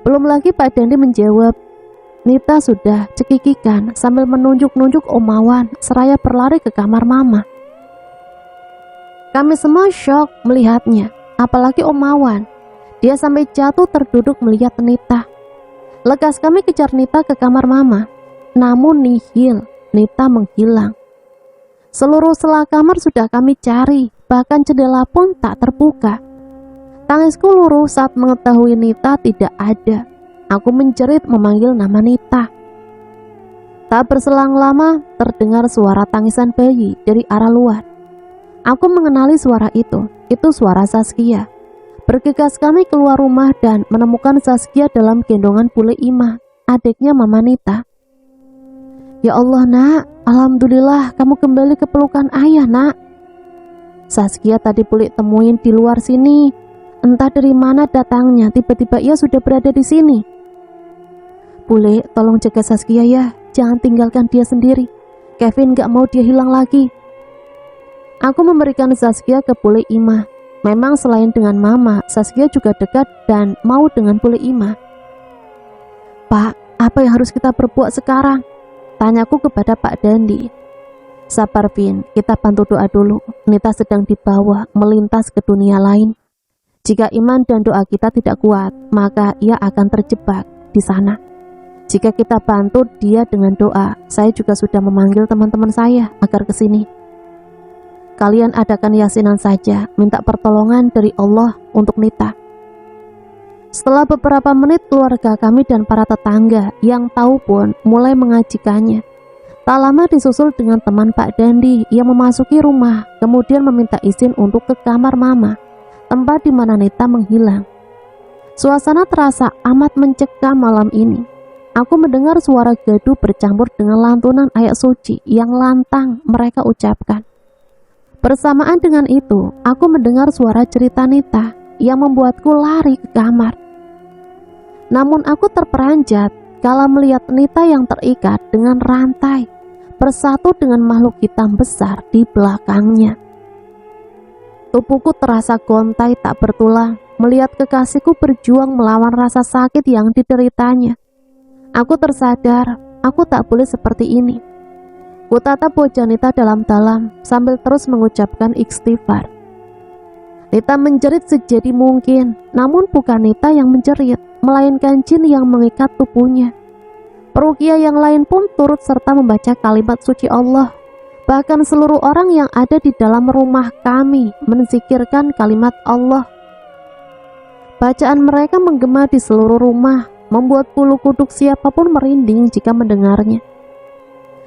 Belum lagi Pak Dandi menjawab, Nita sudah cekikikan sambil menunjuk-nunjuk Om Mawan seraya berlari ke kamar Mama. Kami semua syok melihatnya, apalagi Om Mawan. Dia sampai jatuh terduduk melihat Nita. Lekas kami kejar Nita ke kamar Mama, namun nihil, Nita menghilang. Seluruh sela kamar sudah kami cari, bahkan jendela pun tak terbuka. Tangisku luruh saat mengetahui Nita tidak ada. Aku menjerit memanggil nama Nita. Tak berselang lama, terdengar suara tangisan bayi dari arah luar. Aku mengenali suara itu suara Saskia. Bergegas kami keluar rumah dan menemukan Saskia dalam gendongan bule Ima, adiknya Mama Nita. Ya Allah nak, alhamdulillah kamu kembali ke pelukan ayah nak. Saskia tadi bule temuin di luar sini. Entah dari mana datangnya, tiba-tiba ia sudah berada di sini. Bule, tolong jaga Saskia ya, jangan tinggalkan dia sendiri. Kevin gak mau dia hilang lagi. Aku memberikan Saskia ke bule Ima. Memang selain dengan Mama, Saskia juga dekat dan mau dengan bule Ima. Pak, apa yang harus kita perbuat sekarang? Tanyaku kepada Pak Dandi. Sabar Vin, kita bantu doa dulu. Nita sedang dibawa melintas ke dunia lain. Jika iman dan doa kita tidak kuat, maka ia akan terjebak di sana. Jika kita bantu dia dengan doa, saya juga sudah memanggil teman-teman saya agar ke sini. Kalian adakan yasinan saja, minta pertolongan dari Allah untuk Nita. Setelah beberapa menit, keluarga kami dan para tetangga yang tahu pun mulai mengajikannya. Tak lama disusul dengan teman Pak Dandi yang memasuki rumah, kemudian meminta izin untuk ke kamar Mama, tempat di mana Nita menghilang. Suasana terasa amat mencekam malam ini. Aku mendengar suara gaduh bercampur dengan lantunan ayat suci yang lantang mereka ucapkan. Bersamaan dengan itu, aku mendengar suara cerita Nita yang membuatku lari ke kamar. Namun aku terperanjat kala melihat Nita yang terikat dengan rantai bersatu dengan makhluk hitam besar di belakangnya. Tubuhku terasa gontai tak bertulang melihat kekasihku berjuang melawan rasa sakit yang dideritanya. Aku tersadar, aku tak boleh seperti ini. Kutatap wajah Nita dalam-dalam sambil terus mengucapkan istighfar. Nita menjerit sejadi mungkin, namun bukan Nita yang menjerit, melainkan jin yang mengikat tubuhnya. Peruqyah yang lain pun turut serta membaca kalimat suci Allah. Bahkan seluruh orang yang ada di dalam rumah kami menzikirkan kalimat Allah. Bacaan mereka menggema di seluruh rumah, membuat bulu kuduk siapapun merinding jika mendengarnya.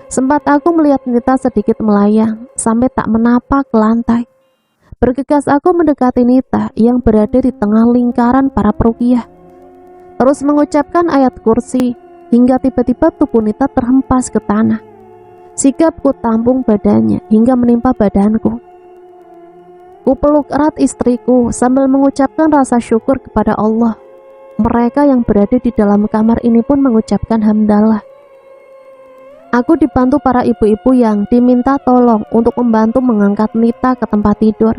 Sempat aku melihat Nita sedikit melayang sampai tak menapak ke lantai. Bergegas aku mendekati Nita yang berada di tengah lingkaran para peruqyah. Terus mengucapkan ayat kursi hingga tiba-tiba tubuh Nita terhempas ke tanah. Sigapku tampung badannya hingga menimpa badanku. Kupeluk erat istriku sambil mengucapkan rasa syukur kepada Allah. Mereka yang berada di dalam kamar ini pun mengucapkan hamdalah. Aku dibantu para ibu-ibu yang diminta tolong untuk membantu mengangkat Nita ke tempat tidur.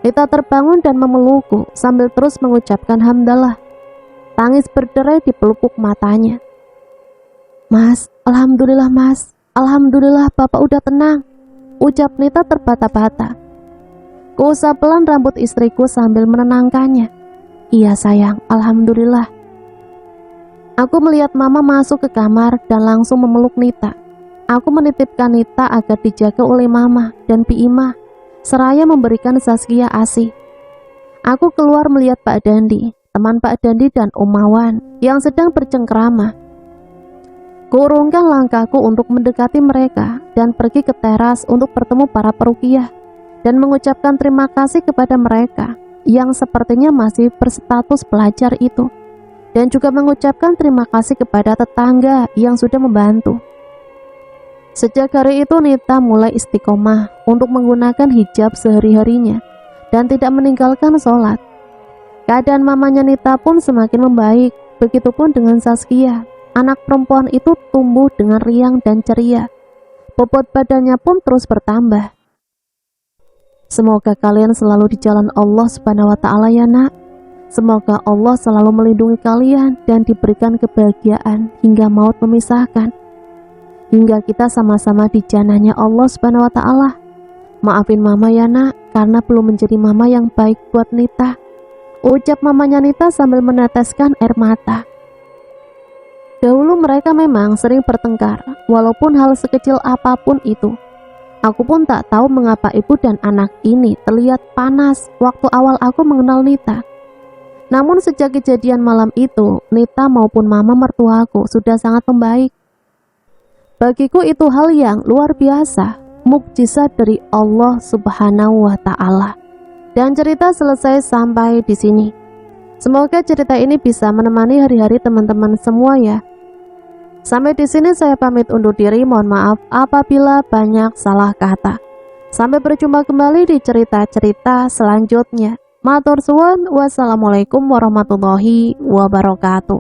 Nita terbangun dan memelukku sambil terus mengucapkan hamdalah. Tangis berderai di pelupuk matanya. Mas, alhamdulillah mas, alhamdulillah bapak udah tenang, ucap Nita terbata-bata. Kuusap pelan rambut istriku sambil menenangkannya. Iya sayang, alhamdulillah. Aku melihat Mama masuk ke kamar dan langsung memeluk Nita. Aku menitipkan Nita agar dijaga oleh Mama dan Bi Ima, seraya memberikan Saskia ASI. Aku keluar melihat Pak Dandi, teman Pak Dandi dan Om Mawan yang sedang bercengkrama. Kuurungkan langkahku untuk mendekati mereka dan pergi ke teras untuk bertemu para peruqyah dan mengucapkan terima kasih kepada mereka yang sepertinya masih berstatus pelajar itu, dan juga mengucapkan terima kasih kepada tetangga yang sudah membantu. Sejak hari itu Nita mulai istiqomah untuk menggunakan hijab sehari-harinya dan tidak meninggalkan sholat. Keadaan mamanya Nita pun semakin membaik, begitupun dengan Saskia. Anak perempuan itu tumbuh dengan riang dan ceria. Bobot badannya pun terus bertambah. Semoga kalian selalu di jalan Allah Subhanahu wa Ta'ala ya nak. Semoga Allah selalu melindungi kalian dan diberikan kebahagiaan hingga maut memisahkan. Hingga kita sama-sama di jannahnya Allah Subhanahu wa Ta'ala. Maafin mama ya nak, karena belum menjadi mama yang baik buat Nita, ucap mamanya Nita sambil meneteskan air mata. Dahulu mereka memang sering bertengkar, walaupun hal sekecil apapun itu. Aku pun tak tahu mengapa ibu dan anak ini terlihat panas waktu awal aku mengenal Nita. Namun sejak kejadian malam itu, Nita maupun mama mertuaku sudah sangat membaik. Bagiku itu hal yang luar biasa, mukjizat dari Allah Subhanahu wa Ta'ala. Dan cerita selesai sampai di sini. Semoga cerita ini bisa menemani hari-hari teman-teman semua ya. Sampai di sini saya pamit undur diri, mohon maaf apabila banyak salah kata. Sampai berjumpa kembali di cerita-cerita selanjutnya. Matur suwun, wassalamualaikum warahmatullahi wabarakatuh.